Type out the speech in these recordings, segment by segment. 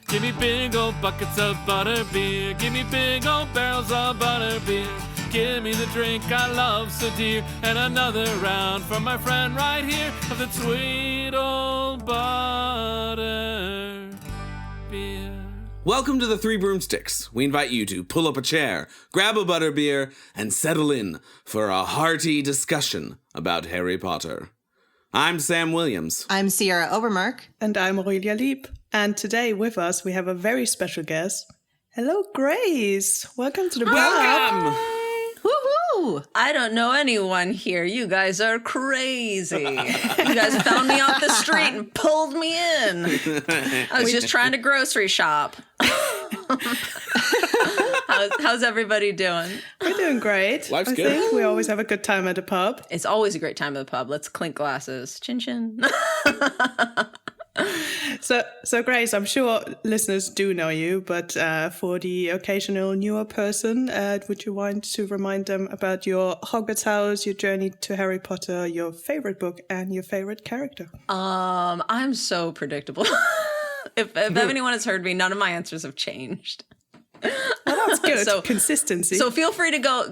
Give me big old buckets of butterbeer. Give me big old barrels of butterbeer. Give me the drink I love so dear. And another round for my friend right here of the sweet old butter beer. Welcome to the Three Broomsticks. We invite you to pull up a chair, grab a butterbeer, and settle in for a hearty discussion about Harry Potter. I'm Sam Williams. I'm Sierra Obermark. And I'm Aurelia Lieb. And today with us, we have a very special guest. Hello, Grace. Welcome to the bar. Welcome! Woohoo! I don't know anyone here. You guys are crazy. You guys found me off the street and pulled me in. I was just trying to grocery shop. How's everybody doing? We're doing great. Life's I good. think we always have a good time at the pub. It's always a great time at the pub. Let's clink glasses. Chin chin. So Grace, I'm sure listeners do know you, but for the occasional newer person, would you want to remind them about your Hogwarts house, your journey to Harry Potter, your favorite book, and your favorite character? I'm so predictable. If anyone has heard me, none of my answers have changed. Well, that's good. Consistency. So feel free to go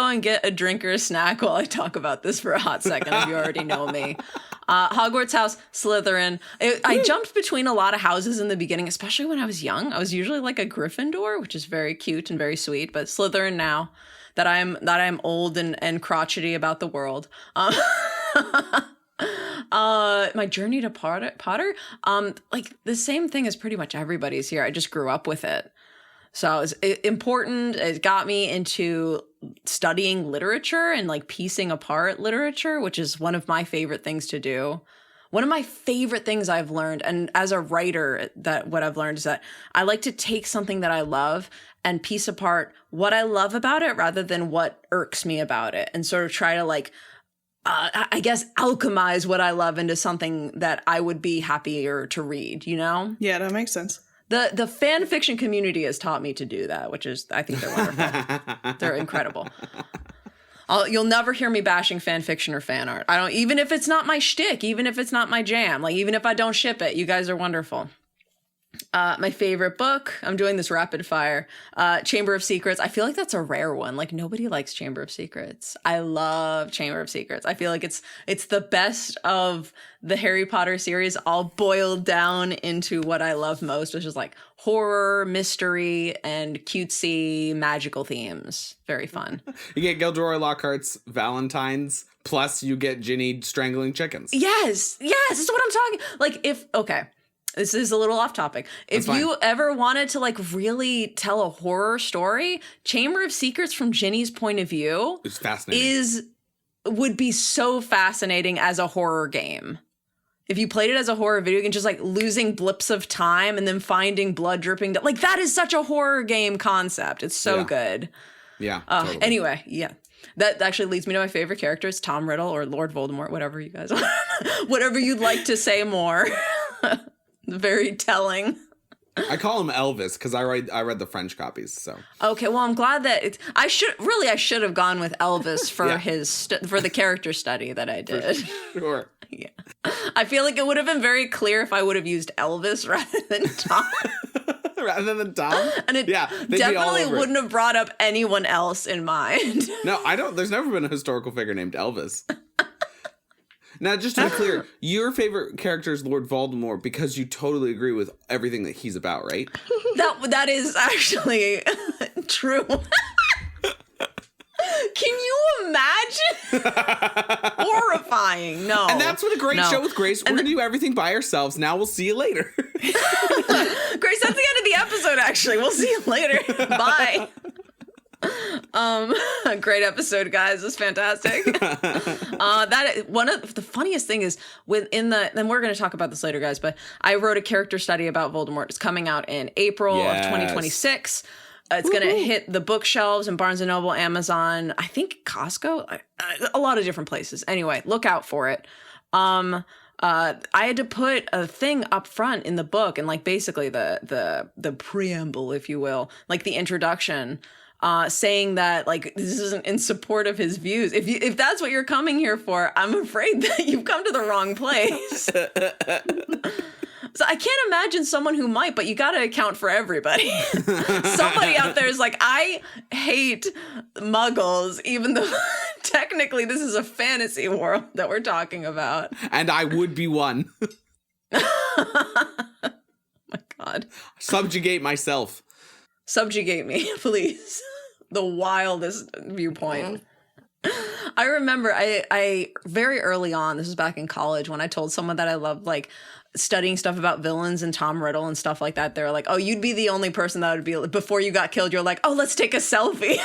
and get a drink or a snack while I talk about this for a hot second if you already know me. Hogwarts house, Slytherin. I jumped between a lot of houses in the beginning, especially when I was young. I was usually like a Gryffindor, which is very cute and very sweet, but Slytherin now that I'm old and crotchety about the world. My journey to Potter, like the same thing as pretty much everybody's here. I just grew up with it. So it's important. It got me into studying literature and like piecing apart literature, which is one of my favorite things to do. One of my favorite things I've learned, and as a writer, what I've learned is that I like to take something that I love and piece apart what I love about it rather than what irks me about it, and sort of try to like, I guess, alchemize what I love into something that I would be happier to read, you know? Yeah, that makes sense. The fan fiction community has taught me to do that, which is, I think they're wonderful. They're incredible. You'll never hear me bashing fan fiction or fan art. Even if it's not my shtick, even if it's not my jam, like even if I don't ship it, you guys are wonderful. My favorite book, I'm doing this rapid fire, Chamber of Secrets. I feel like that's a rare one. Like nobody likes Chamber of Secrets. I love Chamber of Secrets. I feel like it's the best of the Harry Potter series all boiled down into what I love most, which is like horror, mystery, and cutesy magical themes. Very fun. You get Gilderoy Lockhart's Valentine's, plus you get Ginny strangling chickens. Yes, this is what I'm talking. Like this is a little off topic. If you ever wanted to like really tell a horror story, Chamber of Secrets from Ginny's point of view It's fascinating. would be so fascinating as a horror game. If you played it as a horror video game, just like losing blips of time and then finding blood dripping, like that is such a horror game concept. It's so good. Yeah. Totally. Anyway, yeah. That actually leads me to my favorite character. It's Tom Riddle or Lord Voldemort, whatever you guys want. Whatever you'd like to say more. Very telling. I call him Elvis because I read the French copies. So okay, well, I'm glad that I should have gone with Elvis for for the character study that I did. Sure. Yeah, I feel like it would have been very clear if I would have used Elvis rather than Tom. Rather than Tom? And it definitely wouldn't have brought up anyone else in mind. No, I don't. There's never been a historical figure named Elvis. Now, just to be clear, your favorite character is Lord Voldemort because you totally agree with everything that he's about, right? That is actually true. Can you imagine? Horrifying. No. And that's what a great show with Grace. We're going to do everything by ourselves. Now we'll see you later. Grace, that's the end of the episode, actually. We'll see you later. Bye. Great episode, guys. It was fantastic. That one of the funniest thing is and we're going to talk about this later, guys, but I wrote a character study about Voldemort. It's coming out in April of 2026. It's going to hit the bookshelves in Barnes & Noble, Amazon, I think Costco, a lot of different places. Anyway, look out for it. I had to put a thing up front in the book and like basically the preamble, if you will, like the introduction, saying that like this isn't in support of his views. If that's what you're coming here for, I'm afraid that you've come to the wrong place. So I can't imagine someone who might, but you got to account for everybody. Somebody out there is like, I hate muggles, even though technically this is a fantasy world that we're talking about. And I would be one. My God. Subjugate myself. Subjugate me, please. The wildest viewpoint. I remember I very early on, this was back in college, when I told someone that I loved like studying stuff about villains and Tom Riddle and stuff like that. They were like, oh, you'd be the only person that would be, before you got killed, you're like, oh, let's take a selfie.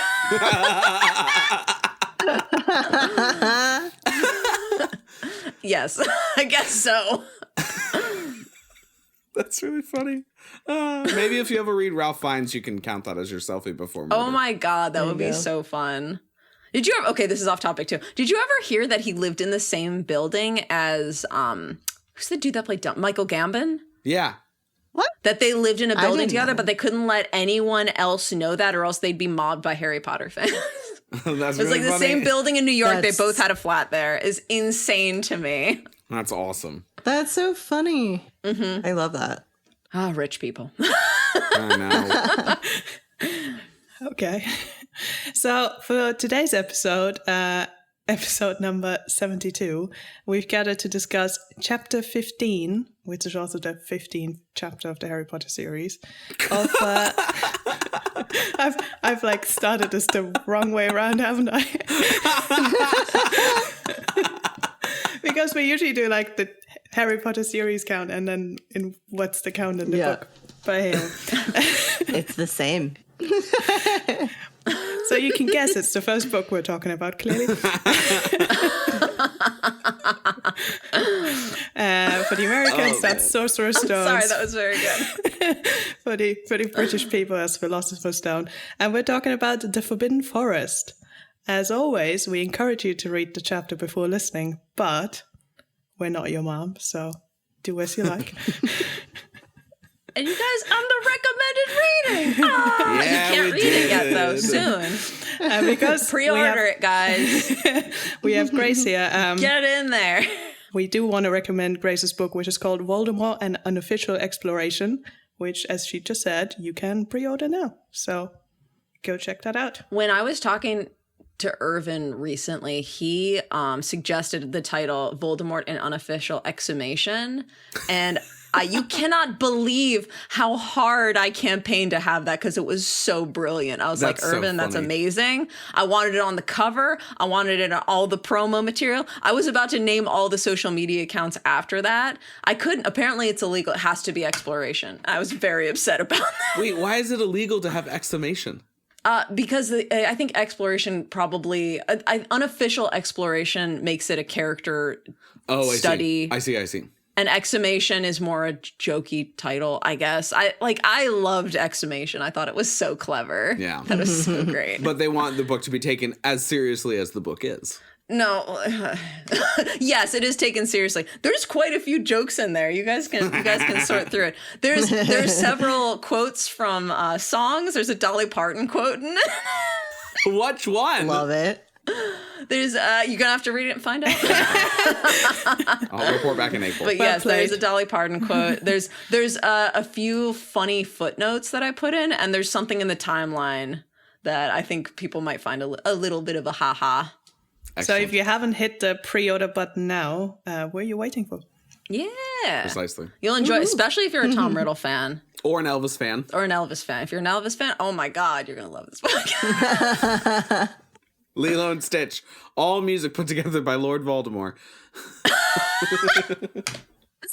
Yes, I guess so. That's really funny. Maybe if you ever read Ralph Fiennes, you can count that as your selfie before murder. Oh my God, that would be so fun. Did you ever, okay, this is off topic too. Did you ever hear that he lived in the same building as, who's the dude that played Michael Gambon? Yeah. What? That they lived in a building together, know. but they couldn't let anyone else know that or else they'd be mobbed by Harry Potter fans. That's It's really like the funny. same building in New York. That's- They both had a flat there. Is insane to me. That's awesome. That's so funny. I love that. Ah, rich people. I know. Okay. So for today's episode, episode number 72, we've gathered to discuss chapter 15, which is also the 15th chapter of the Harry Potter series. Of I've like started this the wrong way around, haven't I? Because we usually do like the Harry Potter series count and then in what's the count in the book by him. It's the same. So you can guess it's the first book we're talking about, clearly. For the Americans, that's Sorcerer's Stone. Sorry, that was very good. For the British people, that's Philosopher's Stone. And we're talking about the Forbidden Forest. As always, we encourage you to read the chapter before listening, but we're not your mom, so do as you like. And you guys, I'm the recommended reading. Oh, Yeah, you can't we read it yet, did. though. Soon. Because Pre-order it, guys. we have Grace here. Get in there. We do want to recommend Grace's book, which is called Voldemort, an Unofficial Exploration, which, as she just said, you can pre-order now. So go check that out. When I was talking to Irvin recently, he suggested the title Voldemort, an Unofficial Exhumation. And you cannot believe how hard I campaigned to have that because it was so brilliant. I was That's like, so Irvin, that's funny. amazing. I wanted it on the cover. I wanted it on all the promo material. I was about to name all the social media accounts after that. I couldn't. Apparently, it's illegal. It has to be exploration. I was very upset about that. Wait, why is it illegal to have exclamation? Because I think exploration probably, unofficial exploration makes it a character study. I see. And exhumation is more a jokey title, I guess. I loved exhumation. I thought it was so clever. Yeah. That was so great. But they want the book to be taken as seriously as the book is. No. Yes, it is taken seriously. There's quite a few jokes in there. You guys can sort through it. There's several quotes from songs. There's a Dolly Parton quote in it. Which one? Love it. There's you're gonna have to read it and find out. I'll report back in April. But yes, there's a Dolly Parton quote. There's a few funny footnotes that I put in, and there's something in the timeline that I think people might find a little bit of a ha-ha. So Excellent. if you haven't hit the pre-order button now, what are you waiting for? Yeah. Precisely. You'll enjoy it, especially if you're a Tom Riddle fan. Or an Elvis fan. Or an Elvis fan. If you're an Elvis fan, oh my God, you're going to love this book. Lilo and Stitch. All music put together by Lord Voldemort.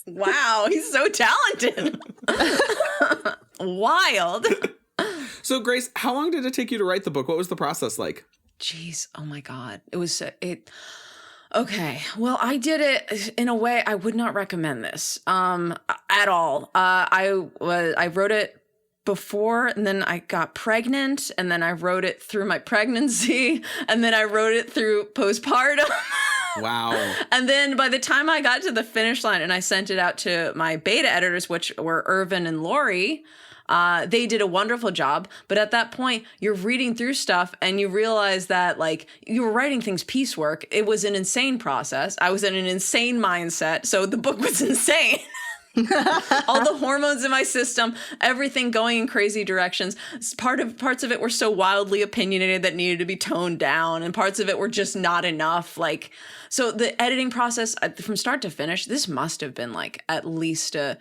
Wow, he's so talented. Wild. So, Grace, how long did it take you to write the book? What was the process like? Jeez, oh my God. It was, okay. Well, I did it in a way I would not recommend this at all. I wrote it before, and then I got pregnant, and then I wrote it through my pregnancy, and then I wrote it through postpartum. Wow. And then by the time I got to the finish line and I sent it out to my beta editors, which were Irvin and Lori, they did a wonderful job. But at that point, you're reading through stuff and you realize that, like, you were writing things piecework. It was an insane process. I was in an insane mindset. So the book was insane. All the hormones in my system, everything going in crazy directions. Parts of it were so wildly opinionated that needed to be toned down, and parts of it were just not enough. Like, so the editing process from start to finish, this must have been like at least a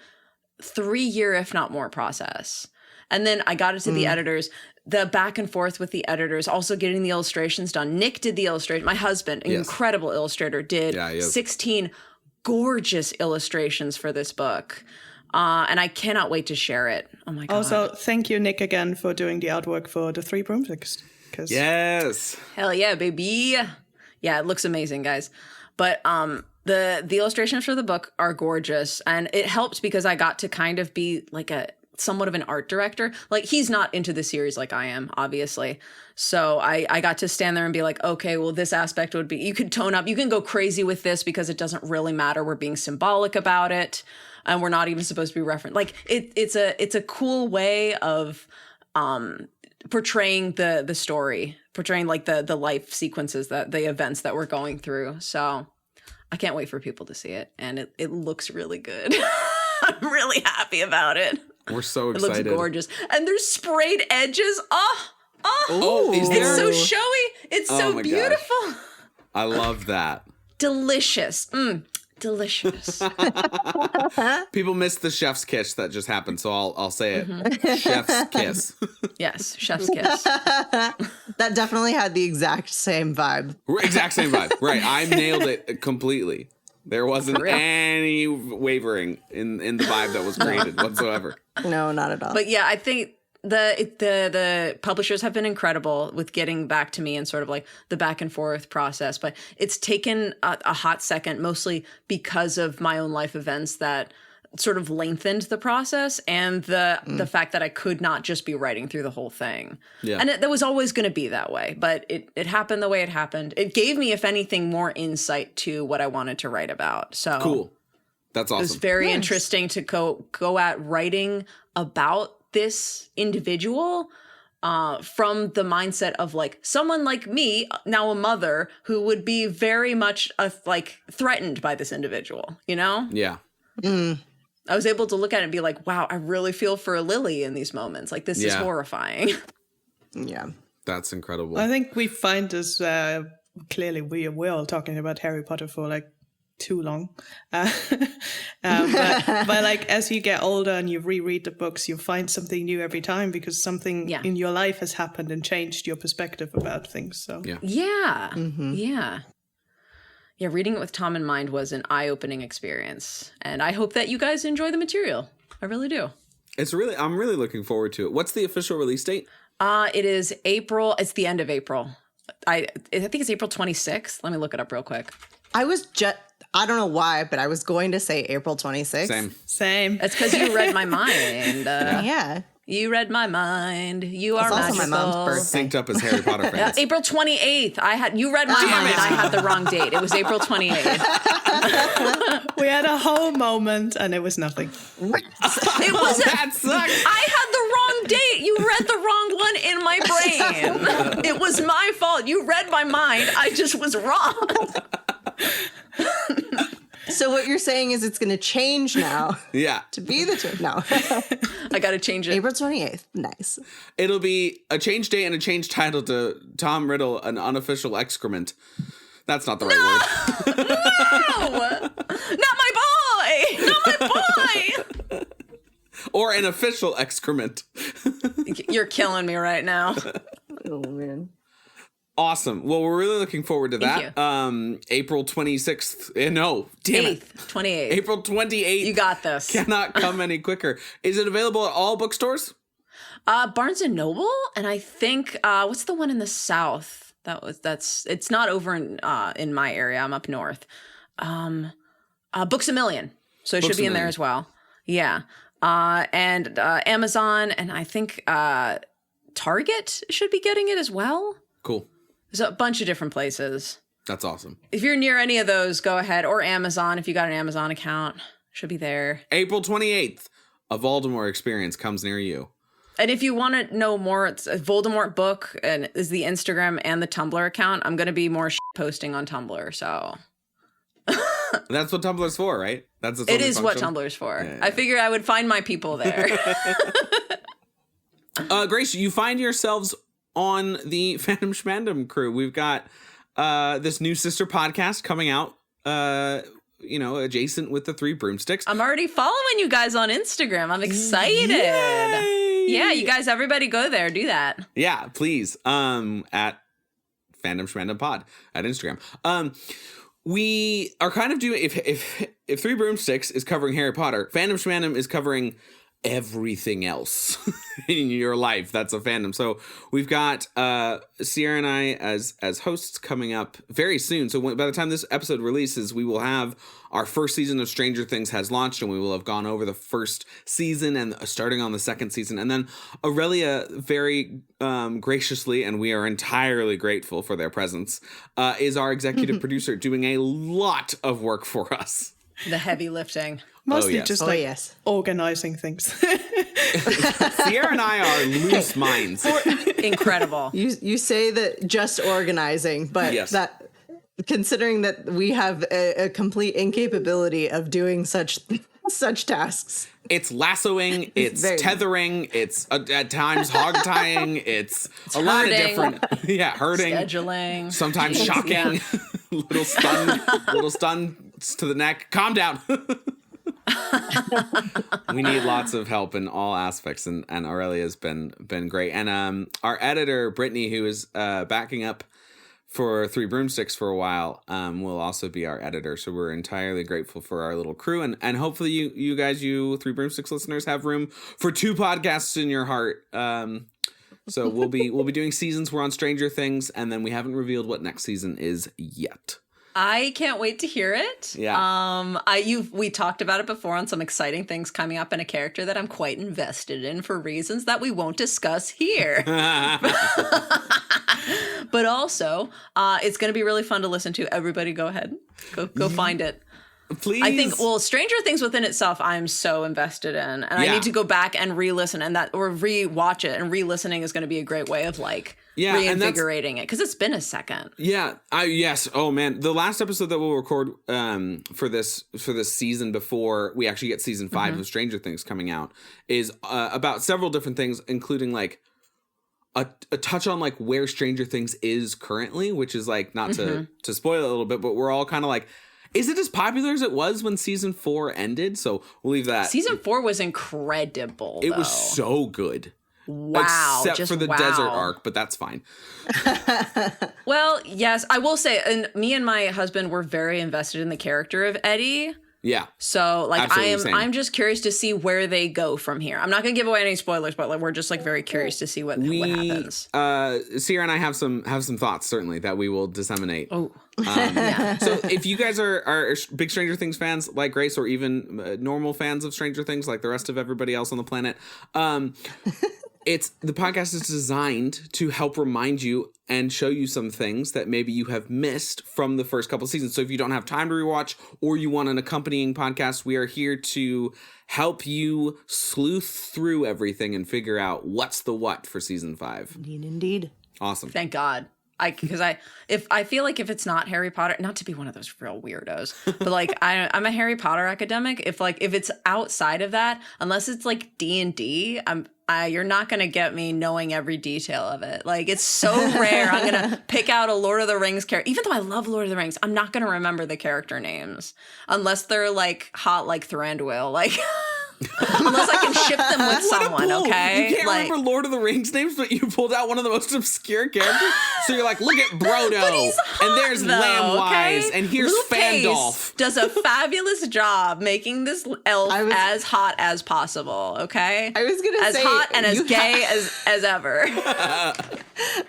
3-year, if not more, process. And then I got it to the editors, the back and forth with the editors, also getting the illustrations done. Nick did the illustration. My husband, an incredible illustrator, did 16 gorgeous illustrations for this book. And I cannot wait to share it. Oh my God. Also, thank you, Nick, again for doing the artwork for the 3 broomsticks. Yes. Hell yeah, baby. Yeah, it looks amazing, guys. But the illustrations for the book are gorgeous. And it helped because I got to kind of be like somewhat of an art director. Like, he's not into the series like I am, obviously. So I got to stand there and be like, okay, well, this aspect would be, you could tone up, you can go crazy with this because it doesn't really matter. We're being symbolic about it. And we're not even supposed to be referenced. Like, it's a cool way of portraying the story, portraying like the life sequences, that the events that we're going through. So I can't wait for people to see it. And it looks really good. I'm really happy about it. We're so excited. It looks gorgeous. And there's sprayed edges. Is there? It's so showy. It's so beautiful. Gosh. I love that. Delicious. Delicious. People missed the chef's kiss that just happened, so I'll say it. Chef's kiss. Yes, chef's kiss. That definitely had the exact same vibe. Exact same vibe. Right. I nailed it completely. There wasn't any wavering in the vibe that was created whatsoever. No, not at all. But yeah, I think the publishers have been incredible with getting back to me and sort of like the back and forth process. But it's taken a hot second, mostly because of my own life events that sort of lengthened the process, and the fact that I could not just be writing through the whole thing. Yeah. And that was always going to be that way, but it happened the way it happened. It gave me, if anything, more insight to what I wanted to write about. So cool. That's awesome. It was very interesting to go at writing about this individual from the mindset of like someone like me, now a mother, who would be very much like threatened by this individual, you know? Yeah. I was able to look at it and be like, wow, I really feel for Lily in these moments. Like, this is horrifying. Yeah. That's incredible. I think we find this, clearly we're all talking about Harry Potter for like too long. But like, as you get older and you reread the books, you find something new every time because something in your life has happened and changed your perspective about things. So yeah. Yeah, reading it with Tom in mind was an eye-opening experience. And I hope that you guys enjoy the material. I really do. I'm really looking forward to it. What's the official release date? It is April. It's the end of April. I think it's April 26th. Let me look it up real quick. I don't know why, but I was going to say April 26th. Same. That's because you read my mind. Yeah. You read my mind. You are also magical. my mom's birthday. Synced up as Harry Potter fans. April 28th. You read my mind and I had the wrong date. It was April 28th. We had a whole moment and it was nothing. It was that sucks. I had the wrong date. You read the wrong one in my brain. It was my fault. You read my mind. I just was wrong. So what you're saying is it's going to change now. Yeah. To be the no. I got to change it. April 28th. Nice. It'll be a change date and a change title to Tom Riddle, an unofficial excrement. That's not the right word. No! Not my boy! Not my boy! Or an official excrement. You're killing me right now. Oh, man. Awesome. Well, we're really looking forward to that. April 26th. No, damn it. 28th. April 28th. You got this. Cannot come any quicker. Is it available at all bookstores? Barnes and Noble, and I think what's the one in the South? It's not over in my area. I'm up north. Books A Million. So it should be in there as well. Yeah. And Amazon, and I think Target should be getting it as well. Cool. There's a bunch of different places. That's awesome. If you're near any of those, go ahead. Or Amazon, if you got an Amazon account, should be there. April 28th, a Voldemort experience comes near you. And if you want to know more, it's a Voldemort book and is the Instagram and the Tumblr account. I'm going to be more posting on Tumblr, so. That's what Tumblr's for, right? That's its It only is what function. Tumblr's for. Yeah. I figured I would find my people there. Grace, you find yourselves on the Fandom Schmandom crew. We've got this new sister podcast coming out, adjacent with the Three Broomsticks. I'm already following you guys on Instagram. I'm excited. Yay! Yeah, you guys, everybody go there. Do that. Yeah, please. At Fandom Schmandom Pod at Instagram. We are kind of doing, if Three Broomsticks is covering Harry Potter, Fandom Schmandom is covering everything else in your life that's a fandom. So we've got Sierra and I as hosts coming up very soon. So by the time this episode releases, we will have our first season of Stranger Things has launched, and we will have gone over the first season and starting on the second season. And then Aurelia very graciously, and we are entirely grateful for their presence, is our executive producer, doing a lot of work for us. The heavy lifting. Mostly yes. just organizing things. Sierra and I are loose minds. Incredible. You say that just organizing, but Yes. that considering that we have a complete incapability of doing such tasks. It's lassoing, it's very- tethering, it's at times hog tying, it's a lot of herding. different, herding, Scheduling. sometimes shocking, little stuns to the neck. Calm down. We need lots of help in all aspects, and Aurelia's been great. And our editor Brittany, who is backing up for Three Broomsticks for a while, will also be our editor. So we're entirely grateful for our little crew, and hopefully you guys, Three Broomsticks listeners, have room for 2 podcasts in your heart. So we'll be doing seasons. We're on Stranger Things, and then we haven't revealed what next season is yet. I can't wait to hear it. Yeah. We talked about it before on some exciting things coming up, and a character that I'm quite invested in for reasons that we won't discuss here. But also, it's going to be really fun to listen to. Everybody go ahead. Go find it. Please. I think, Stranger Things within itself, I'm so invested in. And I need to go back and re-listen or re-watch it. And re-listening is going to be a great way of reinvigorating it. Because it's been a second. Yeah. Yes. Oh, man. The last episode that we'll record for this season before we actually get season 5 of Stranger Things coming out is about several different things, including a touch on where Stranger Things is currently, which is not to spoil it a little bit, but we're all kind of is it as popular as it was when season 4 ended? So we'll leave that. Season 4 was incredible. It was so good. Wow. Except for the desert arc, but that's fine. Well, yes, I will say, and me and my husband were very invested in the character of Eddie. Yeah. So Absolutely same. I'm just curious to see where they go from here. I'm not going to give away any spoilers, but we're just very curious to see what happens. Sierra and I have some thoughts certainly that we will disseminate. Oh. So if you guys are big Stranger Things fans like Grace, or even normal fans of Stranger Things like the rest of everybody else on the planet, the podcast is designed to help remind you and show you some things that maybe you have missed from the first couple seasons. So if you don't have time to rewatch, or you want an accompanying podcast, we are here to help you sleuth through everything and figure out what's the what for season 5. Indeed. Awesome. Thank God. Because I feel like if it's not Harry Potter, not to be one of those real weirdos, but I'm a Harry Potter academic. If it's outside of that, unless it's D&D, you're not gonna get me knowing every detail of it. It's so rare. I'm gonna pick out a Lord of the Rings character, even though I love Lord of the Rings. I'm not gonna remember the character names unless they're hot like Thranduil, unless I can ship them with someone, okay? You can't remember Lord of the Rings names, but you pulled out one of the most obscure characters. So you're look at Brodo, But he's hot, and there's Lamwise, okay? and here's Luke Pace Fandolf. does a fabulous job making this elf as hot as possible, okay? I was gonna as say, hot and as gay as ever.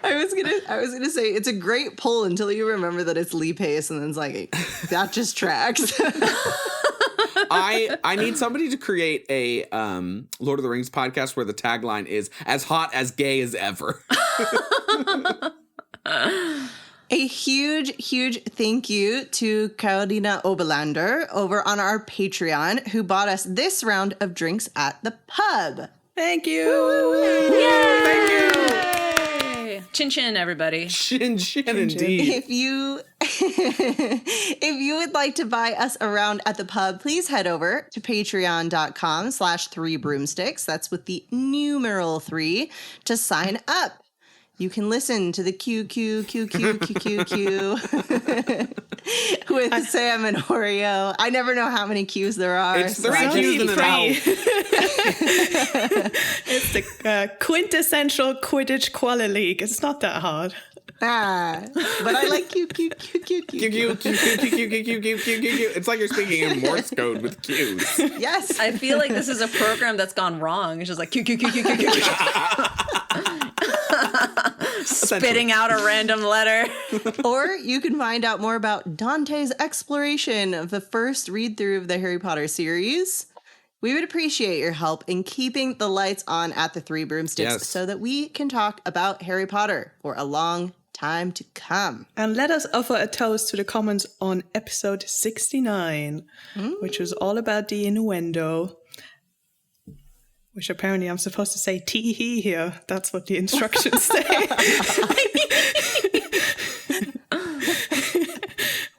I was gonna say it's a great pull until you remember that it's Lee Pace, and then it's that just tracks. I need somebody to create a Lord of the Rings podcast where the tagline is "as hot as gay as ever." A huge thank you to Carolina Oberlander over on our Patreon, who bought us this round of drinks at the pub. Thank you. Yay! Yay. Chin chin, everybody. Chin indeed. If you would like to buy us around at the pub, please head over to patreon.com/3broomsticks. That's with the numeral 3 to sign up. You can listen to the QQQQQQ with Sam and Oreo. I never know how many Qs there are. It's 3 Qs and an L. It's the quintessential Quidditch Quali League. It's not that hard. But I like QQQQQ. It's like you're speaking in Morse code with Qs. Yes. I feel like this is a program that's gone wrong. It's just like Q. Spitting out a random letter. Or you can find out more about Dante's exploration of the first read-through of the Harry Potter series. We would appreciate your help in keeping the lights on at the Three Broomsticks so that we can talk about Harry Potter for a long time to come. And let us offer a toast to the comments on episode 69, which was all about the innuendo. Which apparently I'm supposed to say tee-hee here. That's what the instructions say.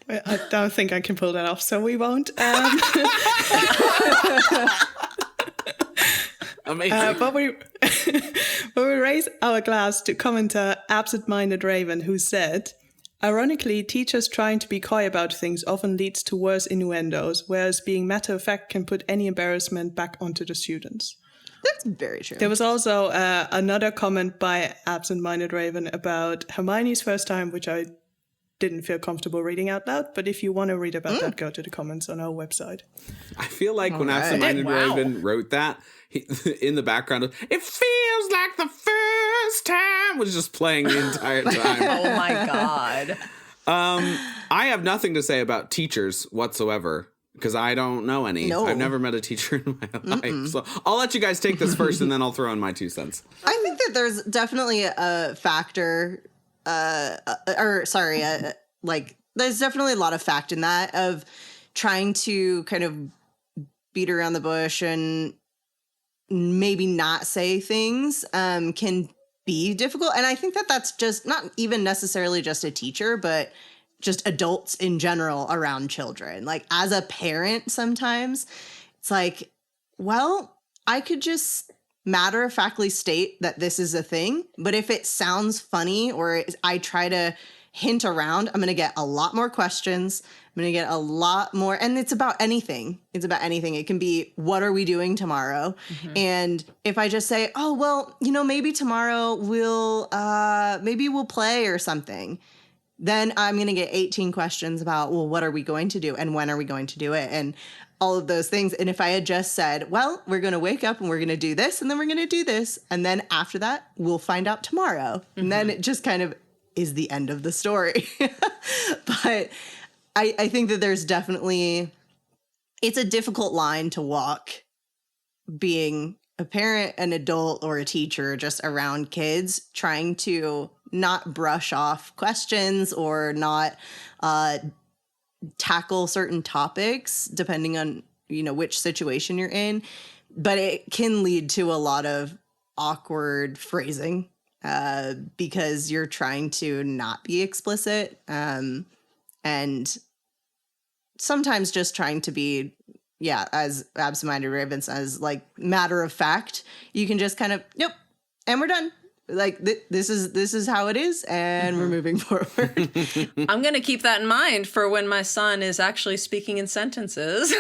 I don't think I can pull that off, so we won't. Amazing. But we raise our glass to commenter Absent-Minded Raven, who said, ironically, teachers trying to be coy about things often leads to worse innuendos, whereas being matter-of-fact can put any embarrassment back onto the students. That's very true. There was also another comment by Absent-Minded Raven about Hermione's first time, which I didn't feel comfortable reading out loud. But if you want to read about that, go to the comments on our website. I feel like when Absent-Minded Raven wrote that, in the background, it feels like the first time was just playing the entire time. Oh my God. I have nothing to say about teachers whatsoever. Because I don't know any. No. I've never met a teacher in my life. So I'll let you guys take this first and then I'll throw in my 2 cents. I think that there's definitely a factor, there's definitely a lot of fact in that of trying to kind of beat around the bush and maybe not say things can be difficult. And I think that that's just not even necessarily just a teacher, but just adults in general around children. Like as a parent, sometimes it's like, well, I could just matter-of-factly state that this is a thing, but if it sounds funny or I try to hint around, I'm going to get a lot more questions. I'm going to get a lot more, and it's about anything. It's about anything. It can be, what are we doing tomorrow? Mm-hmm. And if I just say, oh, well, maybe tomorrow we'll play or something, then I'm going to get 18 questions about, well, what are we going to do? And when are we going to do it? And all of those things. And if I had just said, well, we're going to wake up and we're going to do this, and then we're going to do this, and then after that, we'll find out tomorrow. Mm-hmm. And then it just kind of is the end of the story. But I think that there's definitely, it's a difficult line to walk being a parent, an adult, or a teacher just around kids, trying to not brush off questions or not tackle certain topics depending on, which situation you're in. But it can lead to a lot of awkward phrasing because you're trying to not be explicit and sometimes just trying to be, as Absent-Minded Raven says, like matter of fact. You can just kind of, nope, and we're done. Like this is how it is, and we're moving forward. I'm going to keep that in mind for when my son is actually speaking in sentences.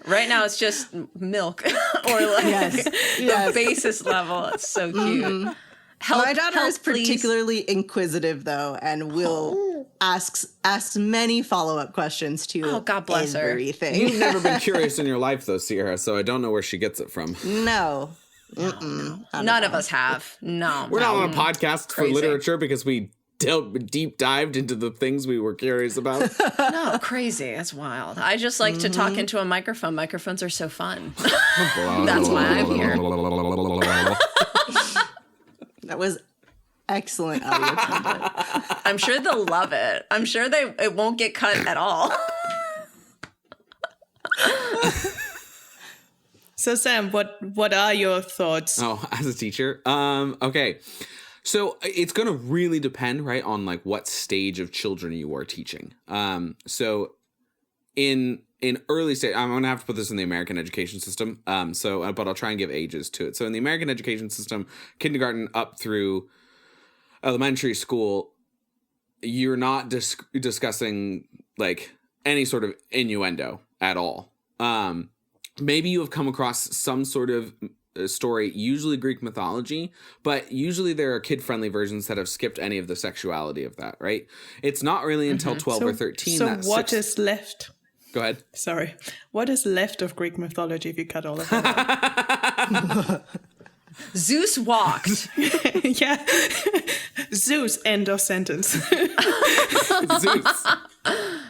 Right now, it's just milk or like the basis level. It's so cute. My daughter is particularly inquisitive, though, and will ask many follow-up questions to God bless everything. her. You've never been curious in your life, though, Sierra, so I don't know where she gets it from. No. None of us have. No. We're not on a podcast Crazy. for literature because we deep dived into the things we were curious about. No, crazy. That's wild. I just like to talk into a microphone. Microphones are so fun. That's why I'm here. That was excellent audio content. I'm sure they'll love it. I'm sure it won't get cut at all. So Sam, what are your thoughts? Oh, as a teacher? Okay. So it's going to really depend, right, on like what stage of children you are teaching. So in early stage, I'm going to have to put this in the American education system. But I'll try and give ages to it. So in the American education system, kindergarten up through elementary school, you're not discussing like any sort of innuendo at all. Maybe you have come across some sort of story, usually Greek mythology, but usually there are kid-friendly versions that have skipped any of the sexuality of that, right? It's not really until 12 or 13 So that what is left? Go ahead. Sorry. What is left of Greek mythology if you cut all of that out? Zeus walked. Yeah. Zeus, end of sentence. Zeus.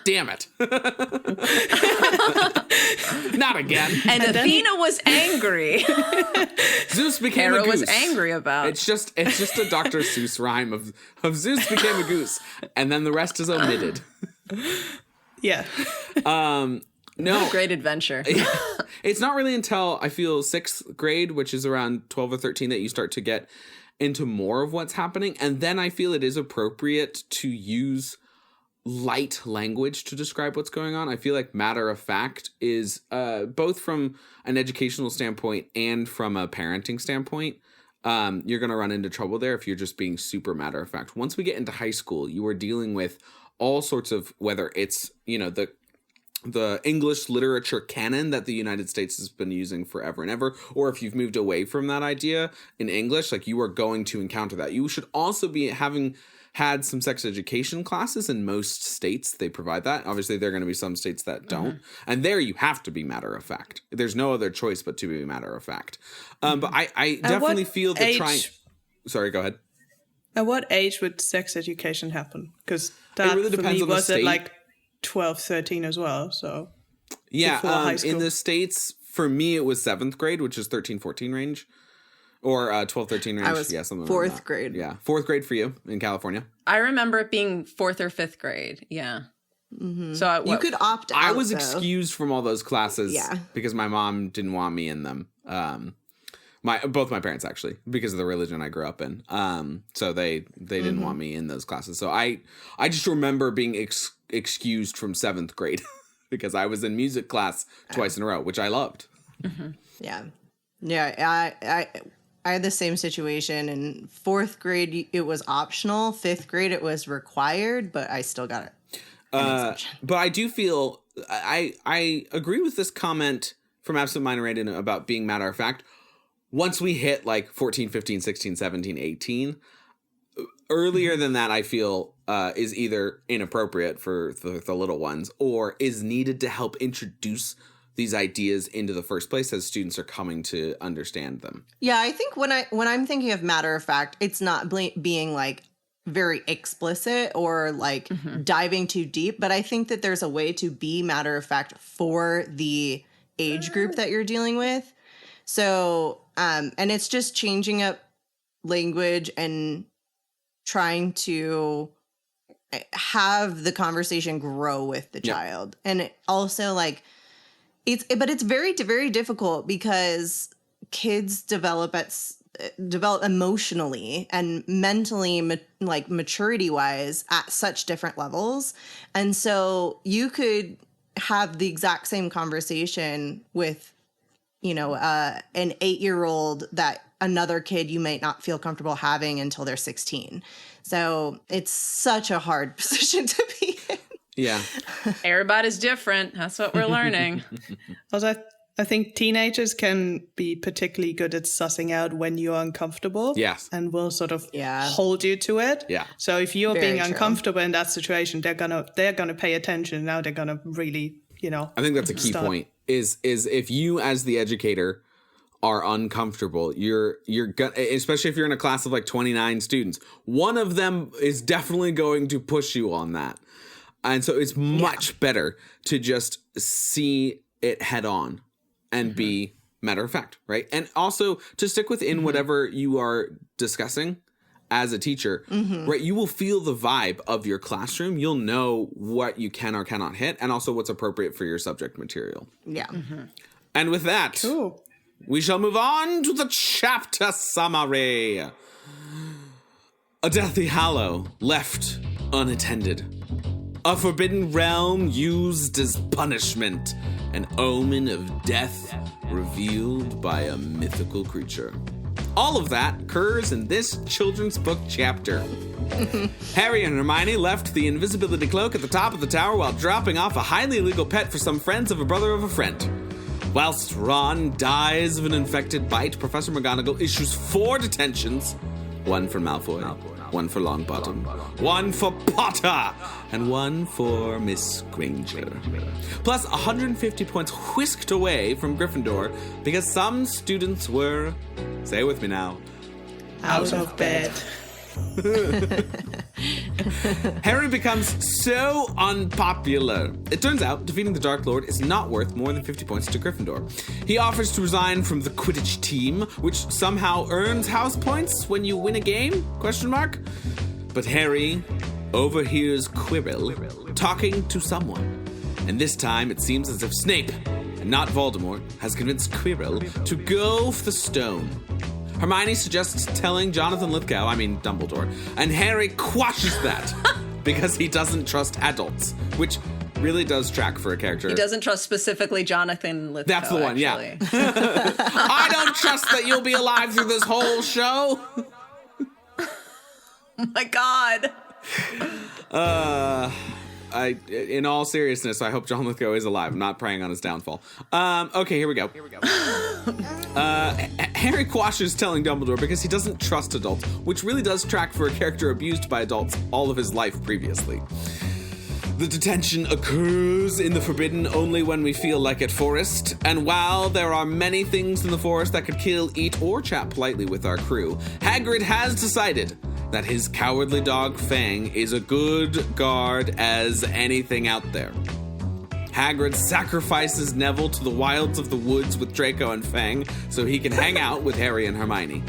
Damn it. Not again. And Athena was angry. Zeus became Hera a goose. was angry about. It's just a Dr. Seuss rhyme of Zeus became a goose, and then the rest is omitted. Yeah. No. Great adventure. It's not really until I feel 6th grade, which is around 12 or 13, that you start to get into more of what's happening. And then I feel it is appropriate to use light language to describe what's going on. I feel like matter of fact is both from an educational standpoint and from a parenting standpoint. You're going to run into trouble there if you're just being super matter of fact. Once we get into high school, you are dealing with all sorts of, whether it's, the English literature canon that the United States has been using forever and ever, or if you've moved away from that idea in English, like you are going to encounter that. You should also be having had some sex education classes in most states. They provide that. Obviously, there are going to be some states that don't. And there you have to be matter of fact. There's no other choice but to be matter of fact. But I definitely feel that trying... Sorry, go ahead. At what age would sex education happen? Because that really for depends me on the was state. at like 12, 13 as well. So yeah, before high school. in the States, for me, it was 7th grade, which is 13, 14 range. Or 12, 13 range. I was something 4th like that. grade. Yeah, 4th grade for you in California. I remember it being 4th or 5th grade. Yeah. Mm-hmm. So you could opt out. I was though. excused from all those classes because my mom didn't want me in them. Both my parents, actually, because of the religion I grew up in. So they didn't want me in those classes. So I just remember being excused from 7th grade because I was in music class twice in a row, which I loved. Yeah. I had the same situation. In 4th grade, it was optional. 5th grade, it was required, but I still got it. But I do feel I agree with this comment from Absent Minded Raiden about being matter of fact. Once we hit like 14, 15, 16, 17, 18, earlier than that, I feel is either inappropriate for the little ones or is needed to help introduce these ideas into the first place as students are coming to understand them. Yeah, I think when I'm thinking of matter of fact, it's not being like very explicit or like diving too deep, but I think that there's a way to be matter of fact for the age group that you're dealing with. So, and it's just changing up language and trying to have the conversation grow with the child. And it also like, but it's very, very difficult because kids develop emotionally and mentally, like maturity wise at such different levels. And so you could have the exact same conversation with, an 8-year-old that another kid you might not feel comfortable having until they're 16. So it's such a hard position to be in. Yeah. Everybody's different. That's what we're learning. Also, I think teenagers can be particularly good at sussing out when you're uncomfortable. Yes. And will sort of hold you to it. Yeah. So if you're Very being true. uncomfortable in that situation, they're gonna pay attention. Now they're gonna really, I think that's a key point. Is if you as the educator are uncomfortable, you're gonna, especially if you're in a class of like 29 students, one of them is definitely going to push you on that. And so it's much better to just see it head on and be matter of fact, right? And also to stick within whatever you are discussing as a teacher, right? You will feel the vibe of your classroom. You'll know what you can or cannot hit and also what's appropriate for your subject material. Yeah. And with that, Cool. we shall move on to the chapter summary. A Deathly Hallow left unattended. A forbidden realm used as punishment. An omen of death revealed by a mythical creature. All of that occurs in this children's book chapter. Harry and Hermione left the invisibility cloak at the top of the tower while dropping off a highly illegal pet for some friends of a brother of a friend. Whilst Ron dies of an infected bite, Professor McGonagall issues 4 detentions. 1 for Malfoy, 1 for Longbottom, 1 for Potter, and 1 for Miss Granger. Plus 150 points whisked away from Gryffindor because some students were, say it with me now, Out of bed. Harry becomes so unpopular. It turns out defeating the Dark Lord is not worth more than 50 points to Gryffindor. He offers to resign from the Quidditch team, which somehow earns house points when you win a game? ? But Harry overhears Quirrell talking to someone. And this time it seems as if Snape, and not Voldemort, has convinced Quirrell to go for the stone. Hermione suggests telling Jonathan Dumbledore, and Harry quashes that because he doesn't trust adults, which really does track for a character. He doesn't trust specifically Jonathan Lithgow. That's the one, actually. Yeah. I don't trust that you'll be alive through this whole show. Oh my God. In all seriousness, I hope John Lithgow is alive. I'm not praying on his downfall. Okay, here we go. Harry quashes telling Dumbledore because he doesn't trust adults, which really does track for a character abused by adults all of his life previously. The detention occurs in the Forbidden Only When We Feel Like It forest, and while there are many things in the forest that could kill, eat, or chat politely with our crew, Hagrid has decided that his cowardly dog Fang is a good guard as anything out there. Hagrid sacrifices Neville to the wilds of the woods with Draco and Fang so he can hang out with Harry and Hermione.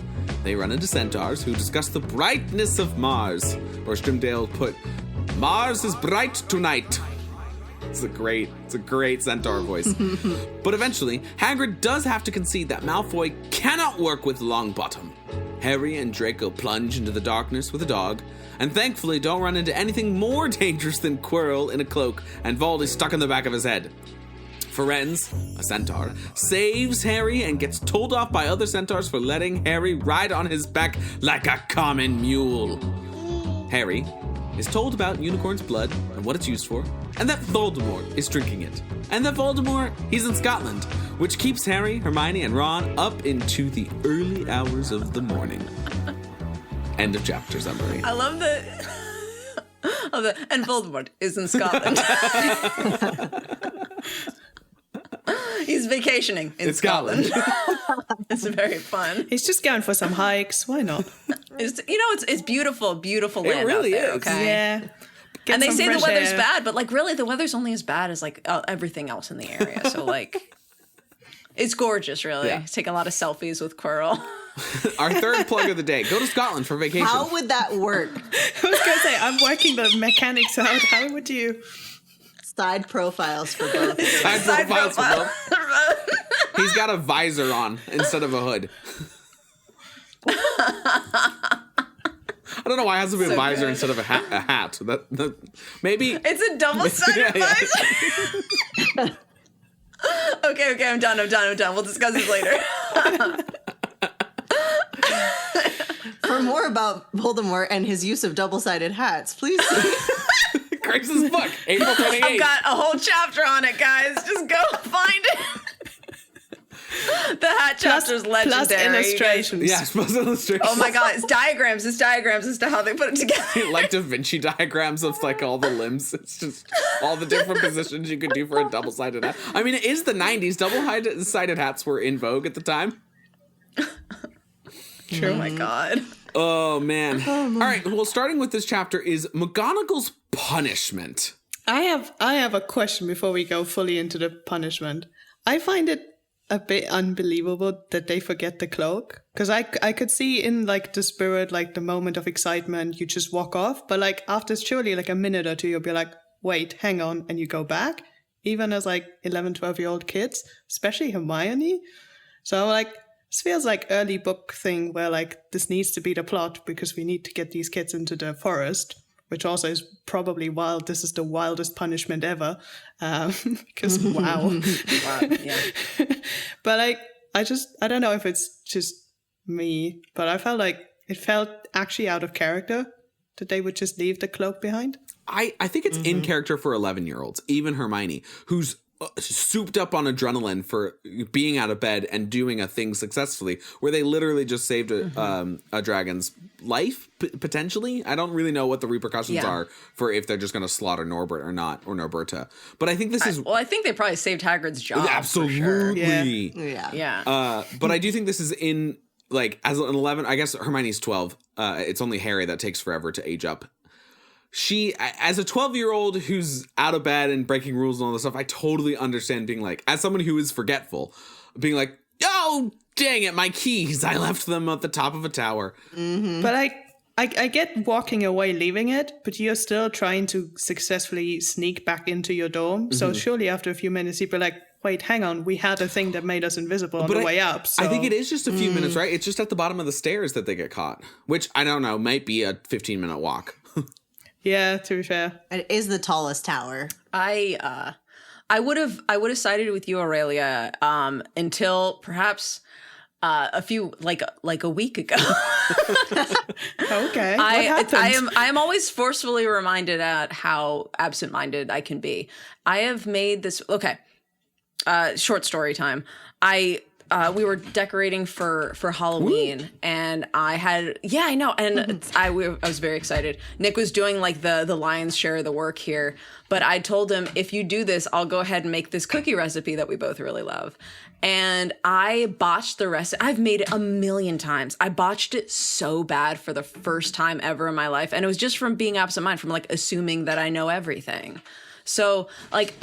They run into centaurs who discuss the brightness of Mars, or Strimdale put, "Mars is bright tonight." It's a great centaur voice. But eventually, Hagrid does have to concede that Malfoy cannot work with Longbottom. Harry and Draco plunge into the darkness with a dog, and thankfully don't run into anything more dangerous than Quirrell in a cloak and Voldy stuck in the back of his head. Fwiends, a centaur, saves Harry and gets told off by other centaurs for letting Harry ride on his back like a common mule. Harry is told about unicorn's blood and what it's used for, and that Voldemort is drinking it. And that Voldemort, he's in Scotland, which keeps Harry, Hermione, and Ron up into the early hours of the morning. End of chapter summary. I love the and Voldemort is in Scotland. He's vacationing in Scotland. It's very fun. He's just going for some hikes. Why not? It's beautiful, beautiful land. It really out there, is. okay? Yeah. Get And they some say the fresh weather's air. bad, but really the weather's only as bad as everything else in the area. So it's gorgeous, really. Yeah. Take a lot of selfies with Quirrell. Our third plug of the day. Go to Scotland for vacation. How would that work? I was going to say, I'm working the mechanics out. How would you? Side profiles for both. Side profiles for both. He's got a visor on instead of a hood. I don't know why it has to be a visor good. instead of a hat. Maybe It's a double-sided visor. Okay, I'm done. We'll discuss this later. For more about Voldemort and his use of double-sided hats, please see Grace's book, April 28th. I've got a whole chapter on it, guys. Just go find it. The hat chapter's legendary. Plus illustrations. Yes, plus illustrations. Oh my God, it's diagrams as to how they put it together. Like Da Vinci diagrams of all the limbs. It's just all the different positions you could do for a double-sided hat. I mean, it is the 90s. Double-sided hats were in vogue at the time. True. Oh my God. Oh, man. All right, well, starting with this chapter is McGonagall's punishment. I have a question before we go fully into the punishment. I find it a bit unbelievable that they forget the cloak, because I could see in the spirit, the moment of excitement, you just walk off, but after surely a minute or two you'll be like, wait, hang on, and you go back, even as 11, 12-year-old kids, especially Hermione. So I'm like, this feels like early book thing where like this needs to be the plot because we need to get these kids into the forest, which also is probably wild. This is the wildest punishment ever. Because wow. Wow, yeah. But like, I don't know if it's just me, but I felt like it felt actually out of character that they would just leave the cloak behind. I think it's in character for 11-year-olds, even Hermione, who's souped up on adrenaline for being out of bed and doing a thing successfully, where they literally just saved a dragon's life, potentially. I don't really know what the repercussions are for if they're just going to slaughter Norbert or not, or Norberta. But I think this is... Well, I think they probably saved Hagrid's job. Absolutely. For sure. Yeah. But I do think this is in, like, as an 11, I guess Hermione's 12. It's only Harry that takes forever to age up. She, as a 12-year-old who's out of bed and breaking rules and all this stuff, I totally understand being like, as someone who is forgetful, being like, oh, dang it, my keys. I left them at the top of a tower. Mm-hmm. But I get walking away, leaving it, but you're still trying to successfully sneak back into your dorm. So surely after a few minutes, you'd be like, wait, hang on, we had a thing that made us invisible on the way up. So. I think it is just a few minutes, right? It's just at the bottom of the stairs that they get caught, which, I don't know, might be a 15-minute walk. Yeah, to be fair. It is the tallest tower. I would have sided with you, Aurelia, until perhaps a few like a week ago. Okay. What happened? I am always forcefully reminded at how absent-minded I can be. I have made this short story time. We were decorating for Halloween, and I had, I know, and I was very excited. Nick was doing like the lion's share of the work here, but I told him, if you do this, I'll go ahead and make this cookie recipe that we both really love. And I botched the recipe. I've made it a million times. I botched it so bad for the first time ever in my life, and it was just from being absent-minded, from like assuming that I know everything. So like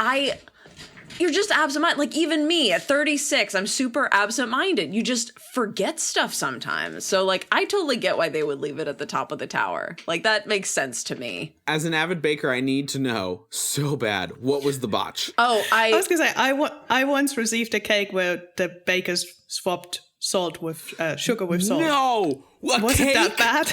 you're just absent-minded. Like, even me at 36, I'm super absent-minded. You just forget stuff sometimes. So, like, I totally get why they would leave it at the top of the tower. Like, that makes sense to me. As an avid baker, I need to know so bad, what was the botch? Oh, I was going to say, I once received a cake where the bakers swapped salt with sugar with salt. No! Was cake? it that bad?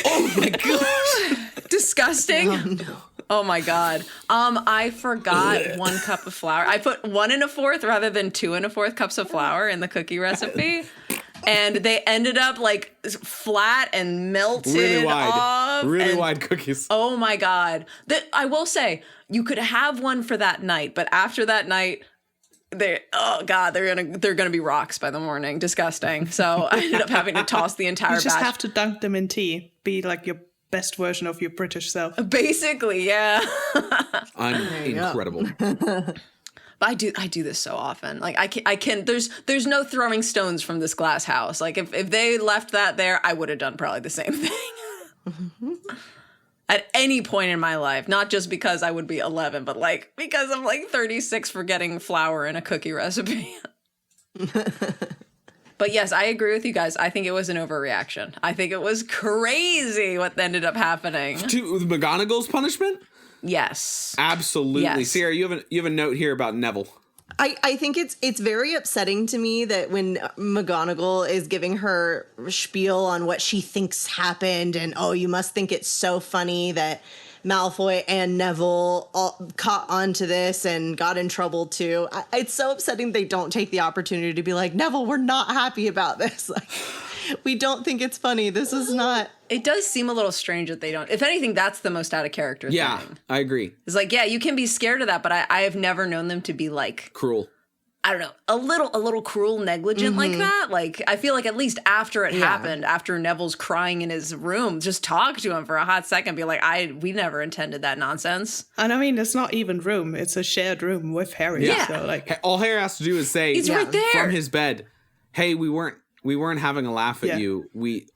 Oh, my gosh! Disgusting. Oh, no. Oh my God. I forgot 1 cup of flour. I put 1 1/4 rather than 2 1/4 cups of flour in the cookie recipe. And they ended up like flat and melted really wide. off. Really wide cookies. Oh my God. I will say, you could have one for that night, but after that night, they're gonna be rocks by the morning. Disgusting. So I ended up having to toss the entire batch. You just have to dunk them in tea. Be like your best version of your British self. Basically, yeah. I'm incredible. But I do this so often. Like I can there's no throwing stones from this glass house. Like if they left that there, I would have done probably the same thing. At any point in my life, not just because I would be 11, but like because I'm like 36 for getting flour in a cookie recipe. But yes, I agree with you guys. I think it was an overreaction. I think it was crazy what ended up happening. To McGonagall's punishment? Yes. Absolutely. Yes. Sierra, you have a note here about Neville. I think it's very upsetting to me that when McGonagall is giving her spiel on what she thinks happened, and you must think it's so funny that Malfoy and Neville all caught onto this and got in trouble too. It's so upsetting they don't take the opportunity to be like, Neville, we're not happy about this. Like, we don't think it's funny. This is not. It does seem a little strange that they don't. If anything, that's the most out of character thing. Yeah, I agree. It's like, yeah, you can be scared of that, but I have never known them to be like Cruel. I don't know, a little cruel, negligent like that. Like, I feel like at least after it happened, after Neville's crying in his room, just talk to him for a hot second, be like, we never intended that nonsense. And I mean, it's not even room; it's a shared room with Harry. Yeah. So like, All Harry has to do is say, He's right there. from his bed, "Hey, we weren't having a laugh at you. We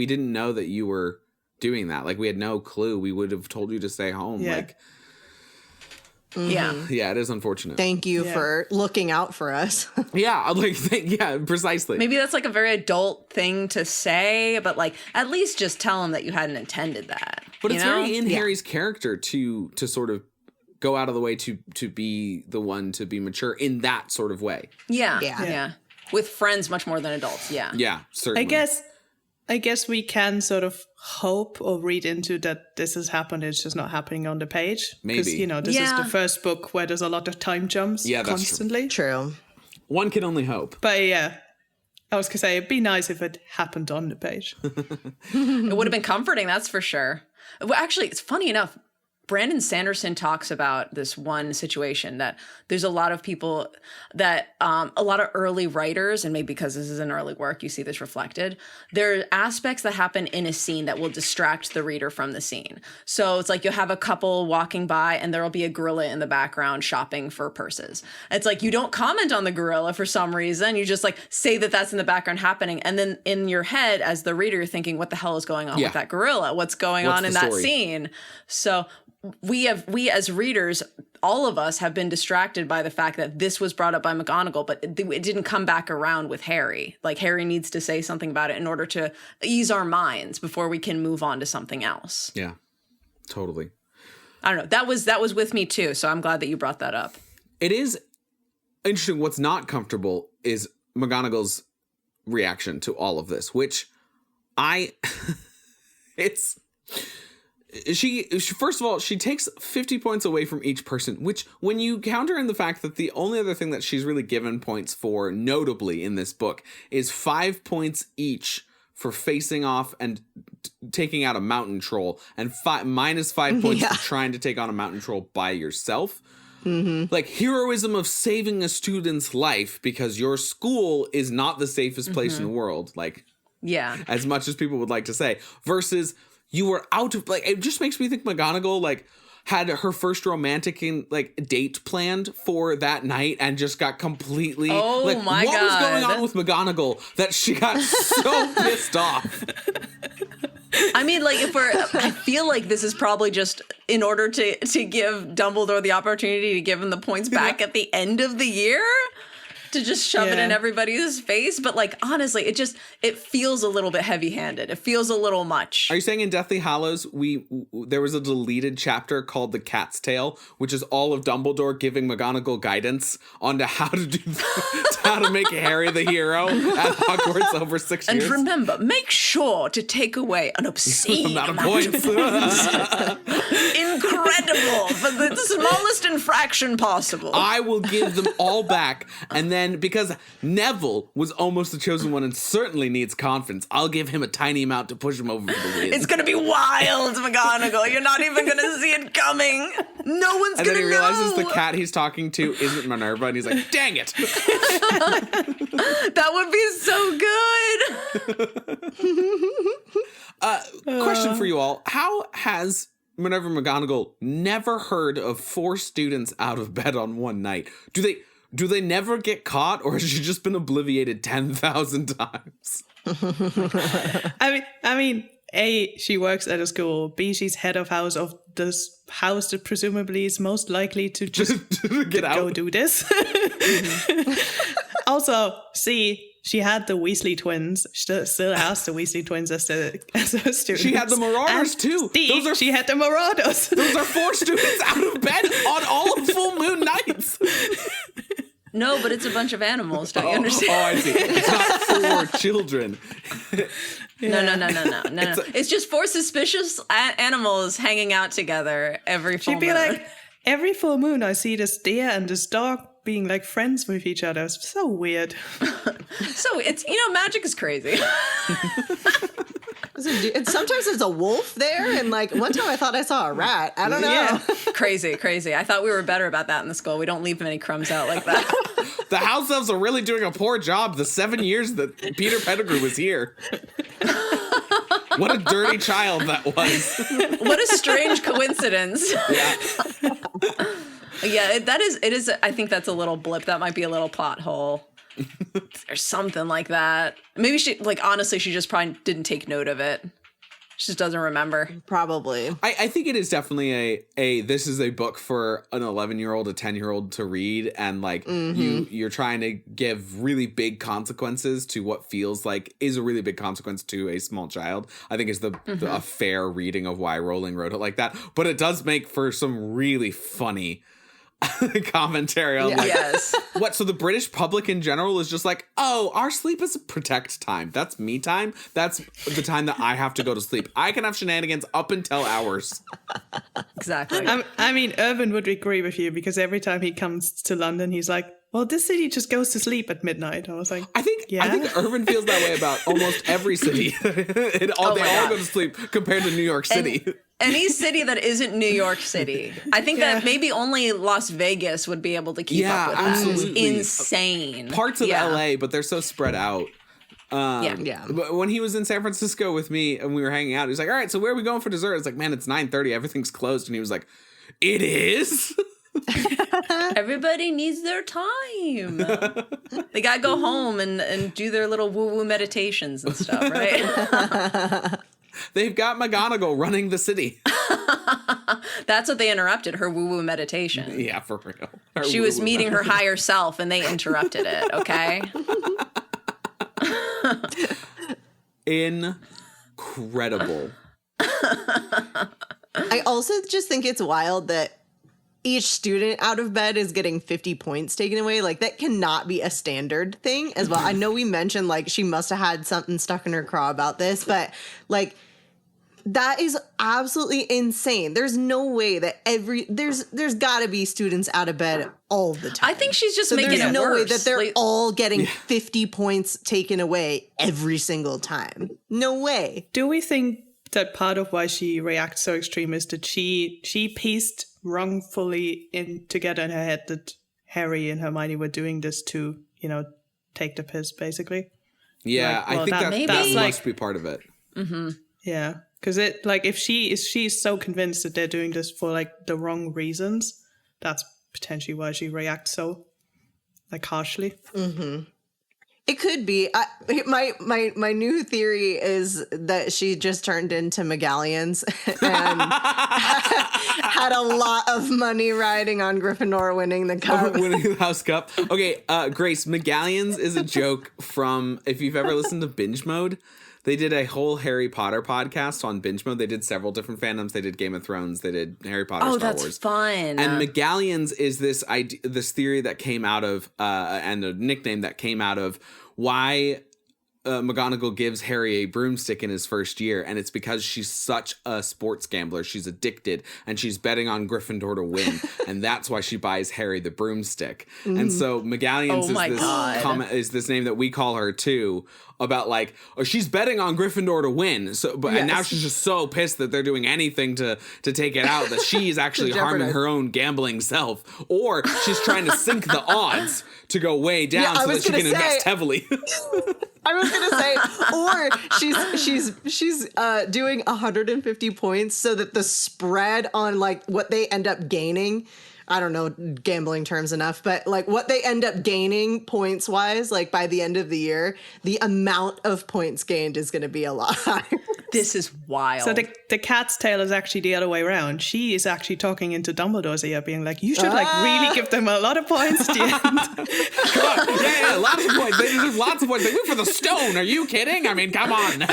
didn't know that you were doing that. Like, we had no clue. We would have told you to stay home." Yeah. Like, Yeah. yeah, it is unfortunate. Thank you for looking out for us. Yeah, like, yeah, precisely. Maybe that's like a very adult thing to say, but like at least just tell him that you hadn't intended that. But it's very in Yeah. Harry's character to sort of go out of the way to be the one to be mature in that sort of way. Yeah. Yeah. Yeah. with friends much more than adults. Yeah. Yeah, certainly. I guess we can sort of hope or read into that this has happened. It's just not happening on the page. Maybe. Because, this is the first book where there's a lot of time jumps constantly. True. One can only hope. But yeah, I was going to say, it'd be nice if it happened on the page. It would have been comforting, that's for sure. Well, actually, it's funny enough. Brandon Sanderson talks about this one situation that there's a lot of people that a lot of early writers, and maybe because this is an early work, you see this reflected. There are aspects that happen in a scene that will distract the reader from the scene. So it's like you'll have a couple walking by and there'll be a gorilla in the background shopping for purses. It's like you don't comment on the gorilla for some reason. You just like say that that's in the background happening. And then in your head, as the reader, you're thinking, what the hell is going on with that gorilla? What's going on in that scene? So we as readers, all of us have been distracted by the fact that this was brought up by McGonagall, but it didn't come back around with Harry. Like Harry needs to say something about it in order to ease our minds before we can move on to something else. Yeah, totally. I don't know. That was with me too. So I'm glad that you brought that up. It is interesting. What's not comfortable is McGonagall's reaction to all of this, which She first of all, she takes 50 points away from each person, which when you counter in the fact that the only other thing that she's really given points for, notably in this book, is 5 points each for facing off and taking out a mountain troll, and minus 5 points for trying to take on a mountain troll by yourself. Mm-hmm. Like heroism of saving a student's life because your school is not the safest place in the world. Like, as much as people would like to say, versus you were out of, like, it just makes me think McGonagall, like, had her first romantic date planned for that night and just got completely, what was going on with McGonagall that she got so pissed off? I mean, like, I feel like this is probably just in order to give Dumbledore the opportunity to give him the points back at the end of the year. To just shove it in everybody's face. But like, honestly, it feels a little bit heavy-handed. It feels a little much. Are you saying in Deathly Hallows, there was a deleted chapter called The Cat's Tail, which is all of Dumbledore giving McGonagall guidance on to how to make Harry the hero at Hogwarts over 6 years? And remember, make sure to take away an obscene amount of points. Incredible, for the smallest infraction possible. I will give them all back, and then because Neville was almost the chosen one and certainly needs confidence, I'll give him a tiny amount to push him over for the win. It's gonna be wild, McGonagall. You're not even gonna see it coming. No one's gonna know. And then he realizes the cat he's talking to isn't Minerva, and he's like, dang it. That would be so good. Question for you all. How has Minerva McGonagall never heard of 4 students out of bed on one night? Do they never get caught, or has she just been obliviated 10,000 times? I mean, A, she works at a school. B, she's head of house of this house that presumably is most likely to just get out. Go do this. Also, C, she had the Weasley twins. She still has the Weasley twins as a student. She had the Marauders too. D, she had the Marauders. Those are 4 students out of bed on all full moon nights. No, but it's a bunch of animals. Don't you understand? Oh, I see. It's not 4 children. No. It's just 4 suspicious animals hanging out together every full moon. She'd be like, every full moon I see this deer and this dog being like friends with each other. It's so weird. So it's, magic is crazy. Sometimes there's a wolf there, and like one time I thought I saw a rat. I don't know. Yeah. Crazy. I thought we were better about that in the school. We don't leave many crumbs out like that. The house elves are really doing a poor job the 7 years that Peter Pettigrew was here. What a dirty child that was. What a strange coincidence. Yeah, it is. I think that's a little blip. That might be a little plot hole. Or something like that. Maybe she, honestly, she just probably didn't take note of it. She just doesn't remember. Probably. I think it is definitely this is a book for an 11-year-old, a 10-year-old to read, and you're trying to give really big consequences to what feels like is a really big consequence to a small child. I think is a fair reading of why Rowling wrote it like that. But it does make for some really funny commentary on like, Yes. what? So the British public in general is just like, oh, our sleep is protect time. That's me time. That's the time that I have to go to sleep. I can have shenanigans up until hours. Exactly. I mean, Irvin would agree with you because every time he comes to London, he's like, well, this city just goes to sleep at midnight. I was like, I think Irvin feels that way about almost every city. They all go to sleep compared to New York City. Any city that isn't New York City. I think that maybe only Las Vegas would be able to keep up with that. Absolutely. It's insane. Parts of LA, but they're so spread out. Yeah. But when he was in San Francisco with me and we were hanging out, he was like, all right, so where are we going for dessert? It's like, man, it's 9:30. Everything's closed. And he was like, it is? Everybody needs their time. They gotta go home and do their little woo-woo meditations and stuff, right? They've got McGonagall running the city. That's what they interrupted, her woo-woo meditation. Yeah, for real. She was meeting her higher self and they interrupted it, okay? Incredible. I also just think it's wild that each student out of bed is getting 50 points taken away. Like, that cannot be a standard thing as well. I know we mentioned, like, she must have had something stuck in her craw about this, but, like, that is absolutely insane. There's no way that there's got to be students out of bed all the time. I think she's just making it there's no worse. way that they're all getting 50 points taken away every single time. No way. do we think that part of why she reacts so extreme is that she pieced wrongfully together in her head that Harry and Hermione were doing this to, take the piss, basically? Yeah, Like, I think that maybe- must be part of it. Yeah, because if she's so convinced that they're doing this for like the wrong reasons, that's potentially why she reacts so like harshly. It could be. My new theory is that she just turned into McGallions and had a lot of money riding on Gryffindor winning the cup. Winning the House Cup. Okay, Grace, McGallions is a joke from, if you've ever listened to Binge Mode, they did a whole Harry Potter podcast on Binge Mode. They did several different fandoms. They did Game of Thrones. They did Harry Potter, Star that's Wars. fun. And McGallions is this idea, this theory that came out of, and the nickname that came out of why McGonagall gives Harry a broomstick in his first year, and it's because she's such a sports gambler. She's addicted, and she's betting on Gryffindor to win, and that's why she buys Harry the broomstick. And so McGallions is this name that we call her too, about like, oh, she's betting on Gryffindor to win. So, and now she's just so pissed that they're doing anything to take it out that she's actually harming her own gambling self, or she's trying to sink the odds to go way down so that she can invest heavily. I was gonna say, or she's doing 150 points so that the spread on like what they end up gaining, I don't know gambling terms enough, but like what they end up gaining points wise, like by the end of the year, the amount of points gained is going to be a lot higher. This is wild. So the cat's tail is actually the other way around. She is actually talking into Dumbledore's ear, being like, you should like really give them a lot of points at the end. Come on. Yeah, lots of points. They deserve lots of points. They went for the stone. Are you kidding? I mean, come on now.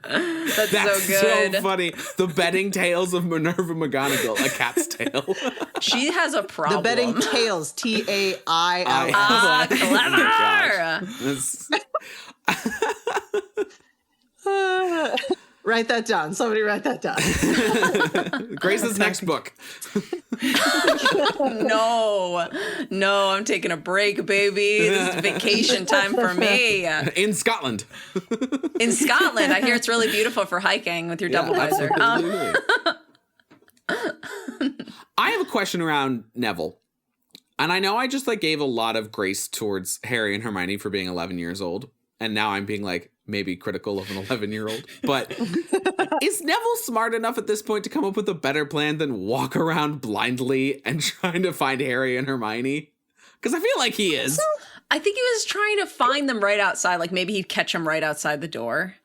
That's so good. So funny. The betting tales of Minerva McGonagall, a cat's tail. She has a problem. The betting tails, TAIL. Clever. Write that down. Somebody write that down. Grace's next book. No, I'm taking a break, baby. This is vacation time for me. In Scotland. In Scotland, I hear it's really beautiful for hiking with your double visor. Absolutely. I have a question around Neville. And I know I just like gave a lot of grace towards Harry and Hermione for being 11 years old. And now I'm being like maybe critical of an 11-year-old. But is Neville smart enough at this point to come up with a better plan than walk around blindly and trying to find Harry and Hermione? Because I feel like he is. I think he was trying to find them right outside. Like maybe he'd catch them right outside the door.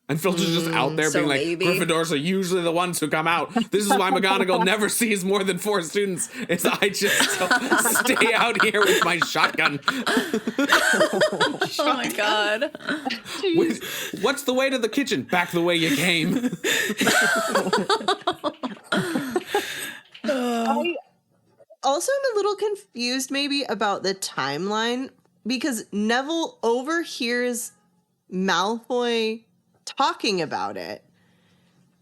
And Filch is just out there being like, Gryffindors are usually the ones who come out. This is why McGonagall never sees more than 4 students. It's I just stay out here with my shotgun. Oh my God. What's the way to the kitchen? Back the way you came. I also am a little confused maybe about the timeline because Neville overhears Malfoy talking about it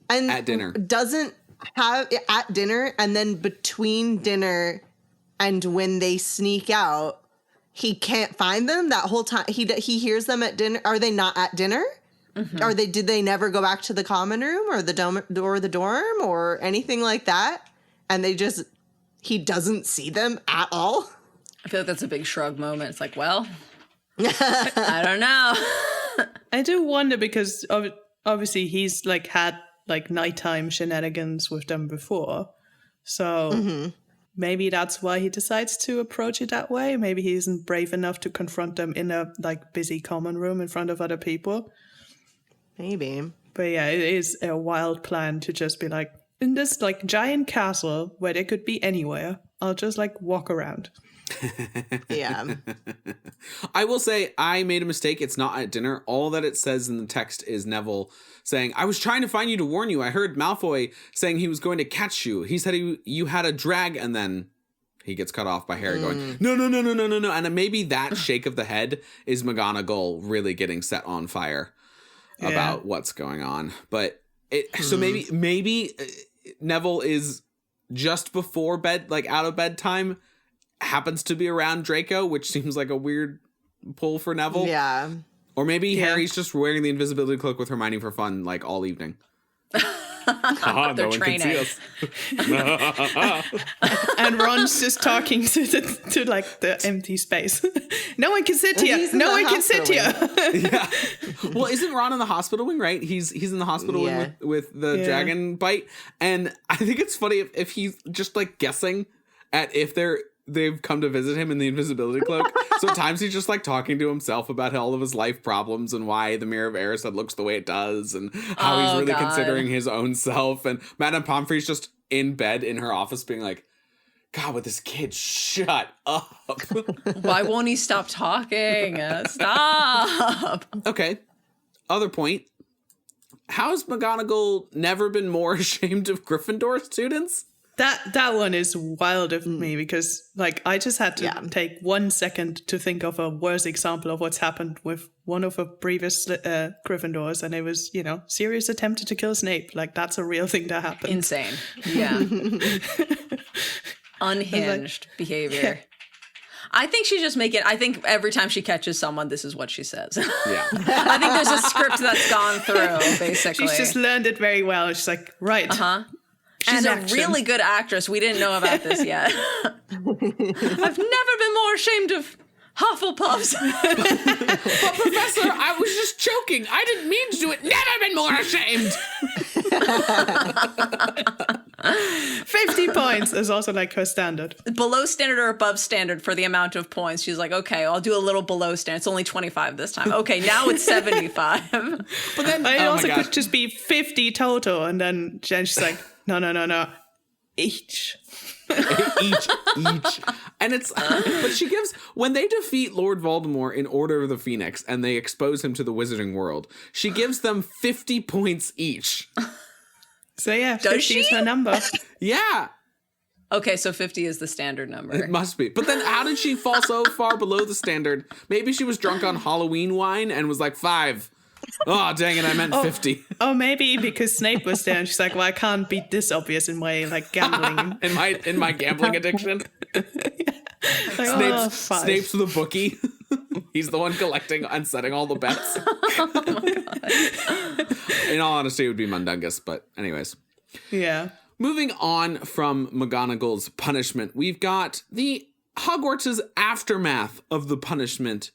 and At dinner. doesn't have it at dinner, and then between dinner and when they sneak out, he can't find them that whole time. He hears them at dinner. Are they not at dinner? Mm-hmm. Did they never go back to the common room or the dorm or anything like that? And he doesn't see them at all. I feel like that's a big shrug moment. It's like, well, I don't know. I do wonder because obviously he's like had like nighttime shenanigans with them before. So maybe that's why he decides to approach it that way. Maybe he isn't brave enough to confront them in a like busy common room in front of other people. Maybe. But yeah, it is a wild plan to just be like, in this like giant castle where they could be anywhere, I'll just like walk around. Yeah. I will say I made a mistake. It's not at dinner. All that it says in the text is Neville saying, I was trying to find you to warn you. I heard Malfoy saying he was going to catch you. He said you had a drag, and then he gets cut off by Harry going, no. And maybe that shake of the head is McGonagall really getting set on fire about what's going on. But so maybe Neville is just before bed, like out of bedtime, happens to be around Draco, which seems like a weird pull for Neville. Yeah. Or maybe Harry's just wearing the invisibility cloak with Hermione for fun, like all evening. They're training. And Ron's just talking to like the empty space. No one can sit here. No one can sit here. Yeah. Well, isn't Ron in the hospital wing, right? He's in the hospital wing with the dragon bite. And I think it's funny if he's just like guessing at if they've come to visit him in the invisibility cloak. So at times he's just like talking to himself about all of his life problems and why the Mirror of Erised looks the way it does and how he's really considering his own self. And Madame Pomfrey's just in bed in her office being like, God, with this kid, shut up. Why won't he stop talking? Stop. Okay. Other point. How has McGonagall never been more ashamed of Gryffindor students? That one is wild of me because like I just had to take 1 second to think of a worse example of what's happened with one of the previous Gryffindors, and it was, Sirius attempted to kill Snape. Like that's a real thing that happened. Insane. Yeah. Unhinged behavior. I think she's just I think every time she catches someone, this is what she says. Yeah. I think there's a script that's gone through, basically. She's just learned it very well. She's like, right. Uh-huh. She's a really good actress. We didn't know about this yet. I've never been more ashamed of Hufflepuffs. But Professor, I was just joking. I didn't mean to do it. Never been more ashamed. 50 points is also like her standard. Below standard or above standard for the amount of points. She's like, okay, I'll do a little below standard. It's only 25 this time. Okay, now it's 75. But then it also could just be 50 total. And then she's like, no. Each. each. And it's, but she gives, when they defeat Lord Voldemort in Order of the Phoenix and they expose him to the wizarding world, she gives them 50 points each. So yeah, Does 50 is she? her number. Yeah. Okay, so 50 is the standard number. It must be. But then how did she fall so far below the standard? Maybe she was drunk on Halloween wine and was like 5. Oh, dang it, I meant 50. Oh, maybe because Snape was there and she's like, well, I can't be this obvious in my like gambling. in my gambling addiction. Like, Snape's the bookie. He's the one collecting and setting all the bets. Oh my God. In all honesty, it would be Mundungus, but anyways. Yeah. Moving on from McGonagall's punishment, we've got the Hogwarts' aftermath of the punishment,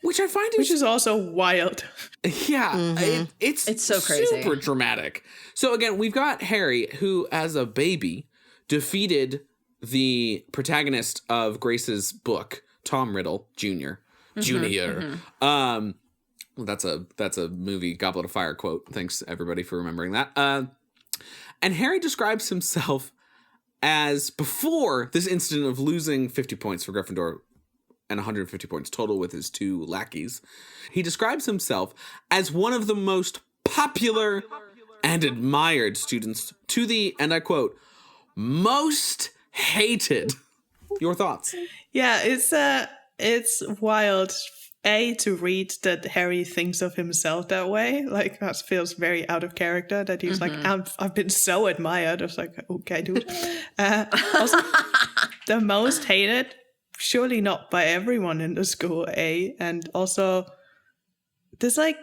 which I find is also wild. Yeah, it's so crazy. Super dramatic. So again, we've got Harry, who as a baby defeated the protagonist of Grace's book, Tom Riddle Jr. Well, that's a movie Goblet of Fire quote. Thanks everybody for remembering that. And Harry describes himself as, before this incident of losing 50 points for Gryffindor and 150 points total with his 2 lackeys, he describes himself as one of the most popular and admired students to the, and I quote, most hated. Your thoughts? Yeah, it's wild. To read that Harry thinks of himself that way, like that feels very out of character. That he's like, I've been so admired. I was like, okay, dude. Also, the most hated, surely not by everyone in the school. And also, this like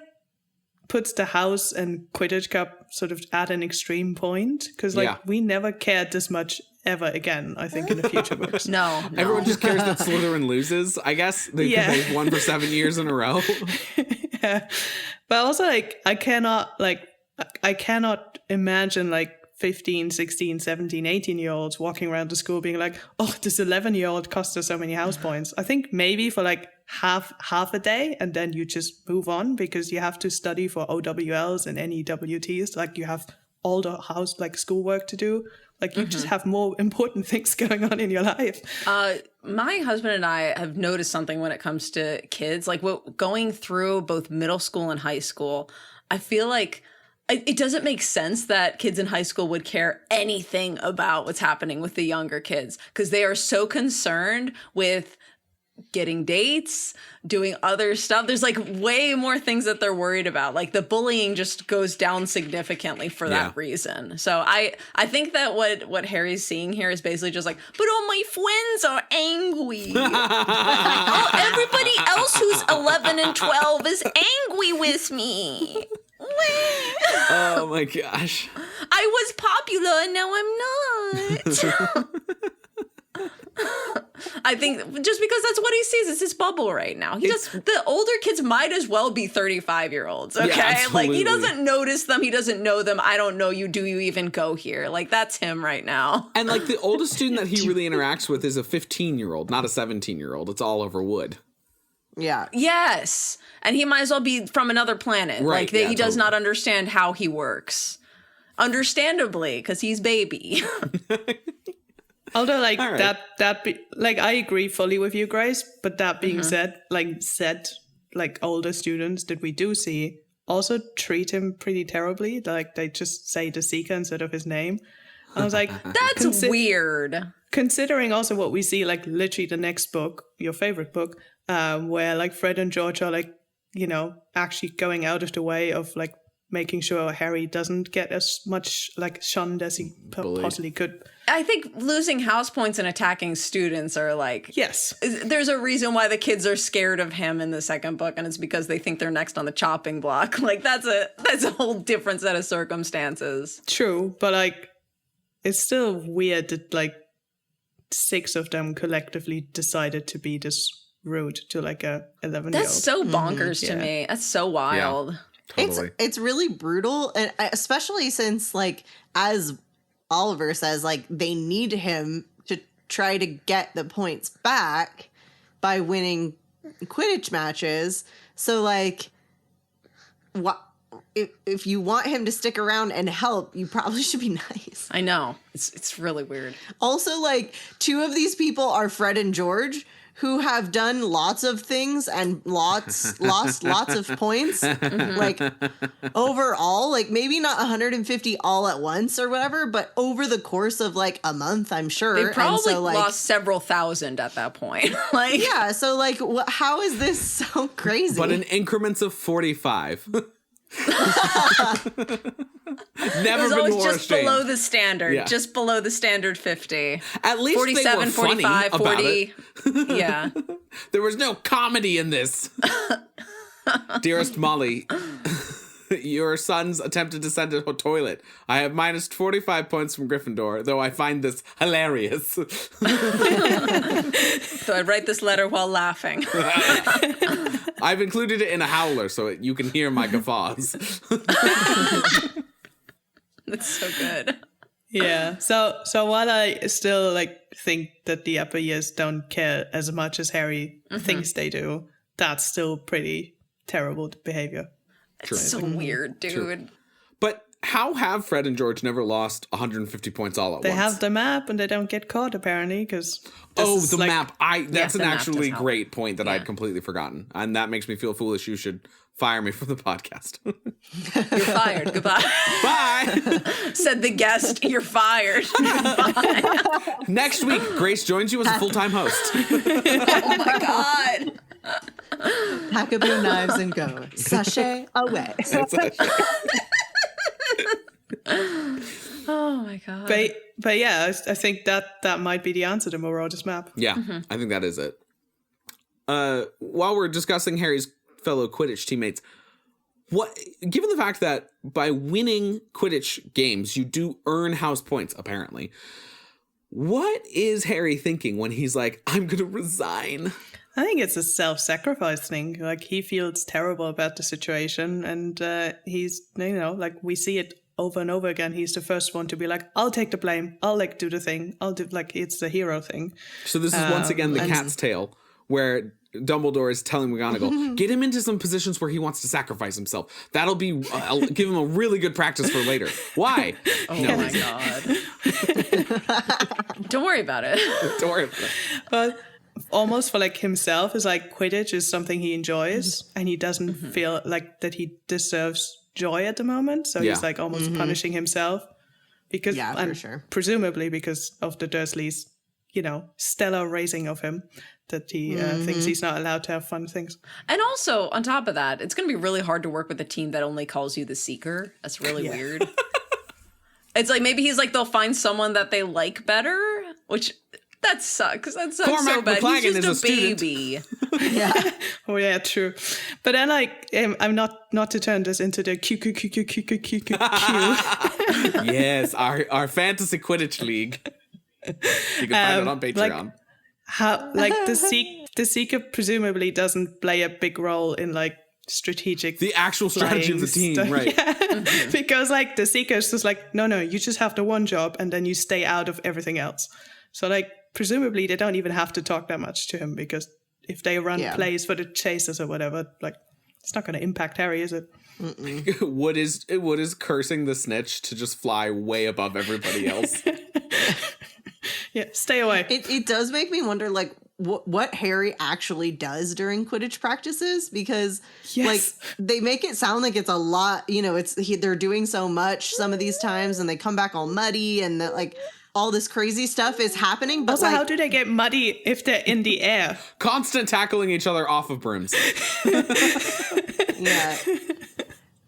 puts the house and Quidditch Cup sort of at an extreme point because we never cared this much ever again, I think, in the future books. No. Everyone just cares that Slytherin loses, I guess. They've won for 7 years in a row. Yeah. But also, like, I cannot imagine, like, 15, 16, 17, 18-year-olds walking around the school being like, oh, this 11-year-old cost us so many house points. I think maybe for, like, half a day, and then you just move on because you have to study for OWLs and NEWTs. Like, you have all the house, like, schoolwork to do. Like, you just have more important things going on in your life. My husband and I have noticed something when it comes to kids. Like, going through both middle school and high school, I feel like it doesn't make sense that kids in high school would care anything about what's happening with the younger kids because they are so concerned with getting dates, doing other stuff. There's like way more things that they're worried about. Like the bullying just goes down significantly for that reason. So I think that what Harry's seeing here is basically just like, but all my friends are angry. Oh, everybody else who's 11 and 12 is angry with me. Oh my gosh. I was popular and now I'm not. I think just because that's what he sees, it's his bubble right now. The older kids might as well be 35-year-olds, okay? Yeah, like he doesn't notice them, he doesn't know them. I don't know you. Do you even go here? Like that's him right now. And like the oldest student that he really interacts with is a 15-year-old, not a 17-year-old. It's Oliver Wood. Yeah. Yes. And he might as well be from another planet. Right, Like he does not understand how he works. Understandably, because he's baby. Although, like, right. I agree fully with you, Grace, but that being said, older students that we do see also treat him pretty terribly. Like, they just say the Seeker instead of his name. I was like, that's weird. Considering also what we see, like, literally the next book, your favorite book, where, like, Fred and George are, like, you know, actually going out of the way of, like, making sure Harry doesn't get as much, like, shunned as he possibly could. I think losing house points and attacking students are like... Yes. There's a reason why the kids are scared of him in the second book, and it's because they think they're next on the chopping block. Like, that's a whole different set of circumstances. True, but, like, it's still weird that, like, 6 of them collectively decided to be this rude to, like, a 11-year-old. That's so bonkers to me. That's so wild. Yeah. Totally. It's really brutal, and especially since, like, as Oliver says, like, they need him to try to get the points back by winning Quidditch matches. So, like, what if you want him to stick around and help, you probably should be nice. I know. It's really weird. Also, like, 2 of these people are Fred and George, who have done lots of things and lost lots of points. Like, overall, like, maybe not 150 all at once or whatever, but over the course of, like, a month, I'm sure. They probably like, lost several thousand at that point. Like, yeah, so, like, how is this so crazy? But in increments of 45. Never it was been always more just ashamed. Below the standard. Yeah. Just below the standard 50. At least 47, they were 45, funny 40. About it. Yeah. There was no comedy in this. Dearest Molly, your son's attempted descent into a toilet. I have minus 45 points from Gryffindor, though I find this hilarious. So I write this letter while laughing. I've included it in a howler so you can hear my guffaws. That's so good. Yeah. So while I still, like, think that the upper years don't care as much as Harry thinks they do, that's still pretty terrible behavior. It's so weird, dude. True. But how have Fred and George never lost 150 points all at They once? have the map and they don't get caught apparently because the map. That's an the map actually does help. great point that Yeah. I'd completely forgotten. And that makes me feel foolish. You should fire me from the podcast. You're fired. Goodbye. Bye. Said the guest. You're fired. Bye. Next week, Grace joins you as a full-time host. Oh my god. Pack up your knives and go. Sashay away. Oh my god. but yeah, I think that might be the answer to Marauders map. Yeah, I think that is it. While we're discussing Harry's fellow Quidditch teammates, given the fact that by winning Quidditch games, you do earn house points, apparently, what is Harry thinking when he's like, I'm going to resign? I think it's a self-sacrifice thing. Like, he feels terrible about the situation, and he's, like, we see it over and over again. He's the first one to be like, I'll take the blame. I'll, like, do the thing. I'll do, like, it's the hero thing. So this is once again the cat's tail, where Dumbledore is telling McGonagall, get him into some positions where he wants to sacrifice himself. That'll be, I'll give him a really good practice for later. Why? Oh my god. Don't worry about it. Don't worry about it. But almost for, like, himself, is like Quidditch is something he enjoys, and he doesn't feel like that he deserves joy at the moment. So Yeah. he's, like, almost punishing himself. Because, Yeah, for and sure. presumably because of the Dursleys, stellar raising of him, that he thinks he's not allowed to have fun things. And also, on top of that, it's going to be really hard to work with a team that only calls you the Seeker. That's really weird. It's like, maybe he's like, they'll find someone that they like better, which, that sucks. That sucks Cormac so bad. McLagan He's is just a a student. baby. Yeah. Oh yeah, true. But then, like, I'm not to turn this into the Q. Yes, our fantasy Quidditch league. You can find it on Patreon. How, like, the Seeker presumably doesn't play a big role in, like, strategic The actual strategy of the flying team, stuff. right? Yeah. Because, like, the Seeker's just like, no, you just have the one job and then you stay out of everything else. So, like, presumably they don't even have to talk that much to him, because if they run plays for the chasers or whatever, like, it's not going to impact Harry, is it? Wood is cursing the snitch to just fly way above everybody else. Yeah, stay away. It does make me wonder, like, what Harry actually does during Quidditch practices, because like they make it sound like it's a lot, they're doing so much some of these times, and they come back all muddy, and like all this crazy stuff is happening. But Also, like, how do they get muddy if they're in the air? Constant tackling each other off of brooms. yeah,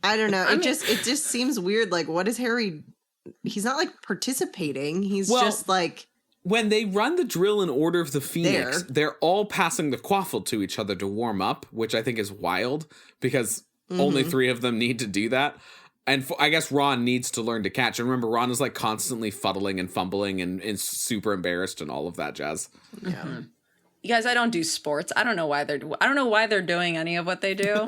I don't know. It just seems weird. Like, what is Harry? He's not like participating. He's just like. When they run the drill in Order of the Phoenix, they're all passing the quaffle to each other to warm up, which I think is wild, because only 3 of them need to do that. And I guess Ron needs to learn to catch. And remember, Ron is like constantly fuddling and fumbling and super embarrassed and all of that jazz. Yeah. You guys, I don't do sports. I don't know why they're doing any of what they do.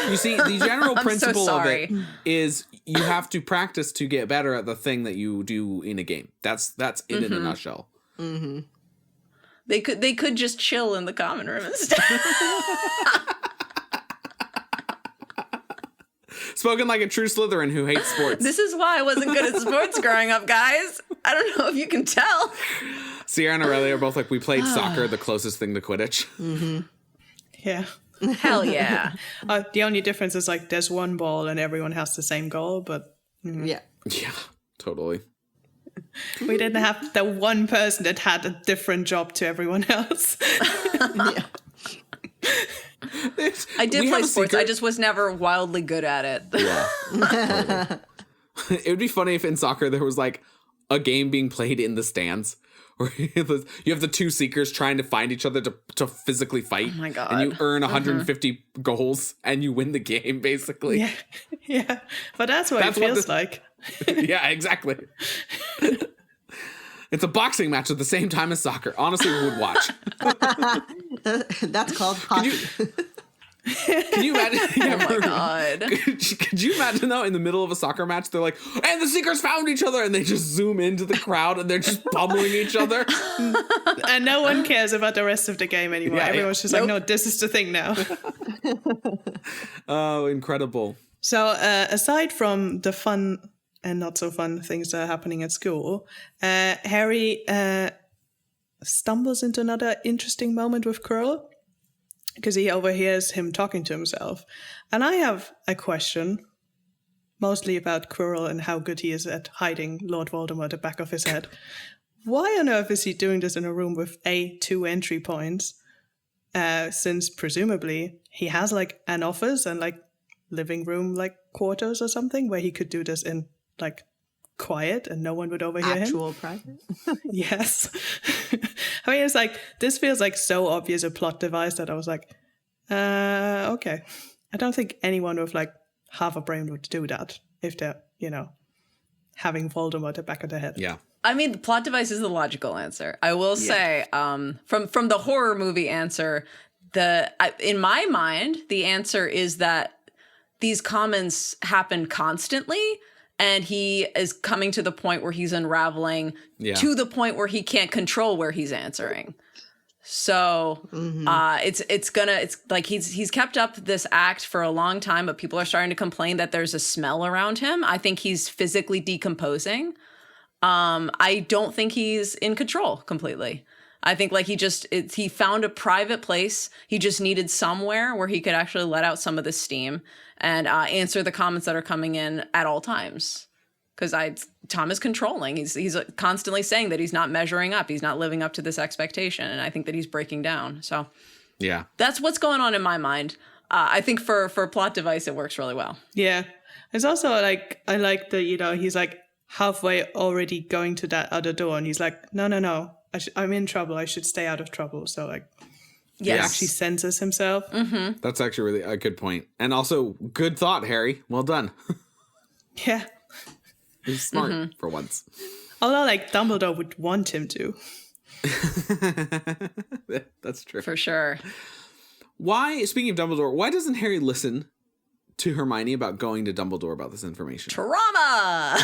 You see, the general principle of it sorry. is you have to practice to get better at the thing that you do in a game. That's it in a nutshell. Mm-hmm. They could just chill in the common room instead. Spoken like a true Slytherin who hates sports. This is why I wasn't good at sports growing up, guys. I don't know if you can tell. Sierra and Aurelia are both like, we played soccer, the closest thing to Quidditch. Mm-hmm. Yeah. Hell yeah. The only difference is, like, there's one ball and everyone has the same goal, but Yeah. Yeah, totally. we didn't have the one person that had a different job to everyone else. Yeah. I did We play have a sports. secret- I just was never wildly good at it. Yeah. Totally. It would be funny if in soccer there was like a game being played in the stands where you have the 2 seekers trying to find each other to physically fight. Oh my God. And you earn 150 goals and you win the game, basically. Yeah. Yeah. But that's what That's it what feels this- like. Yeah, exactly. It's a boxing match at the same time as soccer. Honestly, we would watch. That's called hockey. Can you imagine? Oh my God. Could you imagine though, in the middle of a soccer match, they're like, and the Seekers found each other, and they just zoom into the crowd and they're just pummeling each other. And no one cares about the rest of the game anymore. Yeah, Everyone's just like, no, this is the thing now. Oh, incredible. So aside from the fun and not so fun things that are happening at school, Harry stumbles into another interesting moment with Quirrell because he overhears him talking to himself. And I have a question, mostly about Quirrell and how good he is at hiding Lord Voldemort at the back of his head. Why on earth is he doing this in a room with 2 entry points? Since presumably he has like an office and like living room like quarters or something where he could do this in like quiet and no one would overhear Actual him. private. Yes. I mean, it's like, this feels like so obvious a plot device that I was like, okay. I don't think anyone with like half a brain would do that if they're, having Voldemort at the back of their head. Yeah. I mean, the plot device is the logical answer. I will say, from the horror movie answer, in my mind, the answer is that these comments happen constantly, and he is coming to the point where he's unraveling to the point where he can't control where he's answering. So it's like he's kept up this act for a long time, but people are starting to complain that there's a smell around him. I think he's physically decomposing. I don't think he's in control completely. I think like he found a private place. He just needed somewhere where he could actually let out some of the steam and answer the comments that are coming in at all times. Because Tom is controlling. He's constantly saying that he's not measuring up. He's not living up to this expectation. And I think that he's breaking down. So yeah, that's what's going on in my mind. I think for plot device, it works really well. Yeah. It's also like, I like that, he's like halfway already going to that other door. And he's like, no. I'm in trouble. I should stay out of trouble. So like, he actually censors himself. Mm-hmm. That's actually really a good point. And also, good thought, Harry. Well done. Yeah. He's smart for once. Although, like, Dumbledore would want him to. That's true. For sure. Speaking of Dumbledore, why doesn't Harry listen to Hermione about going to Dumbledore about this information? Trauma!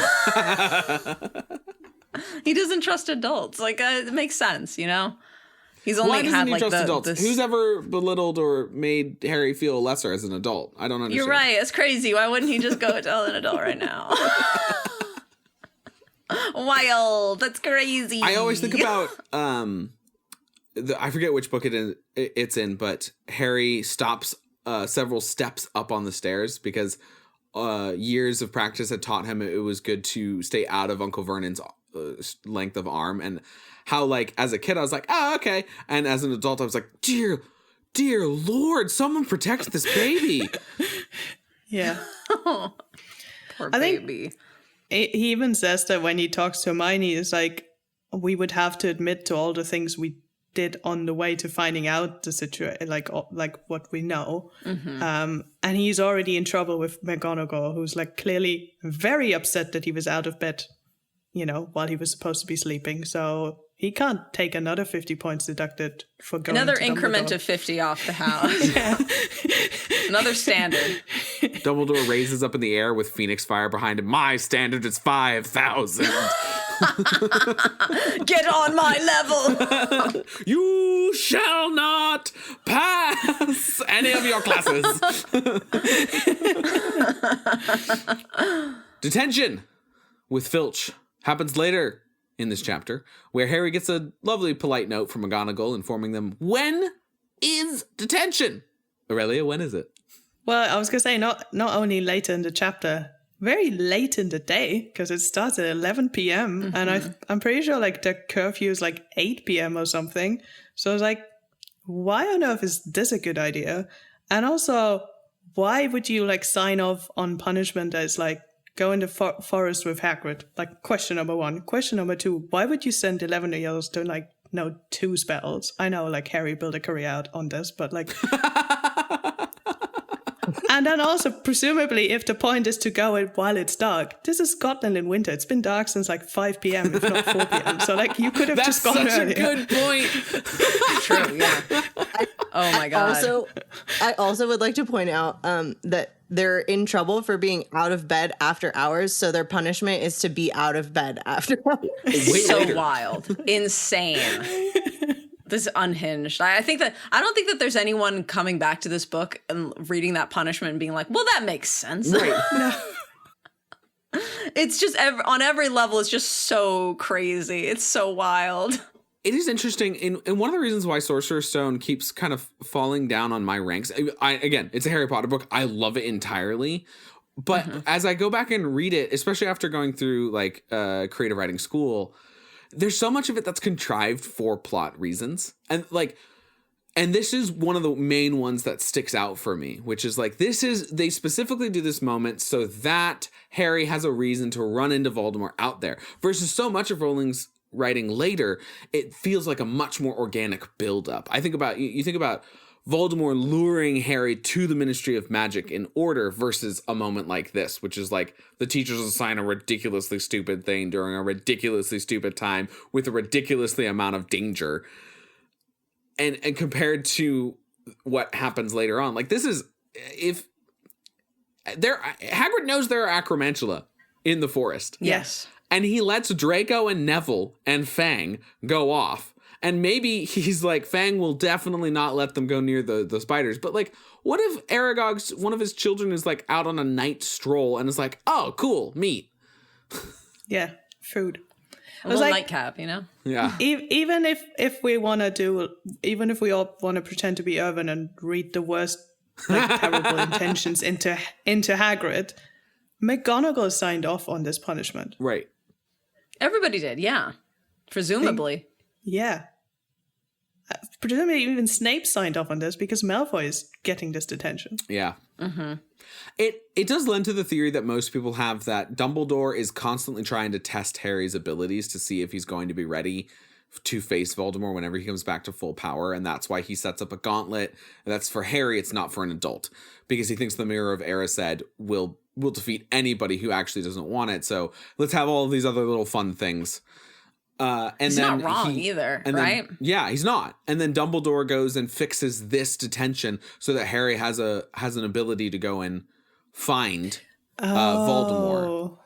He doesn't trust adults. Like, it makes sense, He's only Why doesn't had he like trust adults? Who's ever belittled or made Harry feel lesser as an adult? I don't understand. You're right. It's crazy. Why wouldn't he just go tell an adult right now? Wild. That's crazy. I always think about I forget which book it's in, but Harry stops several steps up on the stairs because years of practice had taught him it was good to stay out of Uncle Vernon's length of arm, and how like as a kid I was like, oh, okay, and as an adult I was like, dear Lord, someone protect this baby. Yeah. Poor baby. He even says that when he talks to Hermione, it's like, we would have to admit to all the things we did on the way to finding out the situation, like what we know. Mm-hmm. And he's already in trouble with McGonagall, who's like clearly very upset that he was out of bed, while he was supposed to be sleeping. So he can't take another 50 points deducted for going another to increment Dumbledore. of 50 off the house. Another standard. Dumbledore raises up in the air with Phoenix fire behind him. My standard is 5,000. Get on my level. You shall not pass any of your classes. Detention with Filch happens later in this chapter, where Harry gets a lovely polite note from McGonagall informing them, when is detention? Aurelia, when is it? Well, I was going to say, not only later in the chapter, very late in the day, because it starts at 11 p.m. Mm-hmm. And I'm pretty sure like the curfew is like 8 p.m. or something. So I was like, why on earth is this a good idea? And also, why would you like sign off on punishment as like go in the forest with Hagrid? Like, question number 1. Question number 2, why would you send 11-year-olds to like know 2 spells? I know like Harry built a career out on this, but like... And then also, presumably, if the point is to go while it's dark, this is Scotland in winter. It's been dark since like 5 p.m., if not 4 p.m. So like you could have just gone earlier. That's such a good point. True, yeah. Oh my God. I also would like to point out that they're in trouble for being out of bed after hours. So their punishment is to be out of bed after hours. So wild. Insane. This is unhinged. I don't think that there's anyone coming back to this book and reading that punishment and being like, well, that makes sense. Right. No. It's just on every level, it's just so crazy. It's so wild. It is interesting. And one of the reasons why Sorcerer's Stone keeps kind of falling down on my ranks, again, it's a Harry Potter book. I love it entirely. But as I go back and read it, especially after going through like creative writing school, there's so much of it that's contrived for plot reasons. And this is one of the main ones that sticks out for me, which is like, they specifically do this moment so that Harry has a reason to run into Voldemort out there, versus so much of Rowling's writing later, it feels like a much more organic buildup. I think about, you think about Voldemort luring Harry to the Ministry of Magic in order versus a moment like this, which is like the teachers assign a ridiculously stupid thing during a ridiculously stupid time with a ridiculously amount of danger. And compared to what happens later on, like this is, Hagrid knows there are Acromantula in the forest. Yes. And he lets Draco and Neville and Fang go off. And maybe he's like, Fang will definitely not let them go near the spiders. But like, what if Aragog's, one of his children, is like out on a night stroll and is like, oh, cool, meat. Yeah, food. A little nightcap, you know? Yeah. Even if we want to all want to pretend to be Irvin and read the worst, like, terrible intentions into Hagrid, McGonagall signed off on this punishment. Right. Everybody did, yeah. Presumably. Yeah. Presumably even Snape signed off on this because Malfoy is getting this detention. Yeah. Mm-hmm. It does lend to the theory that most people have that Dumbledore is constantly trying to test Harry's abilities to see if he's going to be ready to face Voldemort whenever he comes back to full power, and that's why he sets up a gauntlet. And that's for Harry, it's not for an adult, because he thinks the Mirror of Erised will defeat anybody who actually doesn't want it. So let's have all of these other little fun things. And he's then not wrong either, right? He's not. And then Dumbledore goes and fixes this detention so that Harry has an ability to go and find Voldemort.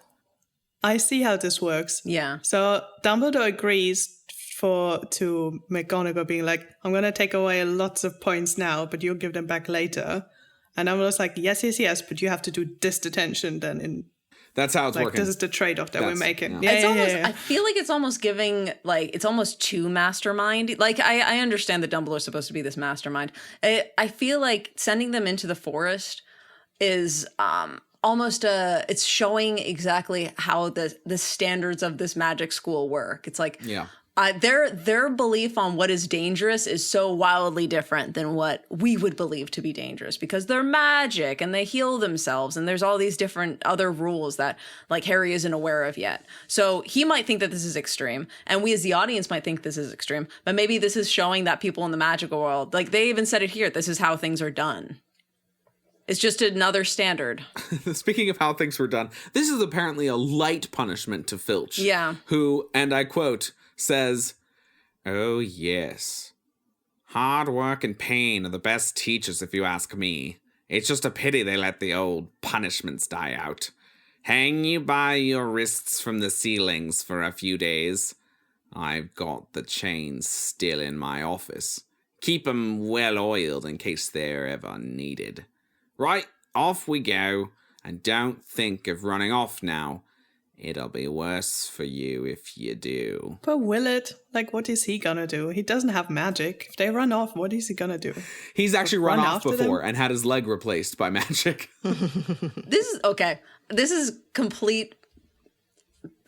I see how this works. Yeah. So Dumbledore agrees to McGonagall being like, I'm going to take away lots of points now, but you'll give them back later. And Dumbledore's like, yes, but you have to do this detention then. That's how it's working. This is the trade-off that we're making. Yeah. I feel like it's almost giving, like, it's almost too mastermind. Like, I understand that Dumbledore's supposed to be this mastermind. I feel like sending them into the forest is almost it's showing exactly how the standards of this magic school work. It's like, their belief on what is dangerous is so wildly different than what we would believe to be dangerous, because they're magic and they heal themselves, and there's all these different other rules that like Harry isn't aware of yet. So he might think that this is extreme, and we as the audience might think this is extreme, but maybe this is showing that people in the magical world, like they even said it here, this is how things are done. It's just another standard. Speaking of how things were done, this is apparently a light punishment to Filch. Yeah. Who, and I quote, says, "Oh, yes. Hard work and pain are the best teachers, if you ask me. It's just a pity they let the old punishments die out. Hang you by your wrists from the ceilings for a few days. I've got the chains still in my office. Keep 'em well oiled in case they're ever needed. Right, off we go, and don't think of running off now. It'll be worse for you if you do." But will it? Like, what is he gonna do? He doesn't have magic. If they run off, what is he gonna do? He's actually run off before them? and had his leg replaced by magic. This is complete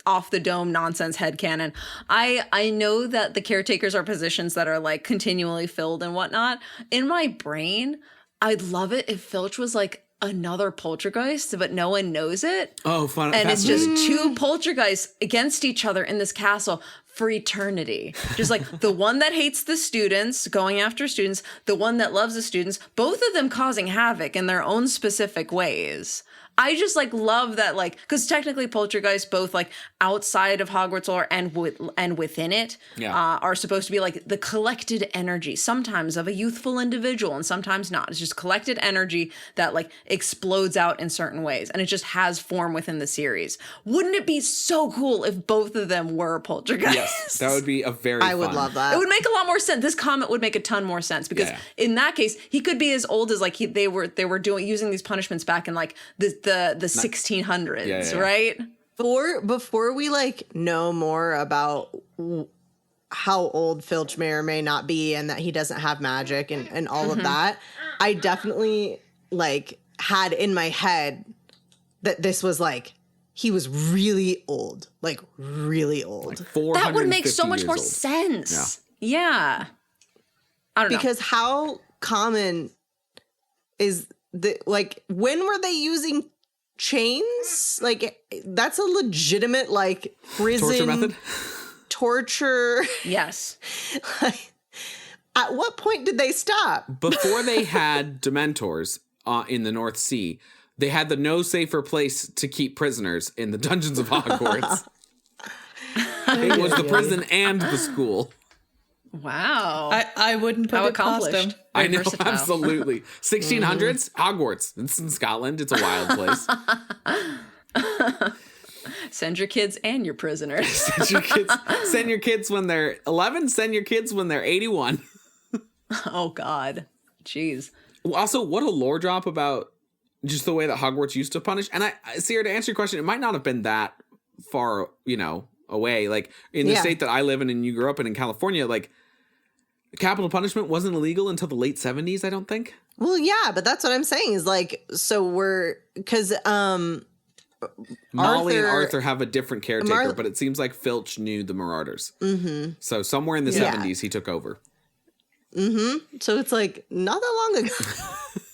off the dome nonsense headcanon. I know that the caretakers are positions that are like continually filled and whatnot. In my brain, I'd love it if Filch was like another poltergeist, but no one knows it. Oh, fun. And it's just two poltergeists against each other in this castle for eternity. Just like the one that hates the students, going after students, the one that loves the students, both of them causing havoc in their own specific ways. I just like love that, like, because technically poltergeists, both like outside of Hogwarts lore and within it, are supposed to be like the collected energy, sometimes of a youthful individual and sometimes not. It's just collected energy that like explodes out in certain ways, and it just has form within the series. Wouldn't it be so cool if both of them were poltergeists? Yes, that would be a very I would fun. love that. It would make a lot more sense. This comment would make a ton more sense because in that case, he could be as old as like they were using these punishments back in like the 1600s, right? Before we like know more about how old Filch may or may not be and that he doesn't have magic and all of that, I definitely like had in my head that this was like he was really old, like really old. Like that would make so much more old. sense. Yeah. I don't know. Because how common is the like when were they using chains? Like that's a legitimate like prison Torture method? Torture. Yes. Like, at what point did they stop? Before they had Dementors in the North Sea, they had the no safer place to keep prisoners in the dungeons of Hogwarts. It was the prison and the school. Wow. I wouldn't put How it past accomplished. them. I know, versatile. absolutely. 1600s, Hogwarts. It's in Scotland. It's a wild place. Send your kids and your prisoners. Send your kids when they're 11. Send your kids when they're 81. Oh, God. Jeez. Also, what a lore drop about just the way that Hogwarts used to punish. And Sierra, to answer your question, it might not have been that far, away. Like in the state that I live in and you grew up in California, like capital punishment wasn't illegal until the late 70s, I don't think. Well, yeah, but that's what I'm saying is like, so because Molly and Arthur have a different caretaker, but it seems like Filch knew the Marauders. Mm-hmm. So somewhere in the 70s, he took over. Mm-hmm. So it's like not that long ago.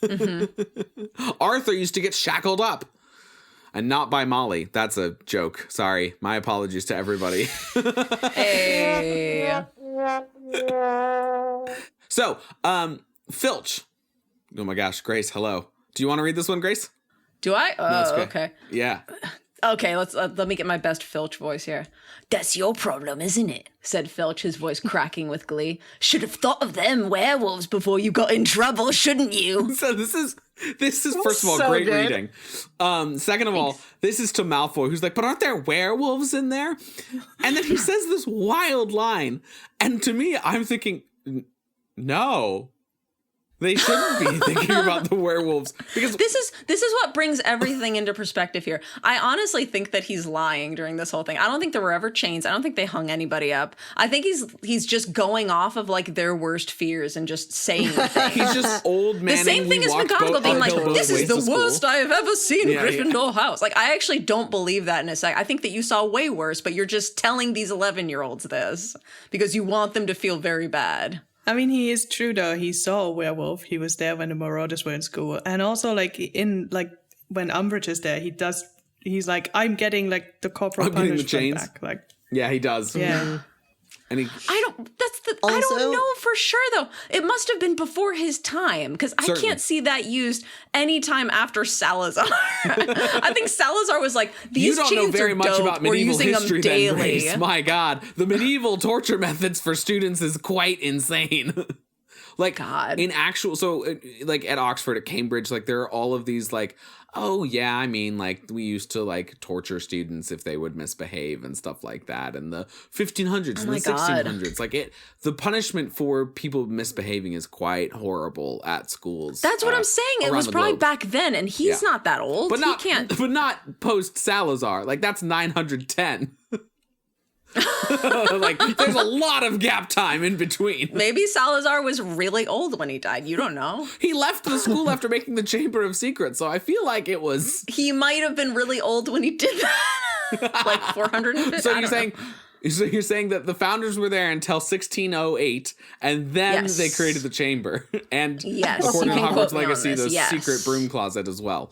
Mm-hmm. Arthur used to get shackled up. And not by Molly. That's a joke. Sorry. My apologies to everybody. Hey. So, Filch. Oh my gosh, Grace, hello. Do you want to read this one, Grace? Do I? No, it's Oh, okay. Yeah. Okay, let me get my best Filch voice here. That's your problem, isn't it? Said Filch, his voice cracking with glee. Should have thought of them werewolves before you got in trouble, shouldn't you? So this is first of all so great good. reading. Second of all, this is to Malfoy, who's like, but aren't there werewolves in there? And then he says this wild line, and to me, I'm thinking, no. They shouldn't be thinking about the werewolves because This is what brings everything into perspective here. I honestly think that he's lying during this whole thing. I don't think there were ever chains. I don't think they hung anybody up. I think he's just going off of like their worst fears and just saying things. he's just old man. The same thing as McGonagall being like, "This is the worst I have ever seen Yeah, Gryffindor house." Like, I actually don't believe that in a sec. I think that you saw way worse, but you're just telling these 11-year-olds this because you want them to feel very bad. I mean, he is true though. He saw a werewolf. He was there when the Marauders were in school, and also like when Umbridge is there, he's like, I'm getting like the corporal I'm getting the punishment chains. back. Like, Yeah, he does. yeah. And he I Also- don't know for sure though. It must have been before his time because I Certainly. can't see that used any time after Salazar. I think Salazar was like, these you don't chains know very are much dope. about We're medieval using history them then, daily. Grace. My God, the medieval torture methods for students is quite insane. Like God. in actual, so like at Oxford, at Cambridge, like there are all of these like, oh yeah, I mean like we used to like torture students if they would misbehave and stuff like that. And the 1500s and my the God. 1600s, like the punishment for people misbehaving is quite horrible at schools. That's what I'm saying. It around was the probably globe. back then, and he's Yeah. not that old. But not, he can't. but not post Salazar. Like that's 910. Like there's a lot of gap time in between. Maybe Salazar was really old when he died. You don't know. He left the school after making the Chamber of Secrets, so I feel like it was. He might have been really old when he did that. Like 450. So I you're don't know. saying, so you're saying that the founders were there until 1608, and then Yes. they created the chamber, and Yes, according you to can quote Hogwarts me on Legacy, this, the yes. secret broom closet as well,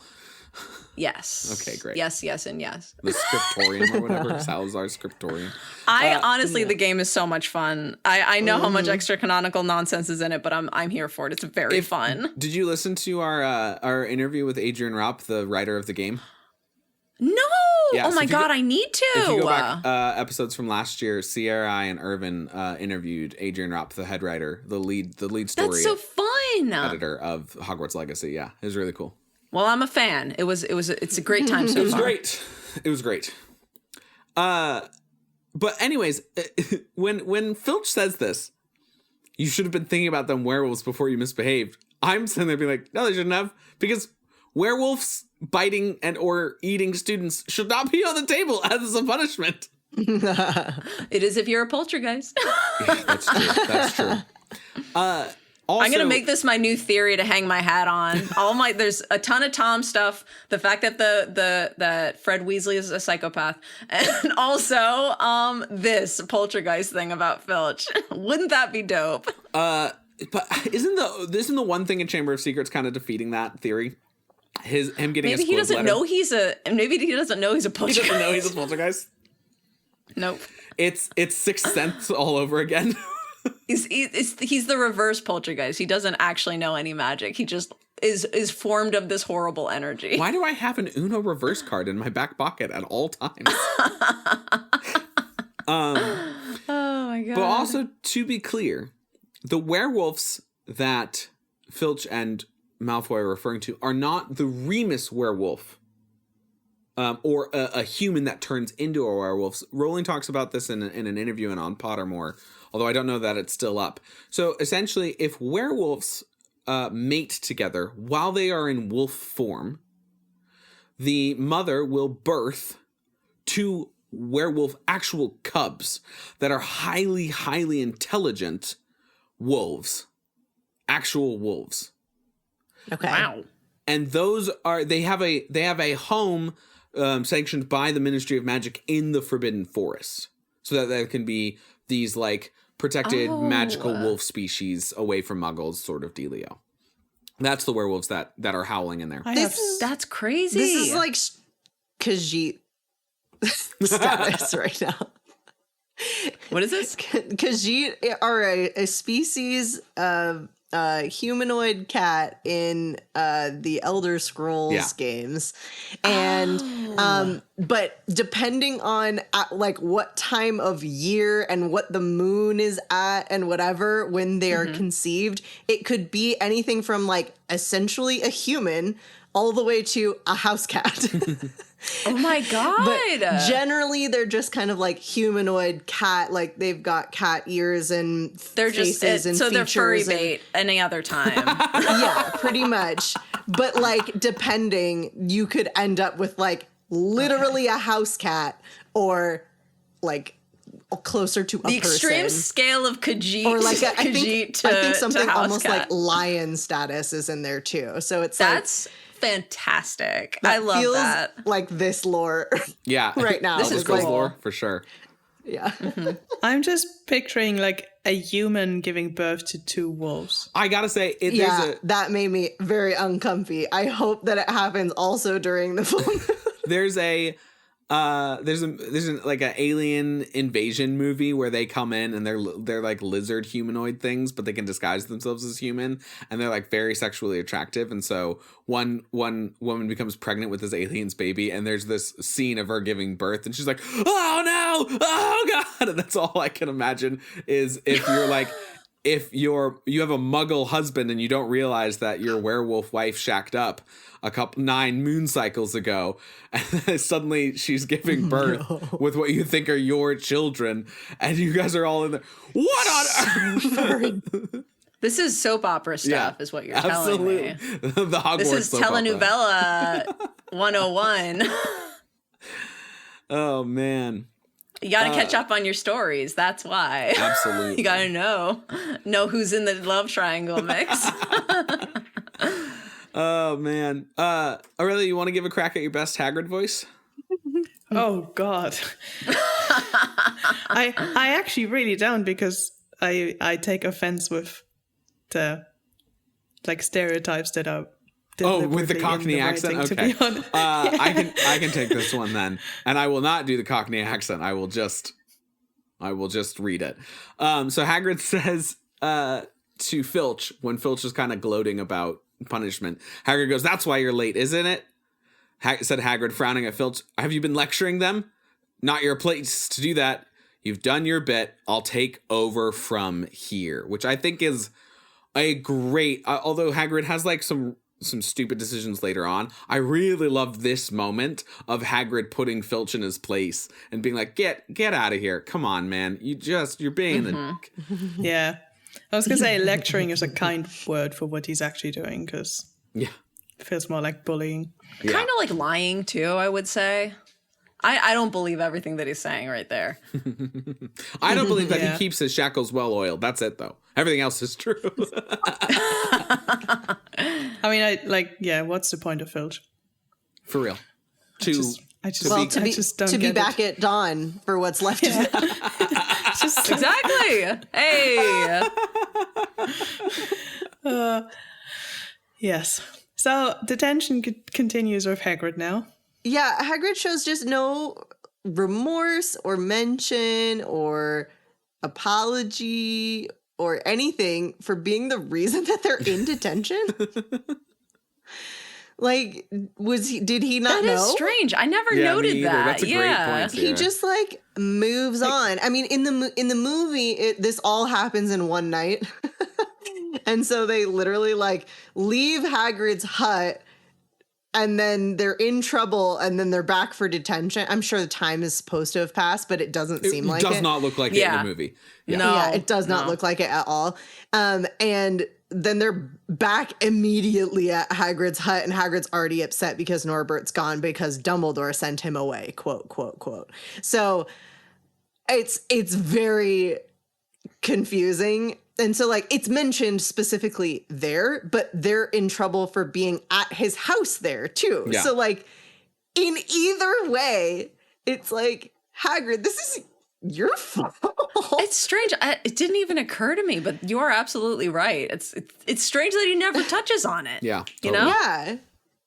Yes. Okay, great. Yes, and yes. the scriptorium or whatever, Salazar's scriptorium. Honestly, the game is so much fun. I know how much extra canonical nonsense is in it, but I'm here for it. It's very fun. Did you listen to our interview with Adrian Ropp, the writer of the game? No. Yeah, Oh so my if you God, go- I need to. If you go back episodes from last year, Sierra and Irvin interviewed Adrian Ropp, the head writer, the lead story That's so fun. editor of Hogwarts Legacy. Yeah, it was really cool. Well, I'm a fan. It's a great time so It was far. great. It was great. But anyways, when Filch says this, you should have been thinking about them werewolves before you misbehaved. I'm sitting there being like, no, they shouldn't have, because werewolves biting and or eating students should not be on the table as a punishment. It is if you're a poltergeist. Yeah, that's true. That's true. Also, I'm gonna make this my new theory to hang my hat on. There's a ton of Tom stuff. The fact that that Fred Weasley is a psychopath, and also this poltergeist thing about Filch. Wouldn't that be dope? But isn't the one thing in Chamber of Secrets kind of defeating that theory? Him getting maybe his he doesn't letter? know he's a poltergeist. He doesn't know he's a poltergeist. Nope. It's Sixth Sense all over again. He's the reverse poltergeist. He doesn't actually know any magic. He just is formed of this horrible energy. Why do I have an Uno reverse card in my back pocket at all times? Oh my god. But also, to be clear, the werewolves that Filch and Malfoy are referring to are not the Remus werewolf. Or a human that turns into a werewolf. Rowling talks about this in an interview and on Pottermore, although I don't know that it's still up. So essentially, if werewolves mate together while they are in wolf form, the mother will birth two werewolf actual cubs that are highly, highly intelligent wolves. Actual wolves. Okay. Wow. And those are they have a home sanctioned by the Ministry of Magic in the Forbidden Forest, so that there can be these like protected magical wolf species away from Muggles, sort of dealio. That's the werewolves that are howling in there. That's crazy. This is like Khajiit status right now. What is this? Khajiit are a species of humanoid cat in the Elder Scrolls games, and but depending on like what time of year and what the moon is at and whatever when they are conceived, it could be anything from like essentially a human all the way to a house cat. Oh my god. But generally they're just kind of like humanoid cat, like they've got cat ears and They're faces just and so they're furry features and- bait any other time. yeah, pretty much. But like depending, you could end up with like literally a house cat or like closer to a The person. extreme scale of Khajiit, Or like I Khajiit think something to house almost cat. like lion status is in there too. So it's That's fantastic. like I love feels that. like this lore. Yeah, Right now. This Elder is Scrolls cool. lore for sure. Yeah. I'm just picturing like a human giving birth to two wolves. I gotta say, Yeah, that made me very uncomfy. I hope that it happens also during the film. there's like an alien invasion movie where they come in and they're like lizard humanoid things, but they can disguise themselves as human, and they're like very sexually attractive. And so one woman becomes pregnant with this alien's baby, and there's this scene of her giving birth, and she's like, "Oh no, oh god!" And that's all I can imagine is if you're like. If you have a muggle husband and you don't realize that your werewolf wife shacked up 9 moon cycles ago, and then suddenly she's giving birth with what you think are your children, and you guys are all in there. What on earth? This is soap opera stuff, is what you're telling me. The Hogwarts This is soap opera. telenovela 101. Oh man. You got to catch up on your stories. That's why. Absolutely. You got to know who's in the love triangle mix. Oh man. Aurelia, you want to give a crack at your best Hagrid voice? Oh God. I actually really don't, because I take offense with the like stereotypes that are With the deliberately Cockney in the accent? writing, Okay. to be honest. I can take this one then. And I will not do the Cockney accent. I will just read it. So Hagrid says to Filch, when Filch is kind of gloating about punishment, Hagrid goes, "That's why you're late, isn't it?" Said Hagrid, frowning at Filch. "Have you been lecturing them? Not your place to do that. You've done your bit. I'll take over from here." Which I think is a great, although Hagrid has like some some stupid decisions later on. I really loved this moment of Hagrid putting Filch in his place and being like, get out of here. Come on, man. You're being the Yeah. I was going to say lecturing is a kind word for what he's actually doing, because yeah. it feels more like bullying. Yeah. Kind of like lying too, I would say. I don't believe everything that he's saying right there. I don't believe that Yeah. he keeps his shackles well oiled. That's it, though. Everything else is true. I mean, what's the point of Filch? For real. I just don't to be get back it. at dawn for what's left of it. Exactly. Hey. Yes. So detention continues with Hagrid now. Yeah, Hagrid shows just no remorse or mention or apology or anything for being the reason that they're in detention. Like, did he not That know? is strange. I never Yeah, me noted either. that. That's a great point. He Yeah. just like moves on. I mean, in the movie, this all happens in one night. And so they literally like leave Hagrid's hut, and then they're in trouble, and then they're back for detention. I'm sure the time is supposed to have passed, but it doesn't seem like it. It does not look like it in Yeah. the movie. Yeah. No. Yeah, it does not look like it at all. And then they're back immediately at Hagrid's hut, and Hagrid's already upset because Norbert's gone because Dumbledore sent him away, quote, quote, quote. So it's very confusing. And so, like, it's mentioned specifically there, but they're in trouble for being at his house there, too. Yeah. So, like, in either way, it's like, Hagrid, this is your fault. It's strange. It didn't even occur to me, but you are absolutely right. It's strange that he never touches on it. Yeah. You totally. know? Yeah.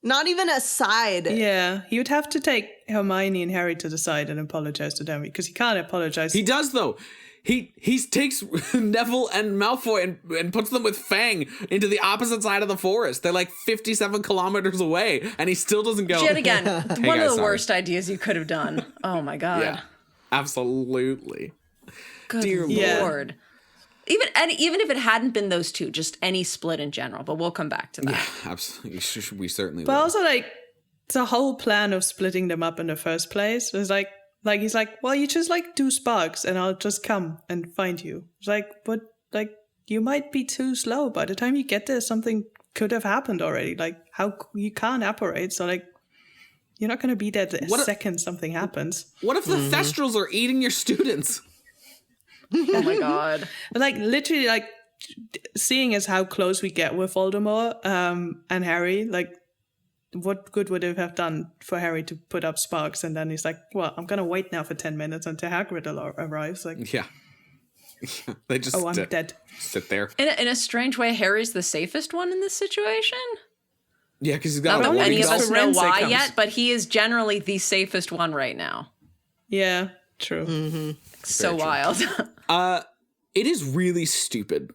Not even a side. Yeah, he would have to take Hermione and Harry to the side and apologize to them, because he can't apologize. He does, though. He takes Neville and Malfoy and puts them with Fang into the opposite side of the forest. They're like 57 kilometers away, and he still doesn't go. Yet again, one guys, of the sorry. worst ideas you could have done. Oh my God. Yeah, absolutely. Good Dear Lord. Even if it hadn't been those two, just any split in general, but we'll come back to that. Yeah, absolutely. We certainly But will. also, like, the whole plan of splitting them up in the first place was like he's like, well, you just like do sparks and I'll just come and find you. It's like, but like, you might be too slow. By the time you get there, something could have happened already. Like, how you can't apparate. So like, you're not going to be there the second something happens. What if the Thestrals are eating your students? Oh my God. But like, literally, like, seeing as how close we get with Voldemort and Harry, like, what good would it have done for Harry to put up sparks? And then he's like, well, I'm going to wait now for 10 minutes until Hagrid arrives. Like, Yeah. They just I'm dead. sit there. In a strange way, Harry's the safest one in this situation. Yeah, because he's got Not a that any of warning us bell. know Forensic why comes. yet, but he is generally the safest one right now. Yeah, true. So true. wild. It is really stupid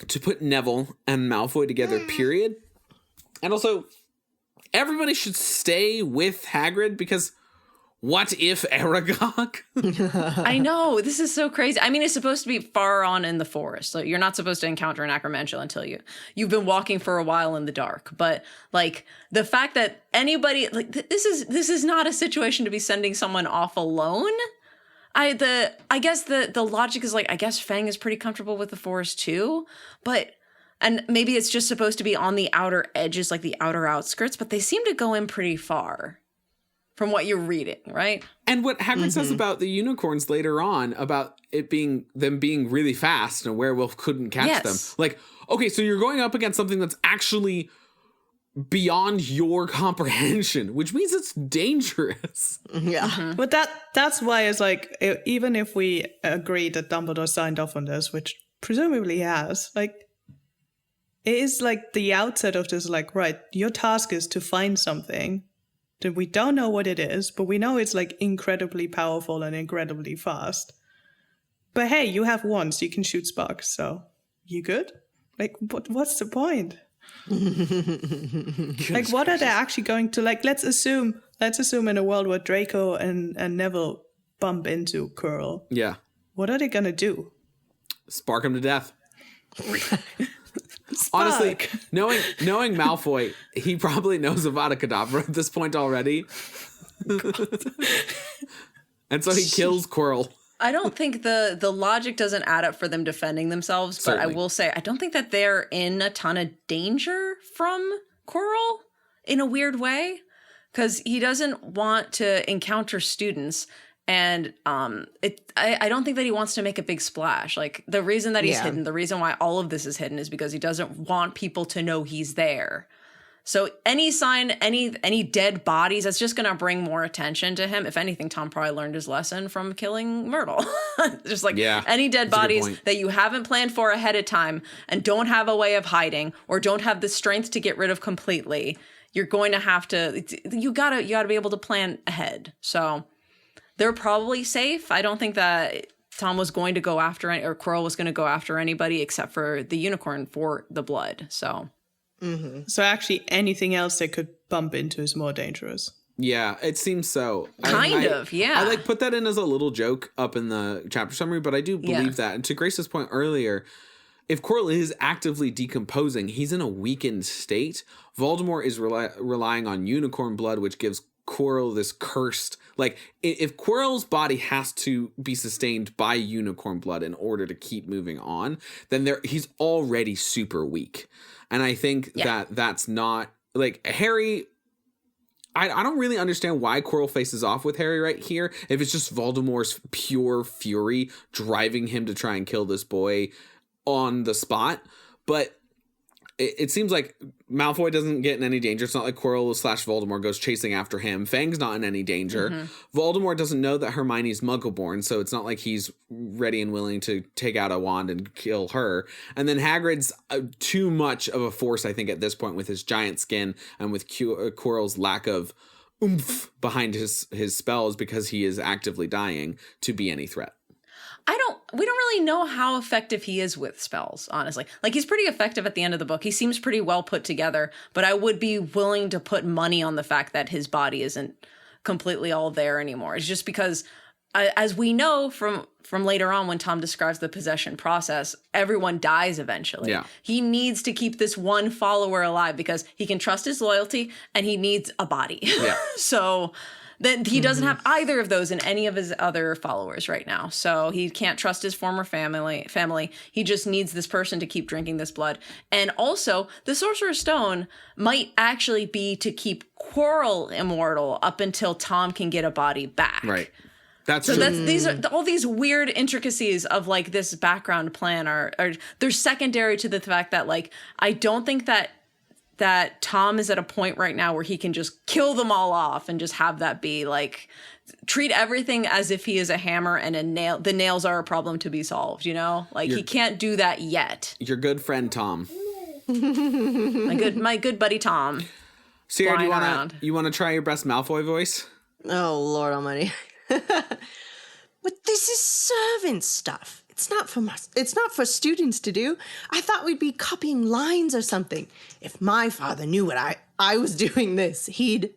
to put Neville and Malfoy together, period. And also, everybody should stay with Hagrid, because what if Aragog? I know. This is so crazy. I mean, it's supposed to be far on in the forest. So you're not supposed to encounter an acromantula until you've been walking for a while in the dark. But like the fact that anybody like this is not a situation to be sending someone off alone. I guess the logic is like, I guess Fang is pretty comfortable with the forest too, and maybe it's just supposed to be on the outer edges, like the outer outskirts, but they seem to go in pretty far from what you're reading, right? And what Hagrid says about the unicorns later on, about it being them being really fast and a werewolf couldn't catch them. Like, okay, so you're going up against something that's actually beyond your comprehension, which means it's dangerous. Yeah. But that's why it's like, even if we agree that Dumbledore signed off on this, which presumably he has, like, it is like the outset of this, like, right, your task is to find something that we don't know what it is, but we know it's like incredibly powerful and incredibly fast. But hey, you have wands, you can shoot sparks, so you good? Like, what's the point? Like, what are they actually going to, like, let's assume in a world where Draco and Neville bump into Quirrell. Yeah. What are they going to do? Spark him to death. honestly, knowing Malfoy, he probably knows Avada Kedavra at this point already. And so he kills Quirrell. I don't think the logic doesn't add up for them defending themselves, but Certainly. I will say I don't think that they're in a ton of danger from Quirrell in a weird way, because he doesn't want to encounter students, and I don't think that he wants to make a big splash. Like, the reason that he's hidden, the reason why all of this is hidden, is because he doesn't want people to know he's there. So any sign, any dead bodies, that's just going to bring more attention to him. If anything, Tom probably learned his lesson from killing Myrtle. Just like any dead bodies that you haven't planned for ahead of time and don't have a way of hiding or don't have the strength to get rid of completely, you're going to have to, you gotta be able to plan ahead. So they're probably safe. I don't think that Tom was going to go after or Quirrell was going to go after anybody except for the unicorn for the blood. So. Mm-hmm. So actually anything else they could bump into is more dangerous. Yeah, it seems so. Kind of, yeah. I like put that in as a little joke up in the chapter summary, but I do believe that. And to Grace's point earlier, if Quirrell is actively decomposing, he's in a weakened state. Voldemort is relying on unicorn blood, which gives Quirrell this cursed, like, if Quirrell's body has to be sustained by unicorn blood in order to keep moving on, then he's already super weak. And I think that's not, like, Harry, I don't really understand why Quirrell faces off with Harry right here. If it's just Voldemort's pure fury driving him to try and kill this boy on the spot. But it seems like Malfoy doesn't get in any danger. It's not like Quirrell / Voldemort goes chasing after him. Fang's not in any danger. Mm-hmm. Voldemort doesn't know that Hermione's Muggle-born, so it's not like he's ready and willing to take out a wand and kill her. And then Hagrid's too much of a force, I think, at this point with his giant skin and with Quirrell's lack of oomph behind his spells because he is actively dying to be any threat. We don't really know how effective he is with spells, honestly. Like, he's pretty effective at the end of the book. He seems pretty well put together, but I would be willing to put money on the fact that his body isn't completely all there anymore. It's just because, as we know from later on when Tom describes the possession process, everyone dies eventually. Yeah. He needs to keep this one follower alive because he can trust his loyalty and he needs a body. Yeah. So then he doesn't have either of those in any of his other followers right now. So he can't trust his former family. He just needs this person to keep drinking this blood. And also, the Sorcerer's Stone might actually be to keep Quirrell immortal up until Tom can get a body back. Right. These are all these weird intricacies of, like, this background plan are they're secondary to the fact that, like, I don't think that Tom is at a point right now where he can just kill them all off and just have that be, like, treat everything as if he is a hammer and a nail. The nails are a problem to be solved, you know? Like, he can't do that yet. Your good friend Tom. my good buddy Tom. Sierra, do you want to try your best Malfoy voice? Oh, Lord Almighty. But this is servant stuff. It's not for students to do. I thought we'd be copying lines or something. If my father knew what I was doing this, he'd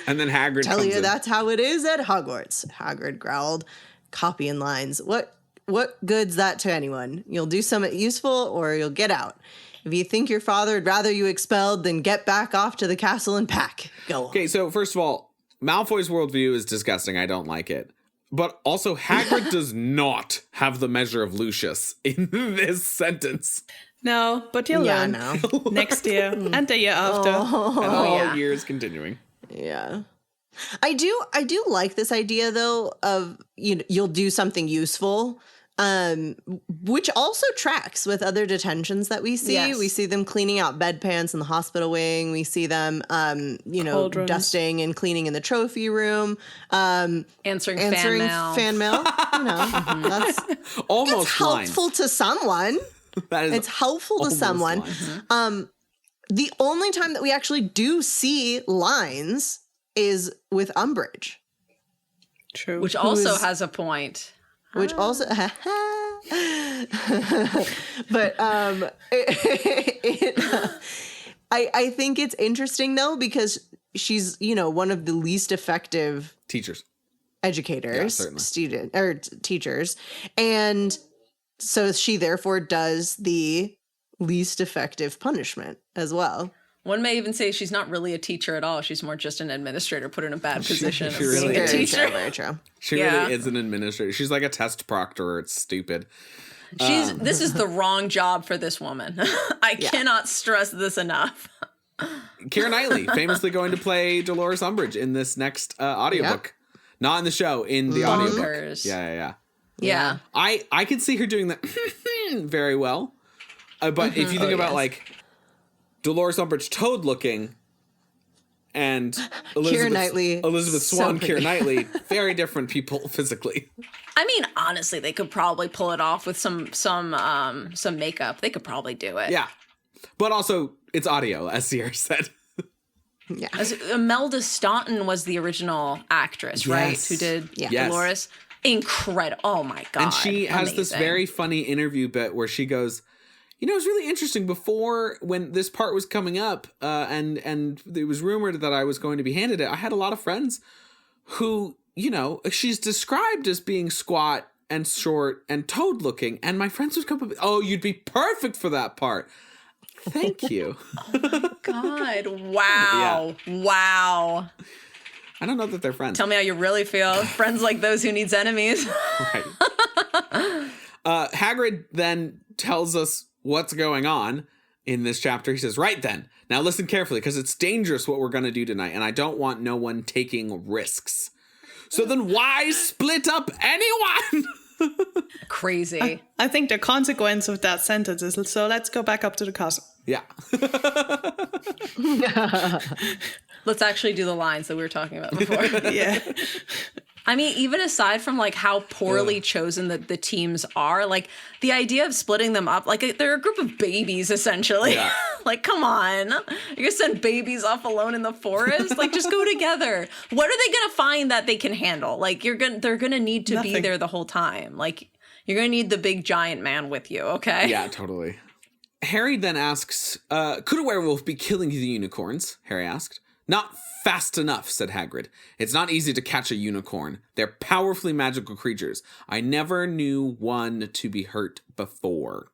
and then Hagrid tell you that's how it is at Hogwarts. Hagrid growled, copying lines. What good's that to anyone? You'll do something useful or you'll get out. If you think your father would rather you expelled, then get back off to the castle and pack. Go on. Okay, so first of all, Malfoy's worldview is disgusting. I don't like it. But also, Hagrid does not have the measure of Lucius in this sentence. No, but you'll learn next year and the year after. And all years continuing. Yeah. I do like this idea, though, of you'll do something useful, which also tracks with other detentions that we see. Yes. We see them cleaning out bedpans in the hospital wing. We see them, Cauldrons. Dusting and cleaning in the trophy room. Answering fan mail. That's almost helpful to someone. It's helpful to someone. The only time that we actually do see lines is with Umbridge. True. Which also has a point. Which also, but I think it's interesting though because she's one of the least effective educators, teachers, and so she therefore does the least effective punishment as well. One may even say she's not really a teacher at all. She's more just an administrator put in a bad position she of really being a is. teacher. Very true. She Yeah. really is an administrator. She's like a test proctor. It's stupid. This is the wrong job for this woman. I cannot stress this enough. Keira Knightley, famously going to play Dolores Umbridge in this next audiobook. Not in the show, in the audiobook. Bonkers. Yeah. I could see her doing that very well. But if you think about like Dolores Umbridge toad looking and Elizabeth Swann, Keira Knightley, very different people physically. I mean, honestly, they could probably pull it off with some makeup. They could probably do it. Yeah. But also, it's audio, as Sierra said. Yeah. Imelda Staunton was the original actress, right? Yes. Who did Yes. Dolores. Incredible. Oh, my God. And she has this Amazing. very funny interview bit where she goes, you know, it's really interesting. Before, when this part was coming up, and it was rumored that I was going to be handed it, I had a lot of friends who, you know, she's described as being squat and short and toad-looking, and my friends would come up, oh, you'd be perfect for that part. Thank you. God. Wow. Yeah. Wow. I don't know that they're friends. Tell me how you really feel. Friends like those who needs enemies. Right. Hagrid then tells us what's going on in this chapter. He says, right then, now listen carefully, because it's dangerous what we're going to do tonight, and I don't want no one taking risks. So then why split up anyone? Crazy. I think the consequence of that sentence is, so let's go back up to the castle. Yeah. Let's actually do the lines that we were talking about before. Yeah. I mean, even aside from like how poorly chosen the teams are, like the idea of splitting them up, like they're a group of babies essentially. Yeah. Like, come on, you're gonna send babies off alone in the forest? Like, just go together. What are they gonna find that they can handle? Like, they're gonna need to be Nothing. there the whole time. Like, you're gonna need the big giant man with you. Okay. Yeah, totally. Harry then asks, could a werewolf be killing the unicorns? Harry asked. Not fast enough, said Hagrid. It's not easy to catch a unicorn. They're powerfully magical creatures. I never knew one to be hurt before.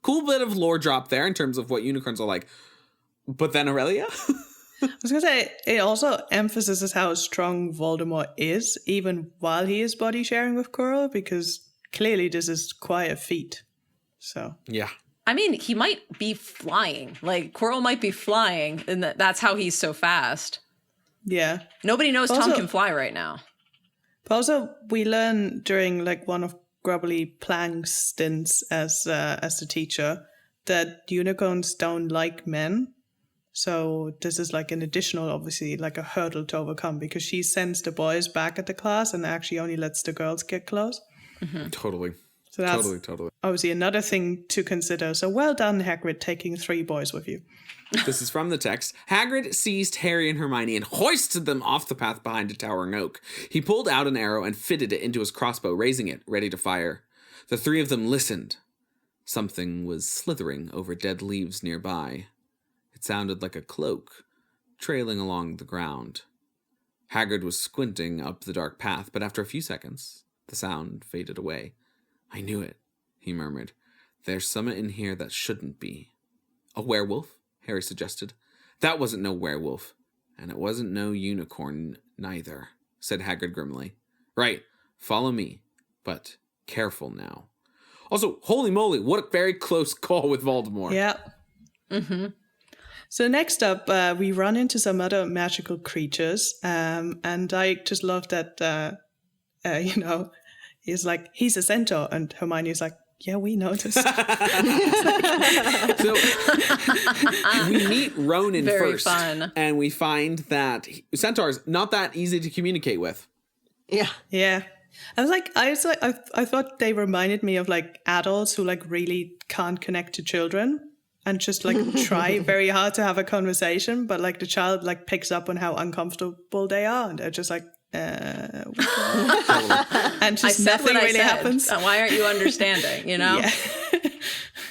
Cool bit of lore drop there in terms of what unicorns are like. But then Aurelia? I was going to say, it also emphasizes how strong Voldemort is, even while he is body sharing with Quirrell, because clearly this is quite a feat. So, Yeah. I mean, he might be flying. Like, Quirrell might be flying, and that's how he's so fast. yeah. Nobody knows Also- Tom can fly right now. But also, we learn during like one of Grubbly Plank's stints as the teacher that unicorns don't like men. So this is like an additional, obviously, like a hurdle to overcome, because she sends the boys back at the class and actually only lets the girls get close. Totally. So that's Totally. obviously another thing to consider. So well done, Hagrid, taking 3 boys with you. This is from the text. Hagrid seized Harry and Hermione and hoisted them off the path behind a towering oak. He pulled out an arrow and fitted it into his crossbow, raising it, ready to fire. The 3 of them listened. Something was slithering over dead leaves nearby. It sounded like a cloak, trailing along the ground. Hagrid was squinting up the dark path, but after a few seconds, the sound faded away. I knew it, he murmured. There's something in here that shouldn't be. A werewolf? Harry suggested. That wasn't no werewolf, and it wasn't no unicorn neither, said Hagrid grimly. Right, follow me, but careful now. Also, holy moly, what a very close call with Voldemort. Yeah. Mm-hmm. So next up, we run into some other magical creatures, and I just love that, he's like, he's a centaur, and Hermione's like, yeah, we noticed. So we meet Ronan Very first, fun. and we find that centaurs not that easy to communicate with. Yeah. Yeah. I thought they reminded me of like adults who like really can't connect to children and just like try very hard to have a conversation, but like the child like picks up on how uncomfortable they are, and they're just like, and I just said nothing what I really said. happens. Why aren't you understanding? You know, Yeah.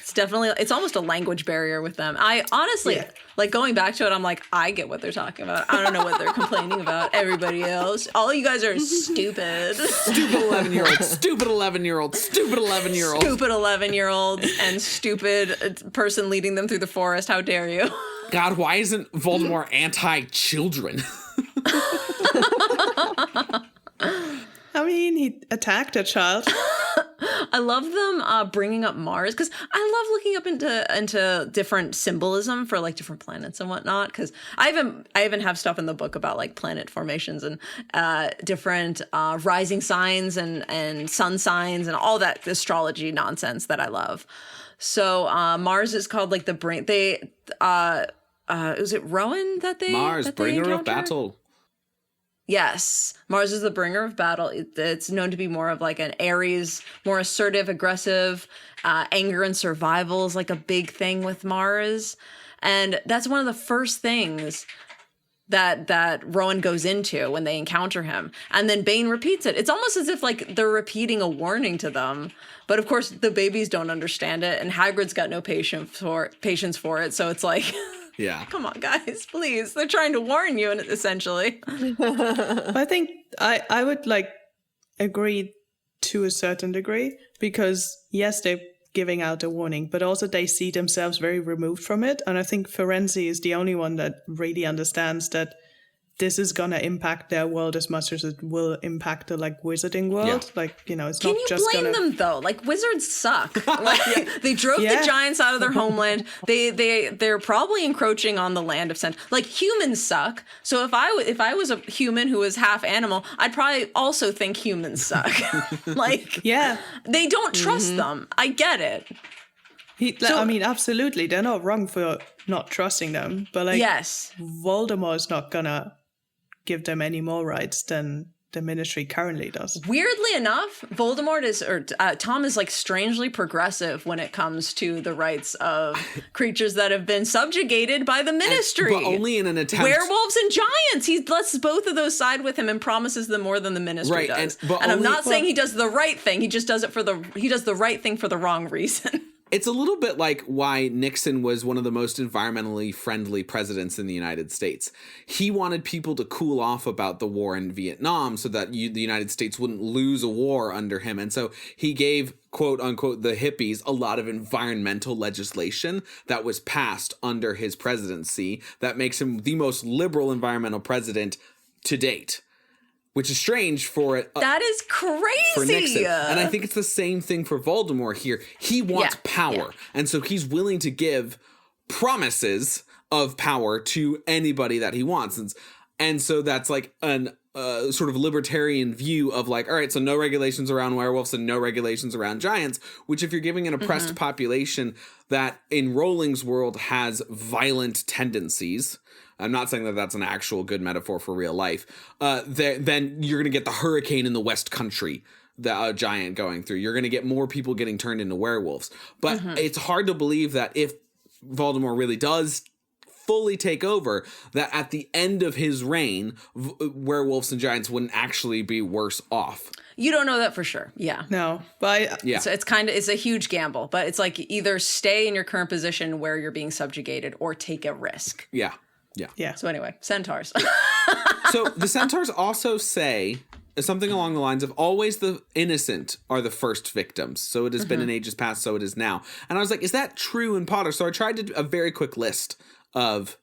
it's definitely, it's almost a language barrier with them. I honestly, like going back to it, I'm like, I get what they're talking about. I don't know what they're complaining about. Everybody else, all you guys are stupid. Stupid 11-year-olds, stupid 11-year-olds, stupid 11-year-olds. Stupid 11-year-olds and stupid person leading them through the forest. How dare you? God, why isn't Voldemort anti-children? I mean, he attacked a child. I love them bringing up Mars because I love looking up into different symbolism for like different planets and whatnot. Because I even have stuff in the book about like planet formations and different rising signs and sun signs and all that astrology nonsense that I love. So Mars is called like the brain. Was it Rowan that they bringer of battle. Yes, Mars is the bringer of battle. It's known to be more of like an Aries, more assertive, aggressive. Anger and survival is like a big thing with Mars. And that's one of the first things that Rowan goes into when they encounter him. And then Bane repeats it. It's almost as if like they're repeating a warning to them. But of course, the babies don't understand it. And Hagrid's got no patience for it. So it's like... Yeah. Come on, guys, please. They're trying to warn you, essentially. I think I would like agree to a certain degree because, yes, they're giving out a warning, but also they see themselves very removed from it. And I think Firenze is the only one that really understands that this is going to impact their world as much as it will impact the like wizarding world. Yeah. Like, you know, it's Can not you just blame them though? Like wizards suck. Like they drove the giants out of their homeland. They're probably encroaching on the land of Cent. Like humans suck. So if I was a human who was half animal, I'd probably also think humans suck. Like they don't trust them. I get it. I mean, absolutely, they're not wrong for not trusting them, but like, Voldemort's not gonna give them any more rights than the Ministry currently does. Weirdly enough, Tom is like strangely progressive when it comes to the rights of creatures that have been subjugated by the Ministry. But only in an attempt. Werewolves and giants. He lets both of those side with him and promises them more than the Ministry does. And I'm not saying he does the right thing. He just does it he does the right thing for the wrong reason. It's a little bit like why Nixon was one of the most environmentally friendly presidents in the United States. He wanted people to cool off about the war in Vietnam so that the United States wouldn't lose a war under him. And so he gave, quote unquote, the hippies a lot of environmental legislation that was passed under his presidency that makes him the most liberal environmental president to date. Which is strange for that is crazy. For Nixon. And I think it's the same thing for Voldemort here. He wants power. And so he's willing to give promises of power to anybody that he wants. And so that's like an sort of libertarian view of like, all right, so no regulations around werewolves and no regulations around giants, which if you're giving an oppressed population that in Rowling's world has violent tendencies, I'm not saying that that's an actual good metaphor for real life, then you're going to get the hurricane in the West Country, the giant going through. You're going to get more people getting turned into werewolves. But it's hard to believe that if Voldemort really does fully take over, that at the end of his reign, werewolves and giants wouldn't actually be worse off. You don't know that for sure. Yeah. No, but So it's a huge gamble, but it's like either stay in your current position where you're being subjugated or take a risk. Yeah. So anyway, centaurs. So the centaurs also say something along the lines of always the innocent are the first victims. So it has been in ages past, so it is now. And I was like, is that true in Potter? So I tried to do a very quick list of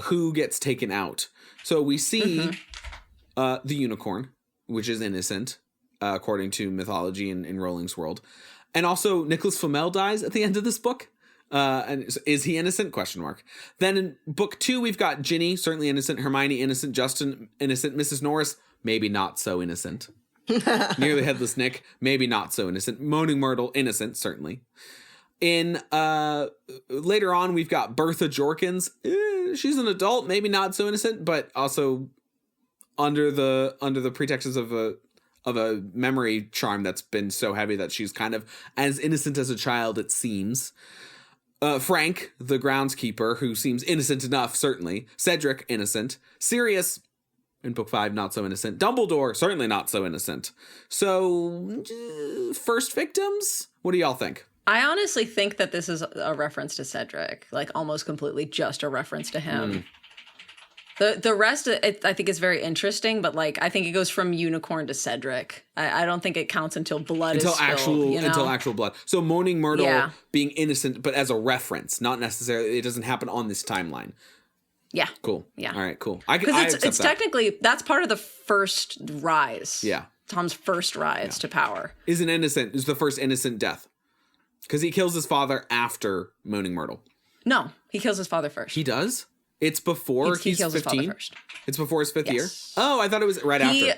who gets taken out. So we see the unicorn, which is innocent, according to mythology in Rowling's world. And also Nicholas Flamel dies at the end of this book. And is he innocent? ? Then in book 2, we've got Ginny, certainly innocent. Hermione, innocent. Justin, innocent. Mrs. Norris, maybe not so innocent. Nearly Headless Nick, maybe not so innocent. Moaning Myrtle, innocent, certainly. In later on, we've got Bertha Jorkins. She's an adult, maybe not so innocent, but also under the pretexts of a memory charm that's been so heavy that she's kind of as innocent as a child, it seems. Frank, the groundskeeper, who seems innocent enough, certainly. Cedric, innocent. Sirius, in book 5, not so innocent. Dumbledore, certainly not so innocent. So, first victims? What do y'all think? I honestly think that this is a reference to Cedric, like almost completely just a reference to him. The rest, I think, is very interesting, but like I think it goes from unicorn to Cedric. I don't think it counts until blood is spilled. Until actual blood. So Moaning Myrtle Yeah. being innocent, but as a reference, not necessarily. It doesn't happen on this timeline. Yeah. Cool. Yeah. All right. Cool. Because it's technically that's part of the first rise. Yeah. Tom's first rise to power. Is the first innocent death. Because he kills his father after Moaning Myrtle. No, he kills his father first. He does? It's before he he's kills 15? his father first. It's before his fifth year? Yes. Oh, I thought it was right after.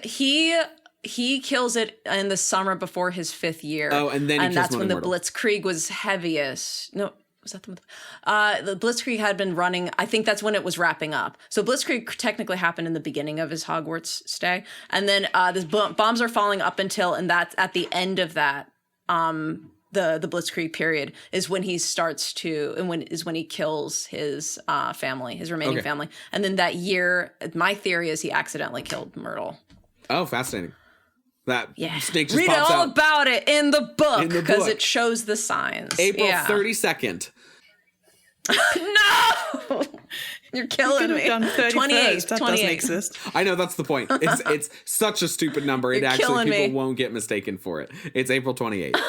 He kills it in the summer before his 5th year. Oh, and then he kills that's when Moaning the Myrtle. Blitzkrieg was heaviest. No, was that the Blitzkrieg had been running. I think that's when it was wrapping up. So Blitzkrieg technically happened in the beginning of his Hogwarts stay, and then this bombs are falling up until, and that's at the end of that. The Blitzkrieg period is when he starts to, and when he kills his family, his remaining family, and then that year, my theory is he accidentally killed Myrtle. Oh, fascinating. That snake just Read pops all out. about it in the book because it shows the signs. April 32nd. No, you're killing me. Done 31st. That doesn't exist. I know, that's the point. It's such a stupid number. You're killing people me. won't get mistaken for it. It's April 28th.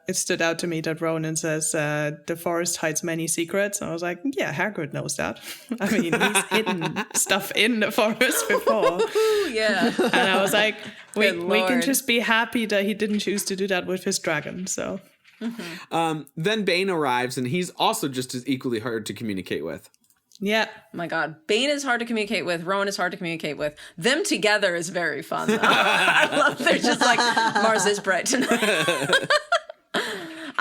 It stood out to me that Ronan says the forest hides many secrets. And I was like, yeah, Hagrid knows that. I mean, he's hidden stuff in the forest before. Yeah. And I was like, we can Lord. just be happy that he didn't choose to do that with his dragon. So Then Bane arrives, and he's also just as equally hard to communicate with. yeah. Oh my God. Bane is hard to communicate with. Rowan is hard to communicate with. Them together is very fun, though. I love they're just like, Mars is bright tonight.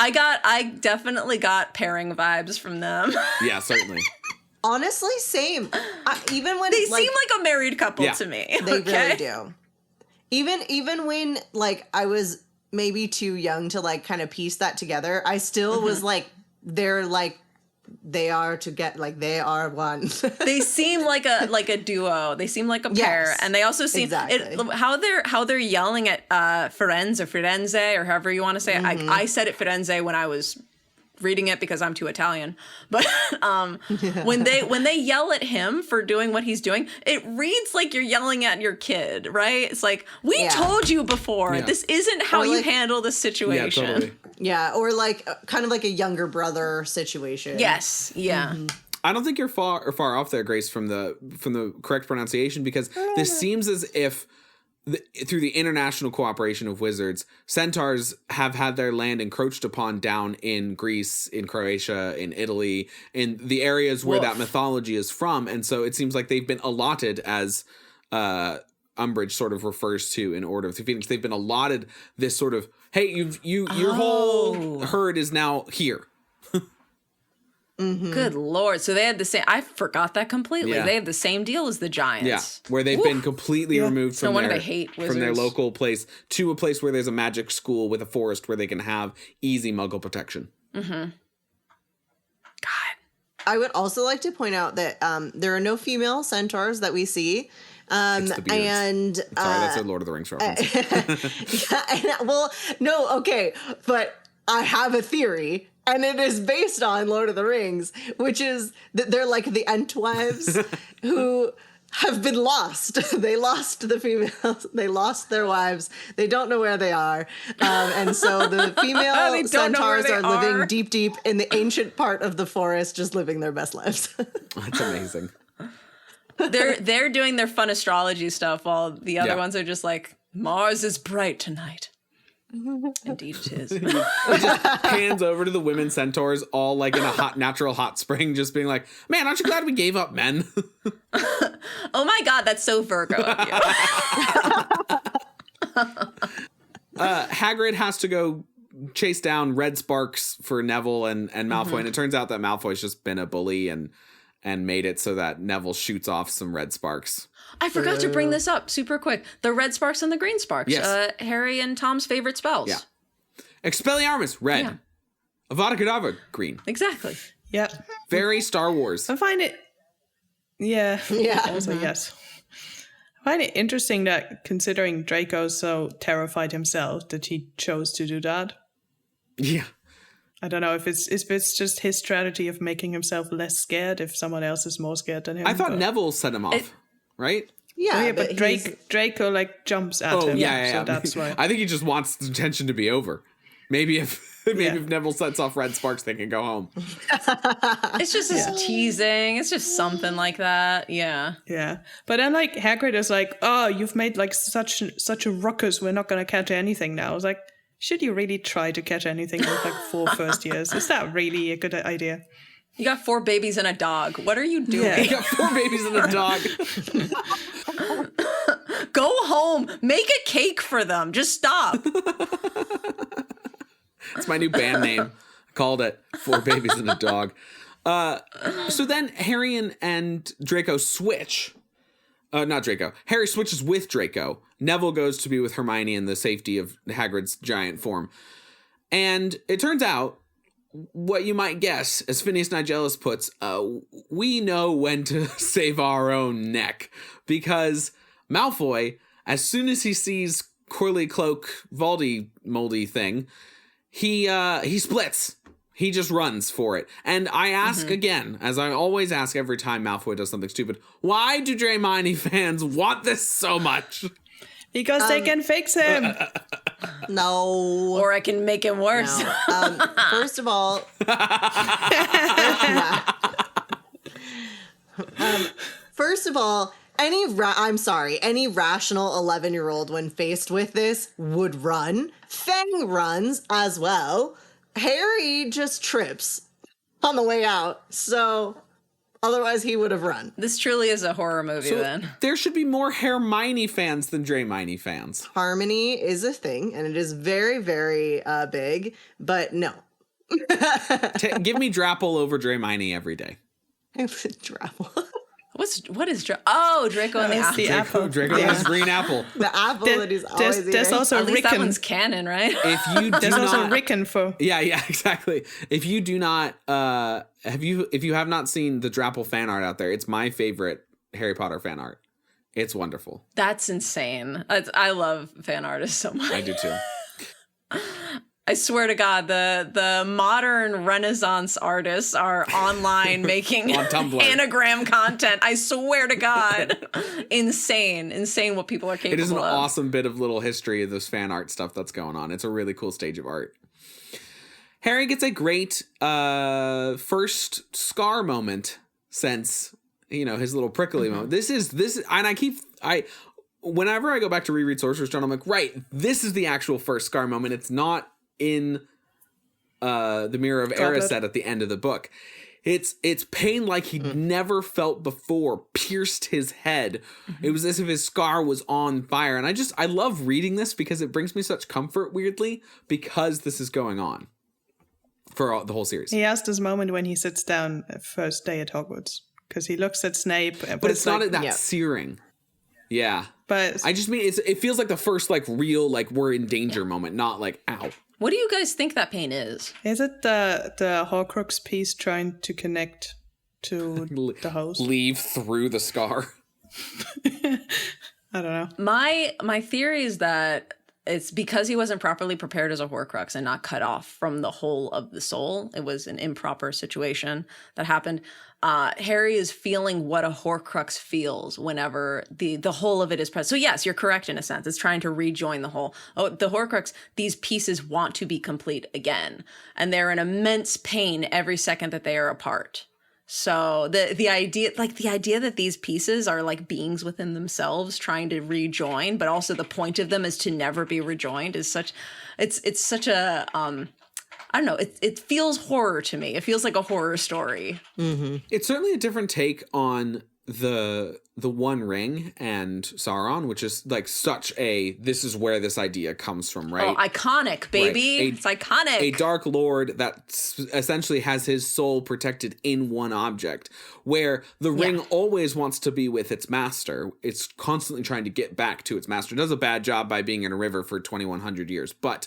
I definitely got pairing vibes from them. Yeah, certainly. Honestly, same. Even when They seem like a married couple to me. They really do. Even when like I was maybe too young to like kind of piece that together, I still was like, they're like, they are to get like they are one. They seem like a duo. They seem like a pair, and they also seem how they're yelling at Firenze or Firenze or however you want to say it. I said it Firenze when I was reading it because I'm too Italian. But when they yell at him for doing what he's doing, it reads like you're yelling at your kid, right? It's like, we told you before. Yeah. This isn't how you handle the situation. Yeah, totally. Yeah, or like kind of like a younger brother situation. Yes. Yeah. I don't think you're far off there, Grace, from the correct pronunciation, because this seems as if through the international cooperation of wizards, centaurs have had their land encroached upon down in Greece, in Croatia, in Italy, in the areas where that mythology is from. And so it seems like they've been allotted, as Umbridge sort of refers to in Order of the Phoenix. They've been allotted this sort of, hey, your whole herd is now here. Good Lord. So they had the same, I forgot that completely. Yeah. They have the same deal as the Giants. Yeah, where they've been completely removed from, wonder they hate from their wizards. local place to a place where there's a magic school with a forest where they can have easy muggle protection. God. I would also like to point out that there are no female centaurs that we see. It's the beards. And Sorry, that's a Lord of the Rings reference. but I have a theory, and it is based on Lord of the Rings, which is that they're like the Entwives who have been lost. They lost the females. They lost their wives. They don't know where they are. And so the female centaurs are living deep, deep in the ancient part of the forest, just living their best lives. That's amazing. They're doing their fun astrology stuff while the other ones are just like, Mars is bright tonight. Indeed it is. Hands over to the women centaurs, all like in a natural hot spring, just being like, man, aren't you glad we gave up men? Oh my God, that's so Virgo of you. Hagrid has to go chase down red sparks for Neville and Malfoy, and it turns out that Malfoy's just been a bully and made it so that Neville shoots off some red sparks. I forgot to bring this up super quick. The red sparks and the green sparks. Yes. Harry and Tom's favorite spells. Yeah. Expelliarmus, red. Yeah. Avada Kedavra, green. Exactly. Yeah. Very Star Wars. I find it. Yeah. Yeah. Also, yes. I find it interesting that considering Draco's so terrified himself that he chose to do that. Yeah. I don't know if it's just his strategy of making himself less scared if someone else is more scared than him. I thought Neville set him off, right? Yeah, but Draco like jumps at him. So that's why. I think he just wants the tension to be over. Maybe if Neville sets off red sparks, they can go home. It's just his teasing. It's just something like that. Yeah. Yeah. But then like Hagrid is like, oh, you've made like such a ruckus. We're not going to catch anything now. I was like, should you really try to catch anything with like 4 first years? Is that really a good idea? You got 4 babies and a dog. What are you doing? Yeah. You got 4 babies and a dog. Go home. Make a cake for them. Just stop. It's my new band name. I called it 4 Babies and a Dog. So then Harry and Draco switch. Not Draco. Harry switches with Draco. Neville goes to be with Hermione in the safety of Hagrid's giant form. And it turns out, what you might guess, as Phineas Nigellus puts, we know when to save our own neck. Because Malfoy, as soon as he sees Corley Cloak Voldy moldy thing, he splits. He just runs for it. And I ask again, as I always ask every time Malfoy does something stupid, why do Hermione fans want this so much? Because they can fix him. No. Or I can make him worse. No. First of all, any rational 11-year-old when faced with this would run. Fang runs as well. Harry just trips on the way out. So otherwise he would have run. This truly is a horror movie then. There should be more Hermione fans than Hermione fans. Harmony is a thing, and it is very, very big, but no. Give me Drapple over Hermione every day. Drapple. What is Draco? Oh, Draco and the apple. Draco and his green apple. The apple that he's always eating. There's also At least that Rickon. one's canon, right? If you do There's not, also Rickon for. Yeah, exactly. If you do not, if you have not seen the Drapple fan art out there, it's my favorite Harry Potter fan art. It's wonderful. That's insane. I love fan artists so much. I do too. I swear to God, the modern Renaissance artists are online making On Tumblr. anagram content. I swear to God. Insane what people are capable of. It is an awesome bit of little history of this fan art stuff that's going on. It's a really cool stage of art. Harry gets a great first scar moment since, his little prickly moment. This is, and whenever I go back to reread Sorcerer's Stone, I'm like, right, this is the actual first scar moment. It's not in the Mirror of Erised at the end of the book. It's pain like he'd never felt before pierced his head. It was as if his scar was on fire. And I love reading this because it brings me such comfort, weirdly, because this is going on for the whole series. He has this moment when he sits down first day at Hogwarts because he looks at Snape. But it's not that searing. Yeah. But I just mean, it feels like the first real, we're in danger moment, not ow. What do you guys think that pain is? Is it the Horcrux piece trying to connect to the host? Leave through the scar. I don't know. My theory is that it's because he wasn't properly prepared as a Horcrux and not cut off from the whole of the soul. It was an improper situation that happened. Harry is feeling what a Horcrux feels whenever the whole of it is present. So yes, you're correct in a sense. It's trying to rejoin the whole. Oh, the Horcrux, these pieces want to be complete again. And they're in immense pain every second that they are apart. So the idea that these pieces are like beings within themselves trying to rejoin, but also the point of them is to never be rejoined is such a I don't know. It feels horror to me. It feels like a horror story. Mm-hmm. It's certainly a different take on the One Ring and Sauron, which is such a, this is where this idea comes from, right? Oh, iconic, baby. Right. It's iconic. A Dark Lord that essentially has his soul protected in one object, where the ring always wants to be with its master. It's constantly trying to get back to its master. It does a bad job by being in a river for 2,100 years, but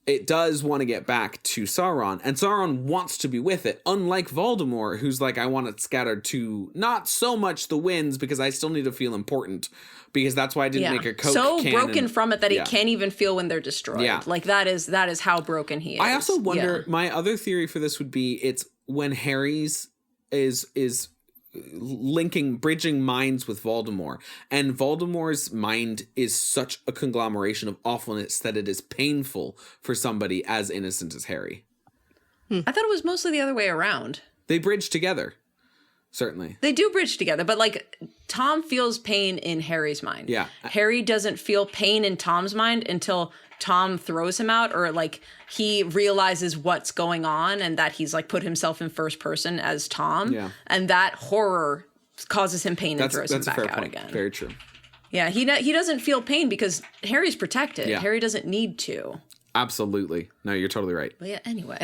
it does want to get back to Sauron, and Sauron wants to be with it, unlike Voldemort, who's like, I want it scattered to not so much the winds, because I still need to feel important, because that's why I didn't make a Coke so can broken from it that he yeah. can't even feel when they're destroyed. Yeah. Like that is how broken he is. I also wonder, my other theory for this would be, it's when Harry's is bridging minds with Voldemort, and Voldemort's mind is such a conglomeration of awfulness that it is painful for somebody as innocent as Harry. I thought it was mostly the other way around. They bridge together, certainly. They do bridge together, but like Tom feels pain in Harry's mind. Yeah. Harry doesn't feel pain in Tom's mind until Tom throws him out, or like he realizes what's going on and that he's like put himself in first person as Tom. Yeah. And that horror causes him pain and throws him back out again. Very true. Yeah, he doesn't feel pain because Harry's protected. Yeah. Harry doesn't need to. Absolutely. No, you're totally right. But yeah, anyway.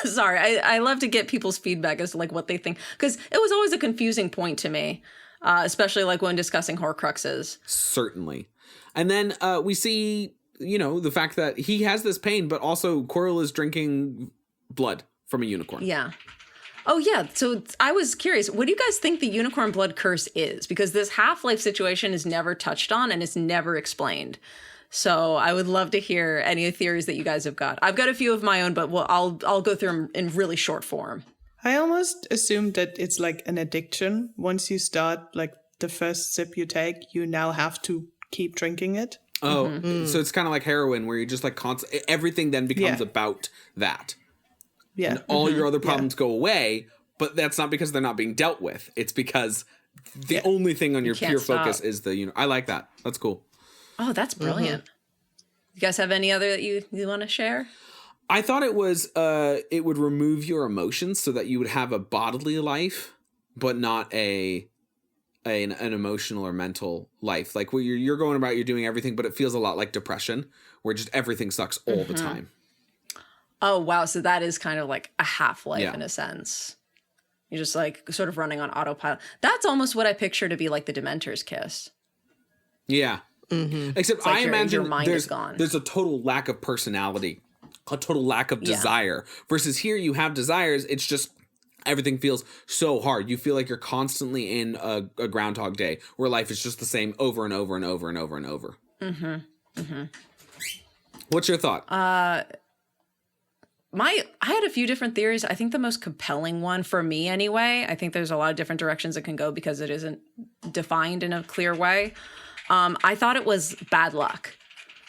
Sorry, I love to get people's feedback as to like what they think, because it was always a confusing point to me, especially like when discussing Horcruxes. Certainly. And then we see, the fact that he has this pain, but also Quirrell is drinking blood from a unicorn. Yeah. Oh, yeah. So I was curious, what do you guys think the unicorn blood curse is? Because this Half-Life situation is never touched on and it's never explained. So I would love to hear any theories that you guys have got. I've got a few of my own, but I'll go through them in really short form. I almost assumed that it's like an addiction. Once you start, like the first sip you take, you now have to keep drinking it. Oh, so it's kind of like heroin, where you just like everything then becomes about that. Yeah. And all your other problems go away, but that's not because they're not being dealt with. It's because the only thing on your can't pure stop. focus is I like that. That's cool. Oh, that's brilliant. You guys have any other that you want to share? I thought it would remove your emotions so that you would have a bodily life, but not an emotional or mental life. Like where you're going about, you're doing everything, but it feels a lot like depression, where just everything sucks all the time. Oh, wow. So that is kind of like a Half-Life Yeah. in a sense. You're just like sort of running on autopilot. That's almost what I picture to be like the Dementor's kiss. Yeah. Except like I your imagine mind is gone. there's a total lack of personality, a total lack of desire. Versus here you have desires. It's just everything feels so hard. You feel like you're constantly in a Groundhog Day where life is just the same over and over and over and over and over. What's your thought? I had a few different theories. I think the most compelling one for me anyway, I think there's a lot of different directions it can go because it isn't defined in a clear way. I thought it was bad luck.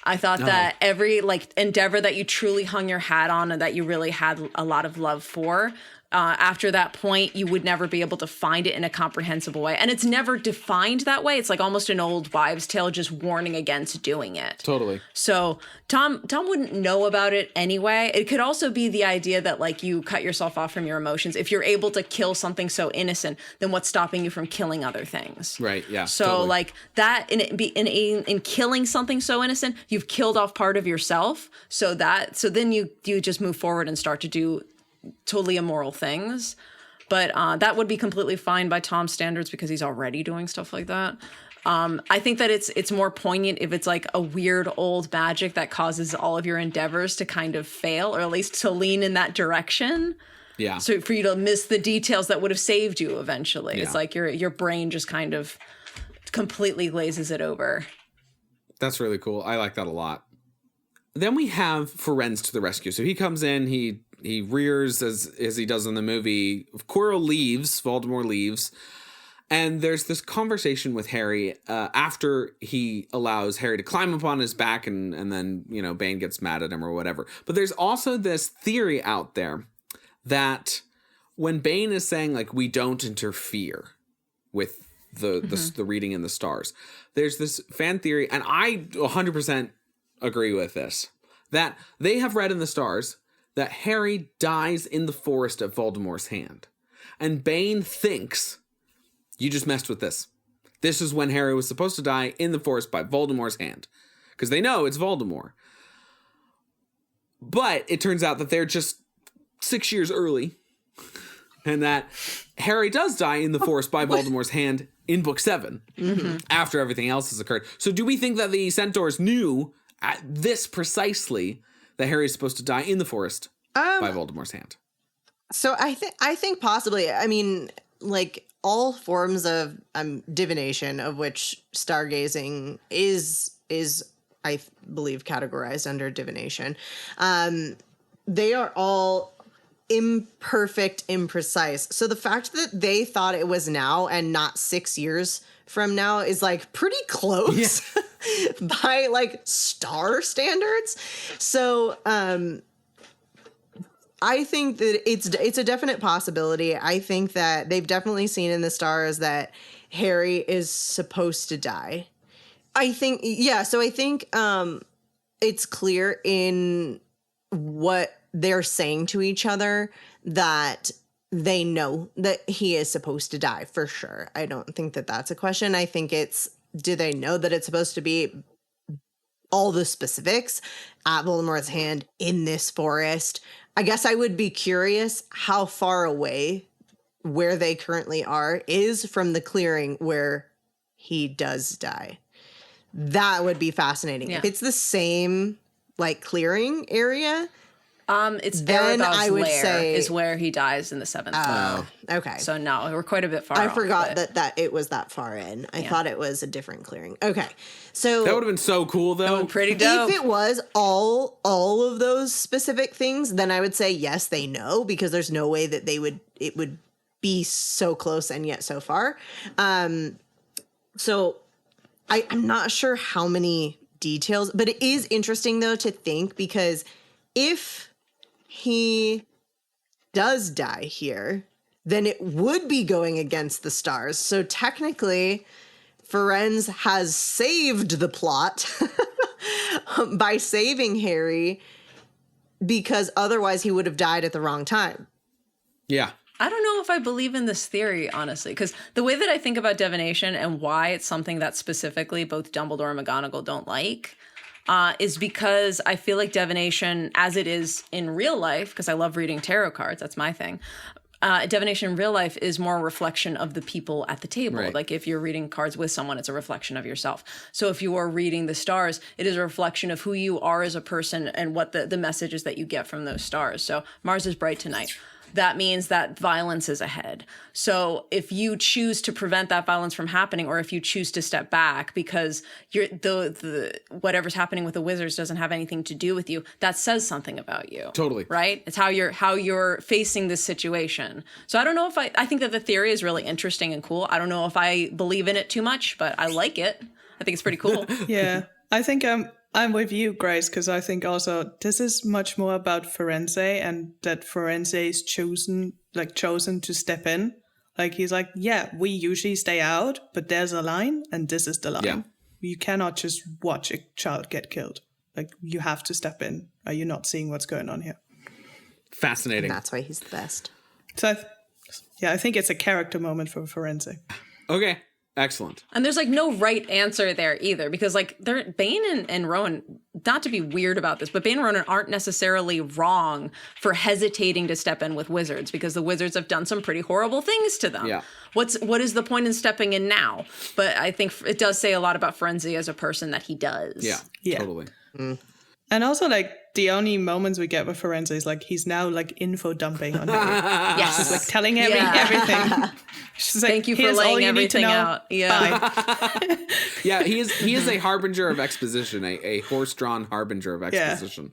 I thought that every like endeavor that you truly hung your hat on and that you really had a lot of love for, after that point, you would never be able to find it in a comprehensible way. And it's never defined that way. It's like almost an old wives' tale just warning against doing it. Totally. So Tom wouldn't know about it anyway. It could also be the idea that like you cut yourself off from your emotions. If you're able to kill something so innocent, then what's stopping you from killing other things? Right. Yeah. So totally. like that in killing something so innocent, you've killed off part of yourself. So then you just move forward and start to do totally immoral things. But that would be completely fine by Tom's standards because he's already doing stuff like that. I think that it's more poignant if it's like a weird old magic that causes all of your endeavors to kind of fail, or at least to lean in that direction. Yeah. So for you to miss the details that would have saved you eventually. Yeah. It's like your brain just kind of completely glazes it over. That's really cool. I like that a lot. Then we have fwiends to the rescue. So he comes in, he rears as he does in the movie. Quirrell leaves, Voldemort leaves. And there's this conversation with Harry after he allows Harry to climb up on his back and then, Bane gets mad at him or whatever. But there's also this theory out there that when Bane is saying, like, we don't interfere with the reading in the stars, there's this fan theory, and I 100% agree with this, that they have read in the stars that Harry dies in the forest at Voldemort's hand. And Bane thinks, you just messed with this. This is when Harry was supposed to die in the forest by Voldemort's hand. Because they know it's Voldemort. But it turns out that they're just 6 years early. And that Harry does die in the forest by Voldemort's hand in book 7. After everything else has occurred. So do we think that the Centaurs knew at this precisely that Harry is supposed to die in the forest by Voldemort's hand? So I think possibly. I mean, like all forms of divination, of which stargazing is I believe categorized under divination. They are all imperfect, imprecise. So the fact that they thought it was now and not 6 years from now is like pretty close by like star standards. So I think that it's a definite possibility. I think that they've definitely seen in the stars that Harry is supposed to die. I think it's clear in what they're saying to each other that they know that he is supposed to die for sure. I don't think that that's a question. I think do they know that it's supposed to be all the specifics at Voldemort's hand in this forest? I guess I would be curious how far away where they currently are is from the clearing where he does die. That would be fascinating. Yeah. If it's the same like clearing area, it's then Aragog's I would lair say is where he dies in the 7th book. Okay. So no, we're quite a bit far I off, forgot but- that it was that far in. I thought it was a different clearing. Okay. So That would have been so cool, though. Pretty dope. if it was all of those specific things, then I would say yes, they know, because there's no way that it would be so close and yet so far. So I'm not sure how many details, but it is interesting though to think, because if he does die here, then it would be going against the stars. So technically, Fwiends has saved the plot by saving Harry, because otherwise he would have died at the wrong time. Yeah. I don't know if I believe in this theory, honestly, because the way that I think about divination and why it's something that specifically both Dumbledore and McGonagall don't like is because I feel like divination, as it is in real life, because I love reading tarot cards, that's my thing. Divination in real life is more a reflection of the people at the table. Right. Like if you're reading cards with someone, it's a reflection of yourself. So if you are reading the stars, it is a reflection of who you are as a person and what the messages that you get from those stars. So Mars is bright tonight. That means that violence is ahead. So if you choose to prevent that violence from happening, or if you choose to step back because you're the whatever's happening with the wizards doesn't have anything to do with you, that says something about you. Totally. Right? It's how you're facing this situation. So I don't know if I think that the theory is really interesting and cool. I don't know if I believe in it too much, but I like it. I think it's pretty cool. Yeah, I think I'm with you, Grace, because I think also this is much more about Fwiends, and that Fwiends is chosen to step in. Like he's like, yeah, we usually stay out, but there's a line, and this is the line. Yeah. You cannot just watch a child get killed. Like you have to step in. Are you not seeing what's going on here? Fascinating. And that's why he's the best. So, I think it's a character moment for Fwiends. Okay. Excellent. And there's like no right answer there either, because like Bane and Rowan, not to be weird about this, but Bane and Rowan aren't necessarily wrong for hesitating to step in with wizards, because the wizards have done some pretty horrible things to them. Yeah. What is the point in stepping in now? But I think it does say a lot about Fwiends as a person that he does. Yeah. Totally. And also, like, the only moments we get with Fwiends is like he's now like info dumping on Harry. Yes. He's like telling Yeah. everything. She's like, Thank you for "Here's all laying you need to everything know. out. Yeah. Bye." Yeah, he is a harbinger of exposition, a horse-drawn harbinger of exposition.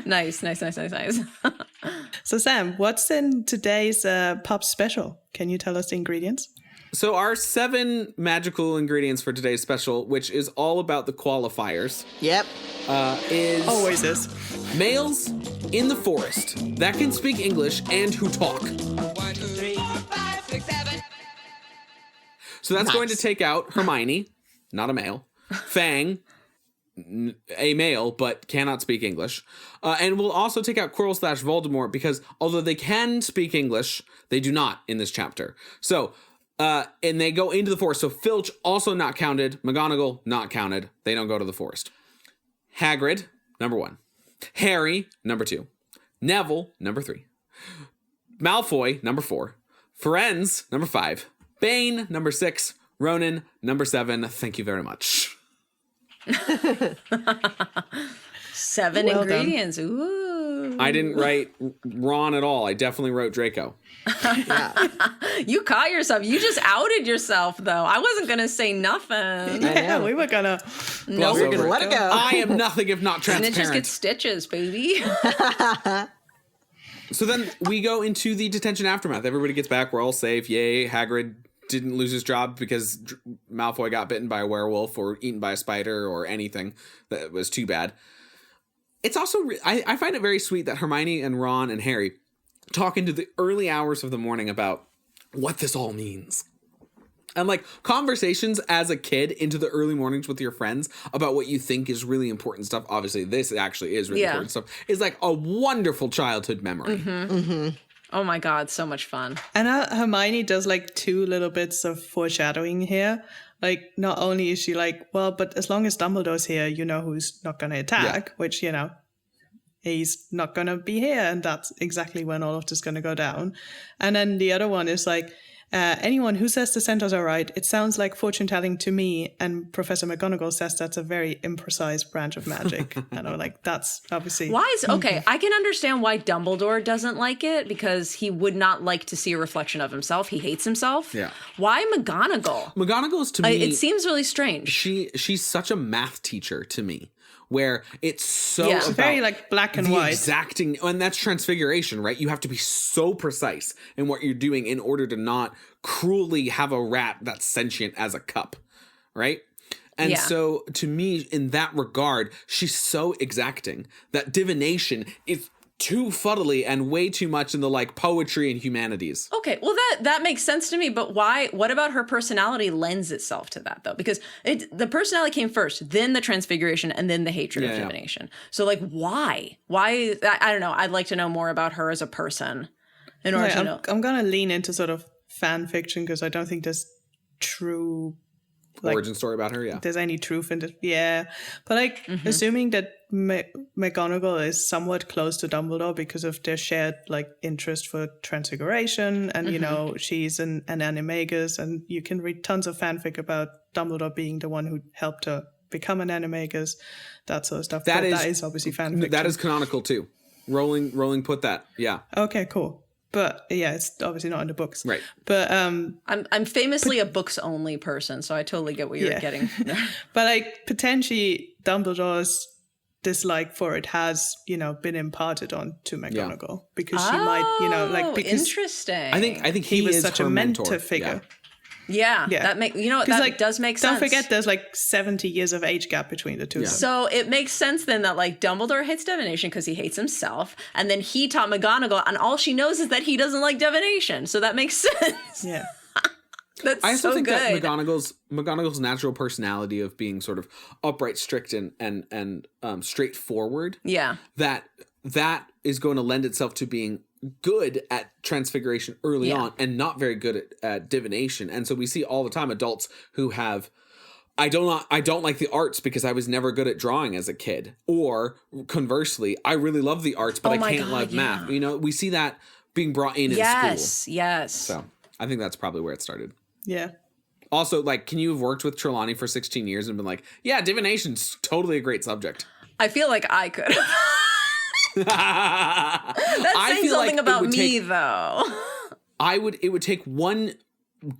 Nice. So, Sam, what's in today's pop special? Can you tell us the ingredients? So our 7 magical ingredients for today's special, which is all about the qualifiers, Yep. is Always is. males in the forest that can speak English and who talk. 1, 2, 3, 4, 5, 6, 7. So that's Nice. going to take out Hermione, not a male, Fang, a male but cannot speak English, and we'll also take out Quirrell / Voldemort, because although they can speak English, they do not in this chapter. So and they go into the forest. So Filch also not counted. McGonagall not counted. They don't go to the forest. Hagrid, number 1. Harry, number 2. Neville, number 3. Malfoy, number 4. Fwiends, number 5. Bane, number 6. Ronan, number 7. Thank you very much. 7 Well done. ingredients. Ooh. I didn't write Ron at all. I definitely wrote Draco. You caught yourself. You just outed yourself, though. I wasn't going to say nothing. Yeah, we were gonna. No, Gloss We're gonna over let it go. I am nothing if not Snitches get transparent. stitches, baby. So then we go into the detention aftermath. Everybody gets back. We're all safe. Yay. Hagrid didn't lose his job because Malfoy got bitten by a werewolf or eaten by a spider or anything that was too bad. It's also, I find it very sweet that Hermione and Ron and Harry talk into the early hours of the morning about what this all means. And like conversations as a kid into the early mornings with your friends about what you think is really important stuff. Obviously, this actually is really important stuff. Is like a wonderful childhood memory. Oh my God, so much fun. And Hermione does like 2 little bits of foreshadowing here. Like, not only is she like, well, but as long as Dumbledore's here, you know who's not going to attack, which, you know, he's not going to be here. And that's exactly when all of this is going to go down. And then the other one is like, anyone who says the centaurs are right, it sounds like fortune telling to me. And Professor McGonagall says that's a very imprecise branch of magic. And I'm like, that's obviously. Why is okay? I can understand why Dumbledore doesn't like it because he would not like to see a reflection of himself. He hates himself. Yeah. Why McGonagall? McGonagall's to me. It seems really strange. She's such a math teacher to me, where it's so Yeah. about very like black and the white. exacting, and that's transfiguration, right? You have to be so precise in what you're doing in order to not cruelly have a rat that's sentient as a cup, right? And Yeah. so to me, in that regard, she's so exacting that divination is too fuddly and way too much in the like poetry and humanities. Okay, well that makes sense to me, but why? What about her personality lends itself to that though? Because the personality came first, then the transfiguration, and then the hatred of Yeah. divination. So like, why? Why? I don't know. I'd like to know more about her as a person in order to know. I'm going to lean into sort of fan fiction because I don't think there's true like, Origin story about her, yeah. there's any truth in it. Yeah. But like assuming that McGonagall is somewhat close to Dumbledore because of their shared like interest for transfiguration and you know she's an animagus and you can read tons of fanfic about Dumbledore being the one who helped her become an animagus, that sort of stuff. That But is- that is obviously fanfic. That is canonical too. Rowling put that, yeah. okay, cool. But yeah, it's obviously not in the books. Right. But I'm famously a books only person, so I totally get what you're Yeah. getting. But like potentially Dumbledore's dislike for it has, you know, been imparted on to McGonagall because she might, you know, like because interesting. I think he was is such her a mentor mentor figure. Yeah, Yeah. that make that like, does make sense. Don't forget there's like 70 years of age gap between the two of them. So it makes sense then that like Dumbledore hates divination because he hates himself, and then he taught McGonagall, and all she knows is that he doesn't like divination. So that makes sense. Yeah. That's I also so think good. that McGonagall's natural personality of being sort of upright, strict, and straightforward. Yeah. That is going to lend itself to being good at transfiguration early Yeah. on and not very good at divination. And so we see all the time adults who have I don't like the arts because I was never good at drawing as a kid. Or conversely, I really love the arts, but Oh I my can't God, love yeah. math. You know, we see that being brought in school. Yes. So I think that's probably where it started. Yeah. Also, like, can you have worked with Trelawney for 16 years and been like, yeah, divination's totally a great subject? I feel like I could. That's I saying feel like something it about would me, take- though. It would take one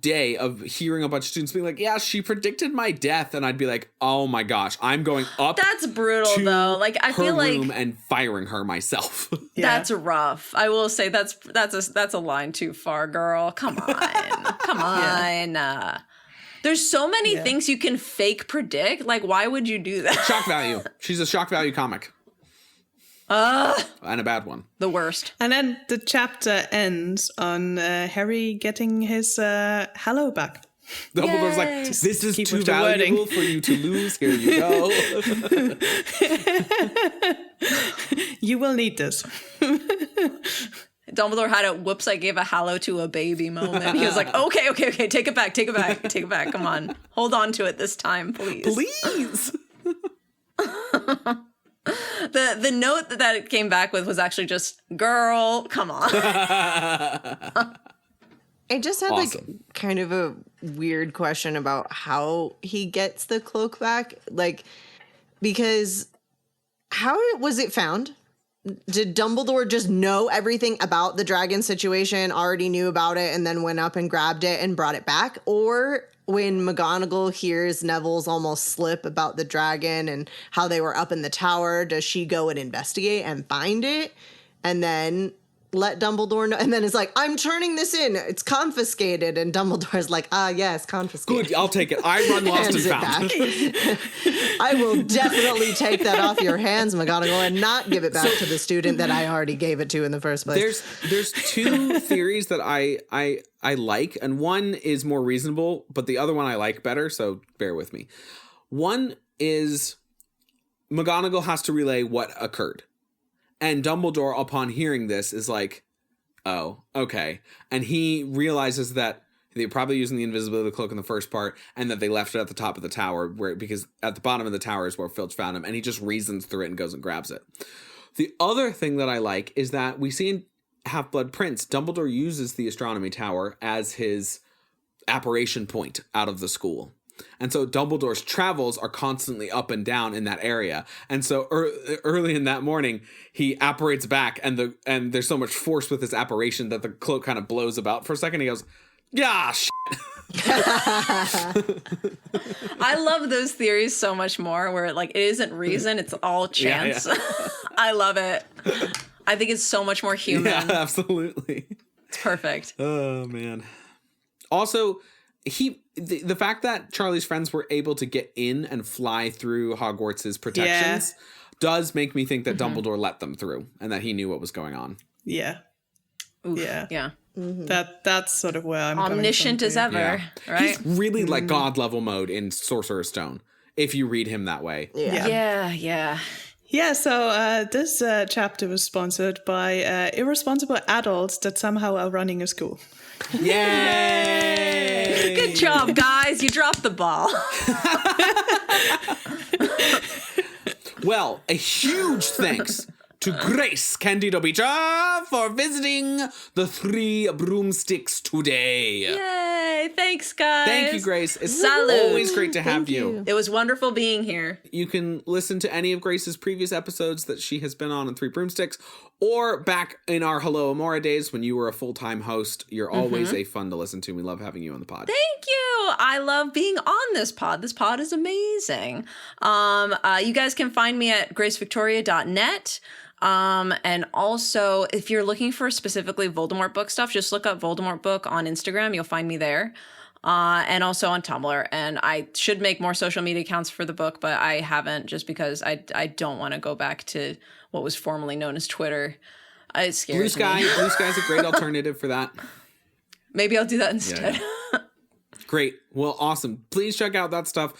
day of hearing a bunch of students being like, yeah, she predicted my death. And I'd be like, oh my gosh, I'm going up That's brutal, to though. Like I her feel like room and firing her myself. Yeah. that's rough. I will say that's a line too far, girl. Come on, come on. There's so many things you can fake predict. Like, why would you do that? Shock value. She's a shock value comic. And a bad one. The worst. And then the chapter ends on Harry getting his Hallow back. Dumbledore's like, Yay. this is Keep too with the wording. valuable for you to lose. Here you go. You will need this. Dumbledore had a whoops, I gave a hallow to a baby moment. He was like, okay, take it back. Come on. Hold on to it this time, please. Please. The note that it came back with was actually just, girl, come on. I just had Awesome. like kind of a weird question about how he gets the cloak back. Like, because how was it found? Did Dumbledore just know everything about the dragon situation, already knew about it, and then went up and grabbed it and brought it back? Or when McGonagall hears Neville's almost slip about the dragon and how they were up in the tower, does she go and investigate and find it and then let Dumbledore know? And then it's like, I'm turning this in. It's confiscated. And Dumbledore's like, yes, confiscated. Good, I'll take it. I run lost and Hands it found. back. I will definitely take that off your hands, McGonagall, and not give it back to the student that I already gave it to in the first place. There's two theories that I like, and one is more reasonable, but the other one I like better, so bear with me. One is McGonagall has to relay what occurred. And Dumbledore, upon hearing this, is like, oh, okay. And he realizes that they were probably using the invisibility cloak in the first part, and that they left it at the top of the tower, because at the bottom of the tower is where Filch found him, and he just reasons through it and goes and grabs it. The other thing that I like is that we see in Half-Blood Prince, Dumbledore uses the astronomy tower as his apparition point out of the school. And so Dumbledore's travels are constantly up and down in that area. And so early in that morning, he apparates back, and there's so much force with his apparition that the cloak kind of blows about for a second. He goes, yeah, shit. I love those theories so much more, where it isn't reason, it's all chance. Yeah. I love it. I think it's so much more human. Yeah, absolutely. It's perfect. Oh, man. Also, the fact that Charlie's friends were able to get in and fly through Hogwarts' protections does make me think that Dumbledore let them through and that he knew what was going on. Yeah. Oof, Yeah. Yeah. That's sort of where I'm omniscient coming from, as too. ever, right? He's really like God level mode in Sorcerer's Stone, if you read him that way. Yeah. Yeah, so this chapter was sponsored by irresponsible adults that somehow are running a school. Yay! Good job, guys. You dropped the ball. Well, a huge thanks to Grace Candido Beecher for visiting the Three Broomsticks today. Yay. Thanks, guys. Thank you, Grace. It's Salud. always great to have you. It was wonderful being here. You can listen to any of Grace's previous episodes that she has been on in Three Broomsticks, or back in our Hello Amora days when you were a full-time host. You're always a fun to listen to. We love having you on the pod. Thank you. I love being on this pod. This pod is amazing. You guys can find me at gracevictoria.net. And also, if you're looking for specifically Voldemort book stuff, just look up Voldemort book on Instagram. You'll find me there. And also on Tumblr. And I should make more social media accounts for the book, but I haven't, just because I don't want to go back to what was formerly known as Twitter. It scares me. Blue Sky's a great alternative for that. Maybe I'll do that instead. Yeah. Great. Well, awesome. Please check out that stuff.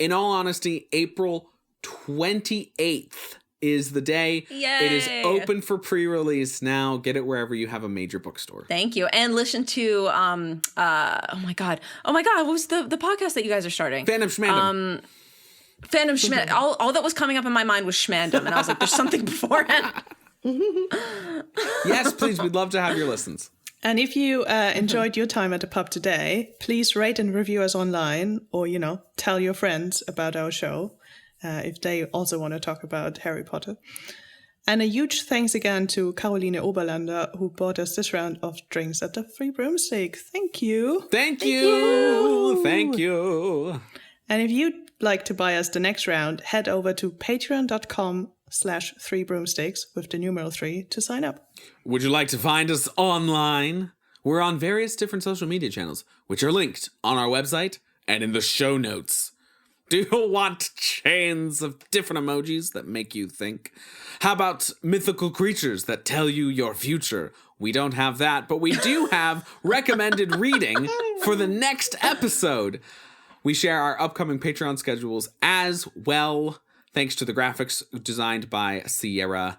In all honesty, April 28th is the day. Yay. It is open for pre-release now. Get it wherever you have a major bookstore. Thank you. And listen to oh my god, what was the podcast that you guys are starting? Fandom Schmandom. Fandom Schmandom. All that was coming up in my mind was Schmandom, and I was like, there's something beforehand. Yes, please. We'd love to have your listens. And if you enjoyed your time at the pub today, please rate and review us online, or, tell your friends about our show if they also want to talk about Harry Potter. And a huge thanks again to Caroline Oberlander, who bought us this round of drinks at the Free Broomstick. Thank you. Thank you. Thank you. And if you'd like to buy us the next round, head over to patreon.com/3broomsticks with the numeral 3 to sign up. Would you like to find us online? We're on various different social media channels, which are linked on our website and in the show notes. Do you want chains of different emojis that make you think? How about mythical creatures that tell you your future? We don't have that, but we do have recommended reading for the next episode. We share our upcoming Patreon schedules as well, thanks to the graphics designed by Sierra.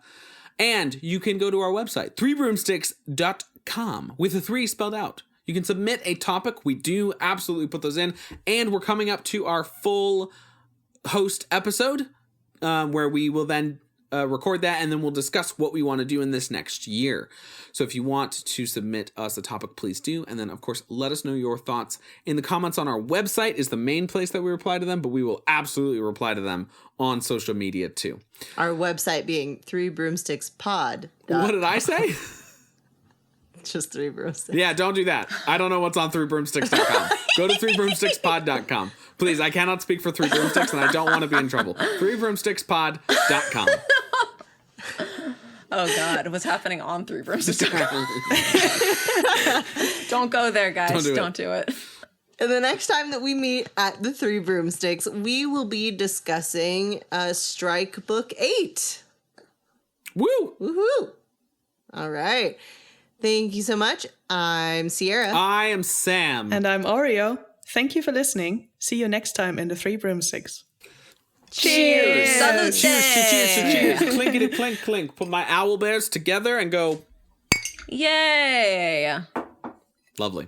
And you can go to our website, 3broomsticks.com, with the 3 spelled out. You can submit a topic. We do absolutely put those in. And we're coming up to our full host episode, where we will then record that, and then we'll discuss what we want to do in this next year. So if you want to submit us a topic, please do. And then, of course, let us know your thoughts in the comments on our website is the main place that we reply to them, but we will absolutely reply to them on social media too. Our website being 3broomstickspod. What did I say? Just 3 broomsticks. Yeah, don't do that. I don't know what's on 3broomsticks.com. Go to 3broomstickspod.com. Please, I cannot speak for 3 broomsticks, and I don't want to be in trouble. 3broomstickspod.com. Oh God, what's happening on 3 Broomsticks? Don't go there, guys. Don't do it. And the next time that we meet at the 3 Broomsticks, we will be discussing Strike Book 8. Woo! Woohoo! All right. Thank you so much. I'm Sierra. I am Sam. And I'm Oreo. Thank you for listening. See you next time in the 3 Broomsticks. Cheers! Salute! Cheers. Clinkety clink clink. Put my owl bears together and go. Yay! Lovely.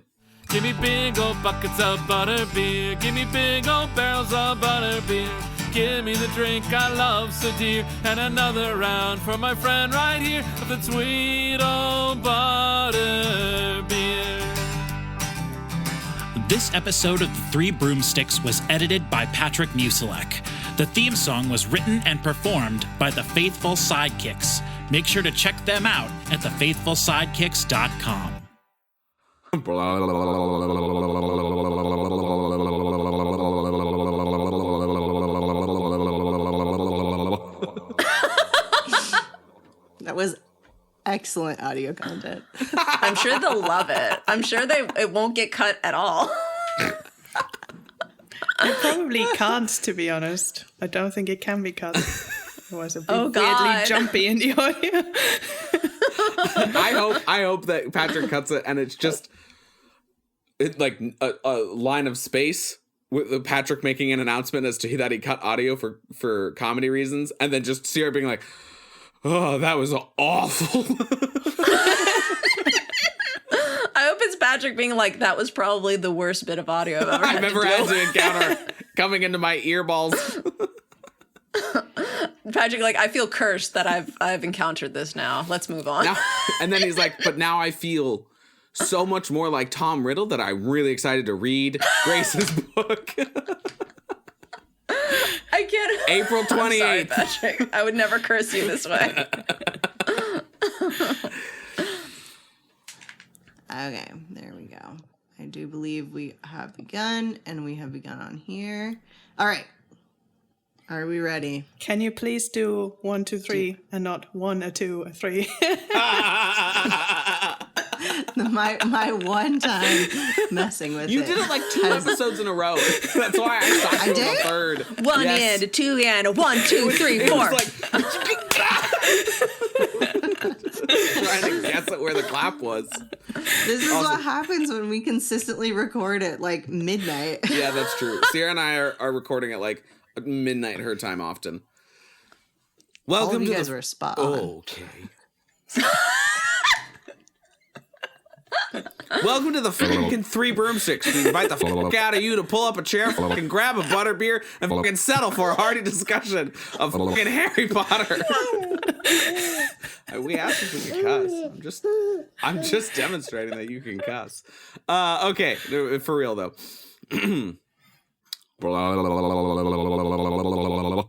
Give me big old buckets of butterbeer. Give me big old barrels of butterbeer. Give me the drink I love so dear. And another round for my friend right here of the sweet old butterbeer. This episode of The 3 Broomsticks was edited by Patrick Musilek. The theme song was written and performed by The Faithful Sidekicks. Make sure to check them out at thefaithfulsidekicks.com. That was excellent audio content. I'm sure they'll love it. I'm sure it won't get cut at all. I probably can't, to be honest. I don't think it can be cut. It was a bit weirdly God. jumpy in the audio. I hope that Patrick cuts it and it's just like a line of space with Patrick making an announcement as to that he cut audio for comedy reasons, and then just Sierra being like, "Oh, that was awful." I hope it's Patrick being like, that was probably the worst bit of audio I've ever had to encounter coming into my earballs. Patrick, like, I feel cursed that I've encountered this now. Let's move on. And then he's like, but now I feel so much more like Tom Riddle that I'm really excited to read Grace's book. I can't. April 28th. I'm sorry, Patrick. I would never curse you this way. Okay, there we go. I do believe we have begun, and we have begun on here. All right. Are we ready? Can you please do 1, 2, 3 and not 1, 2, 3? my one time messing with You it. did it like 2 episodes in a row. That's why I stopped at the third. 1 and 2 and 1, 2, 3, 4. It was like trying to guess at where the clap was. This is what happens when we consistently record at like midnight. Yeah, that's true. Sierra and I are recording at like midnight her time often. All Welcome of you to guys were spot on. Okay. Welcome to the fucking 3 Broomsticks. We invite the fuck out of you to pull up a chair, fucking grab a butterbeer, and fucking settle for a hearty discussion of fucking Harry Potter. We asked if we could cuss. I'm just demonstrating that you can cuss. Okay, for real though.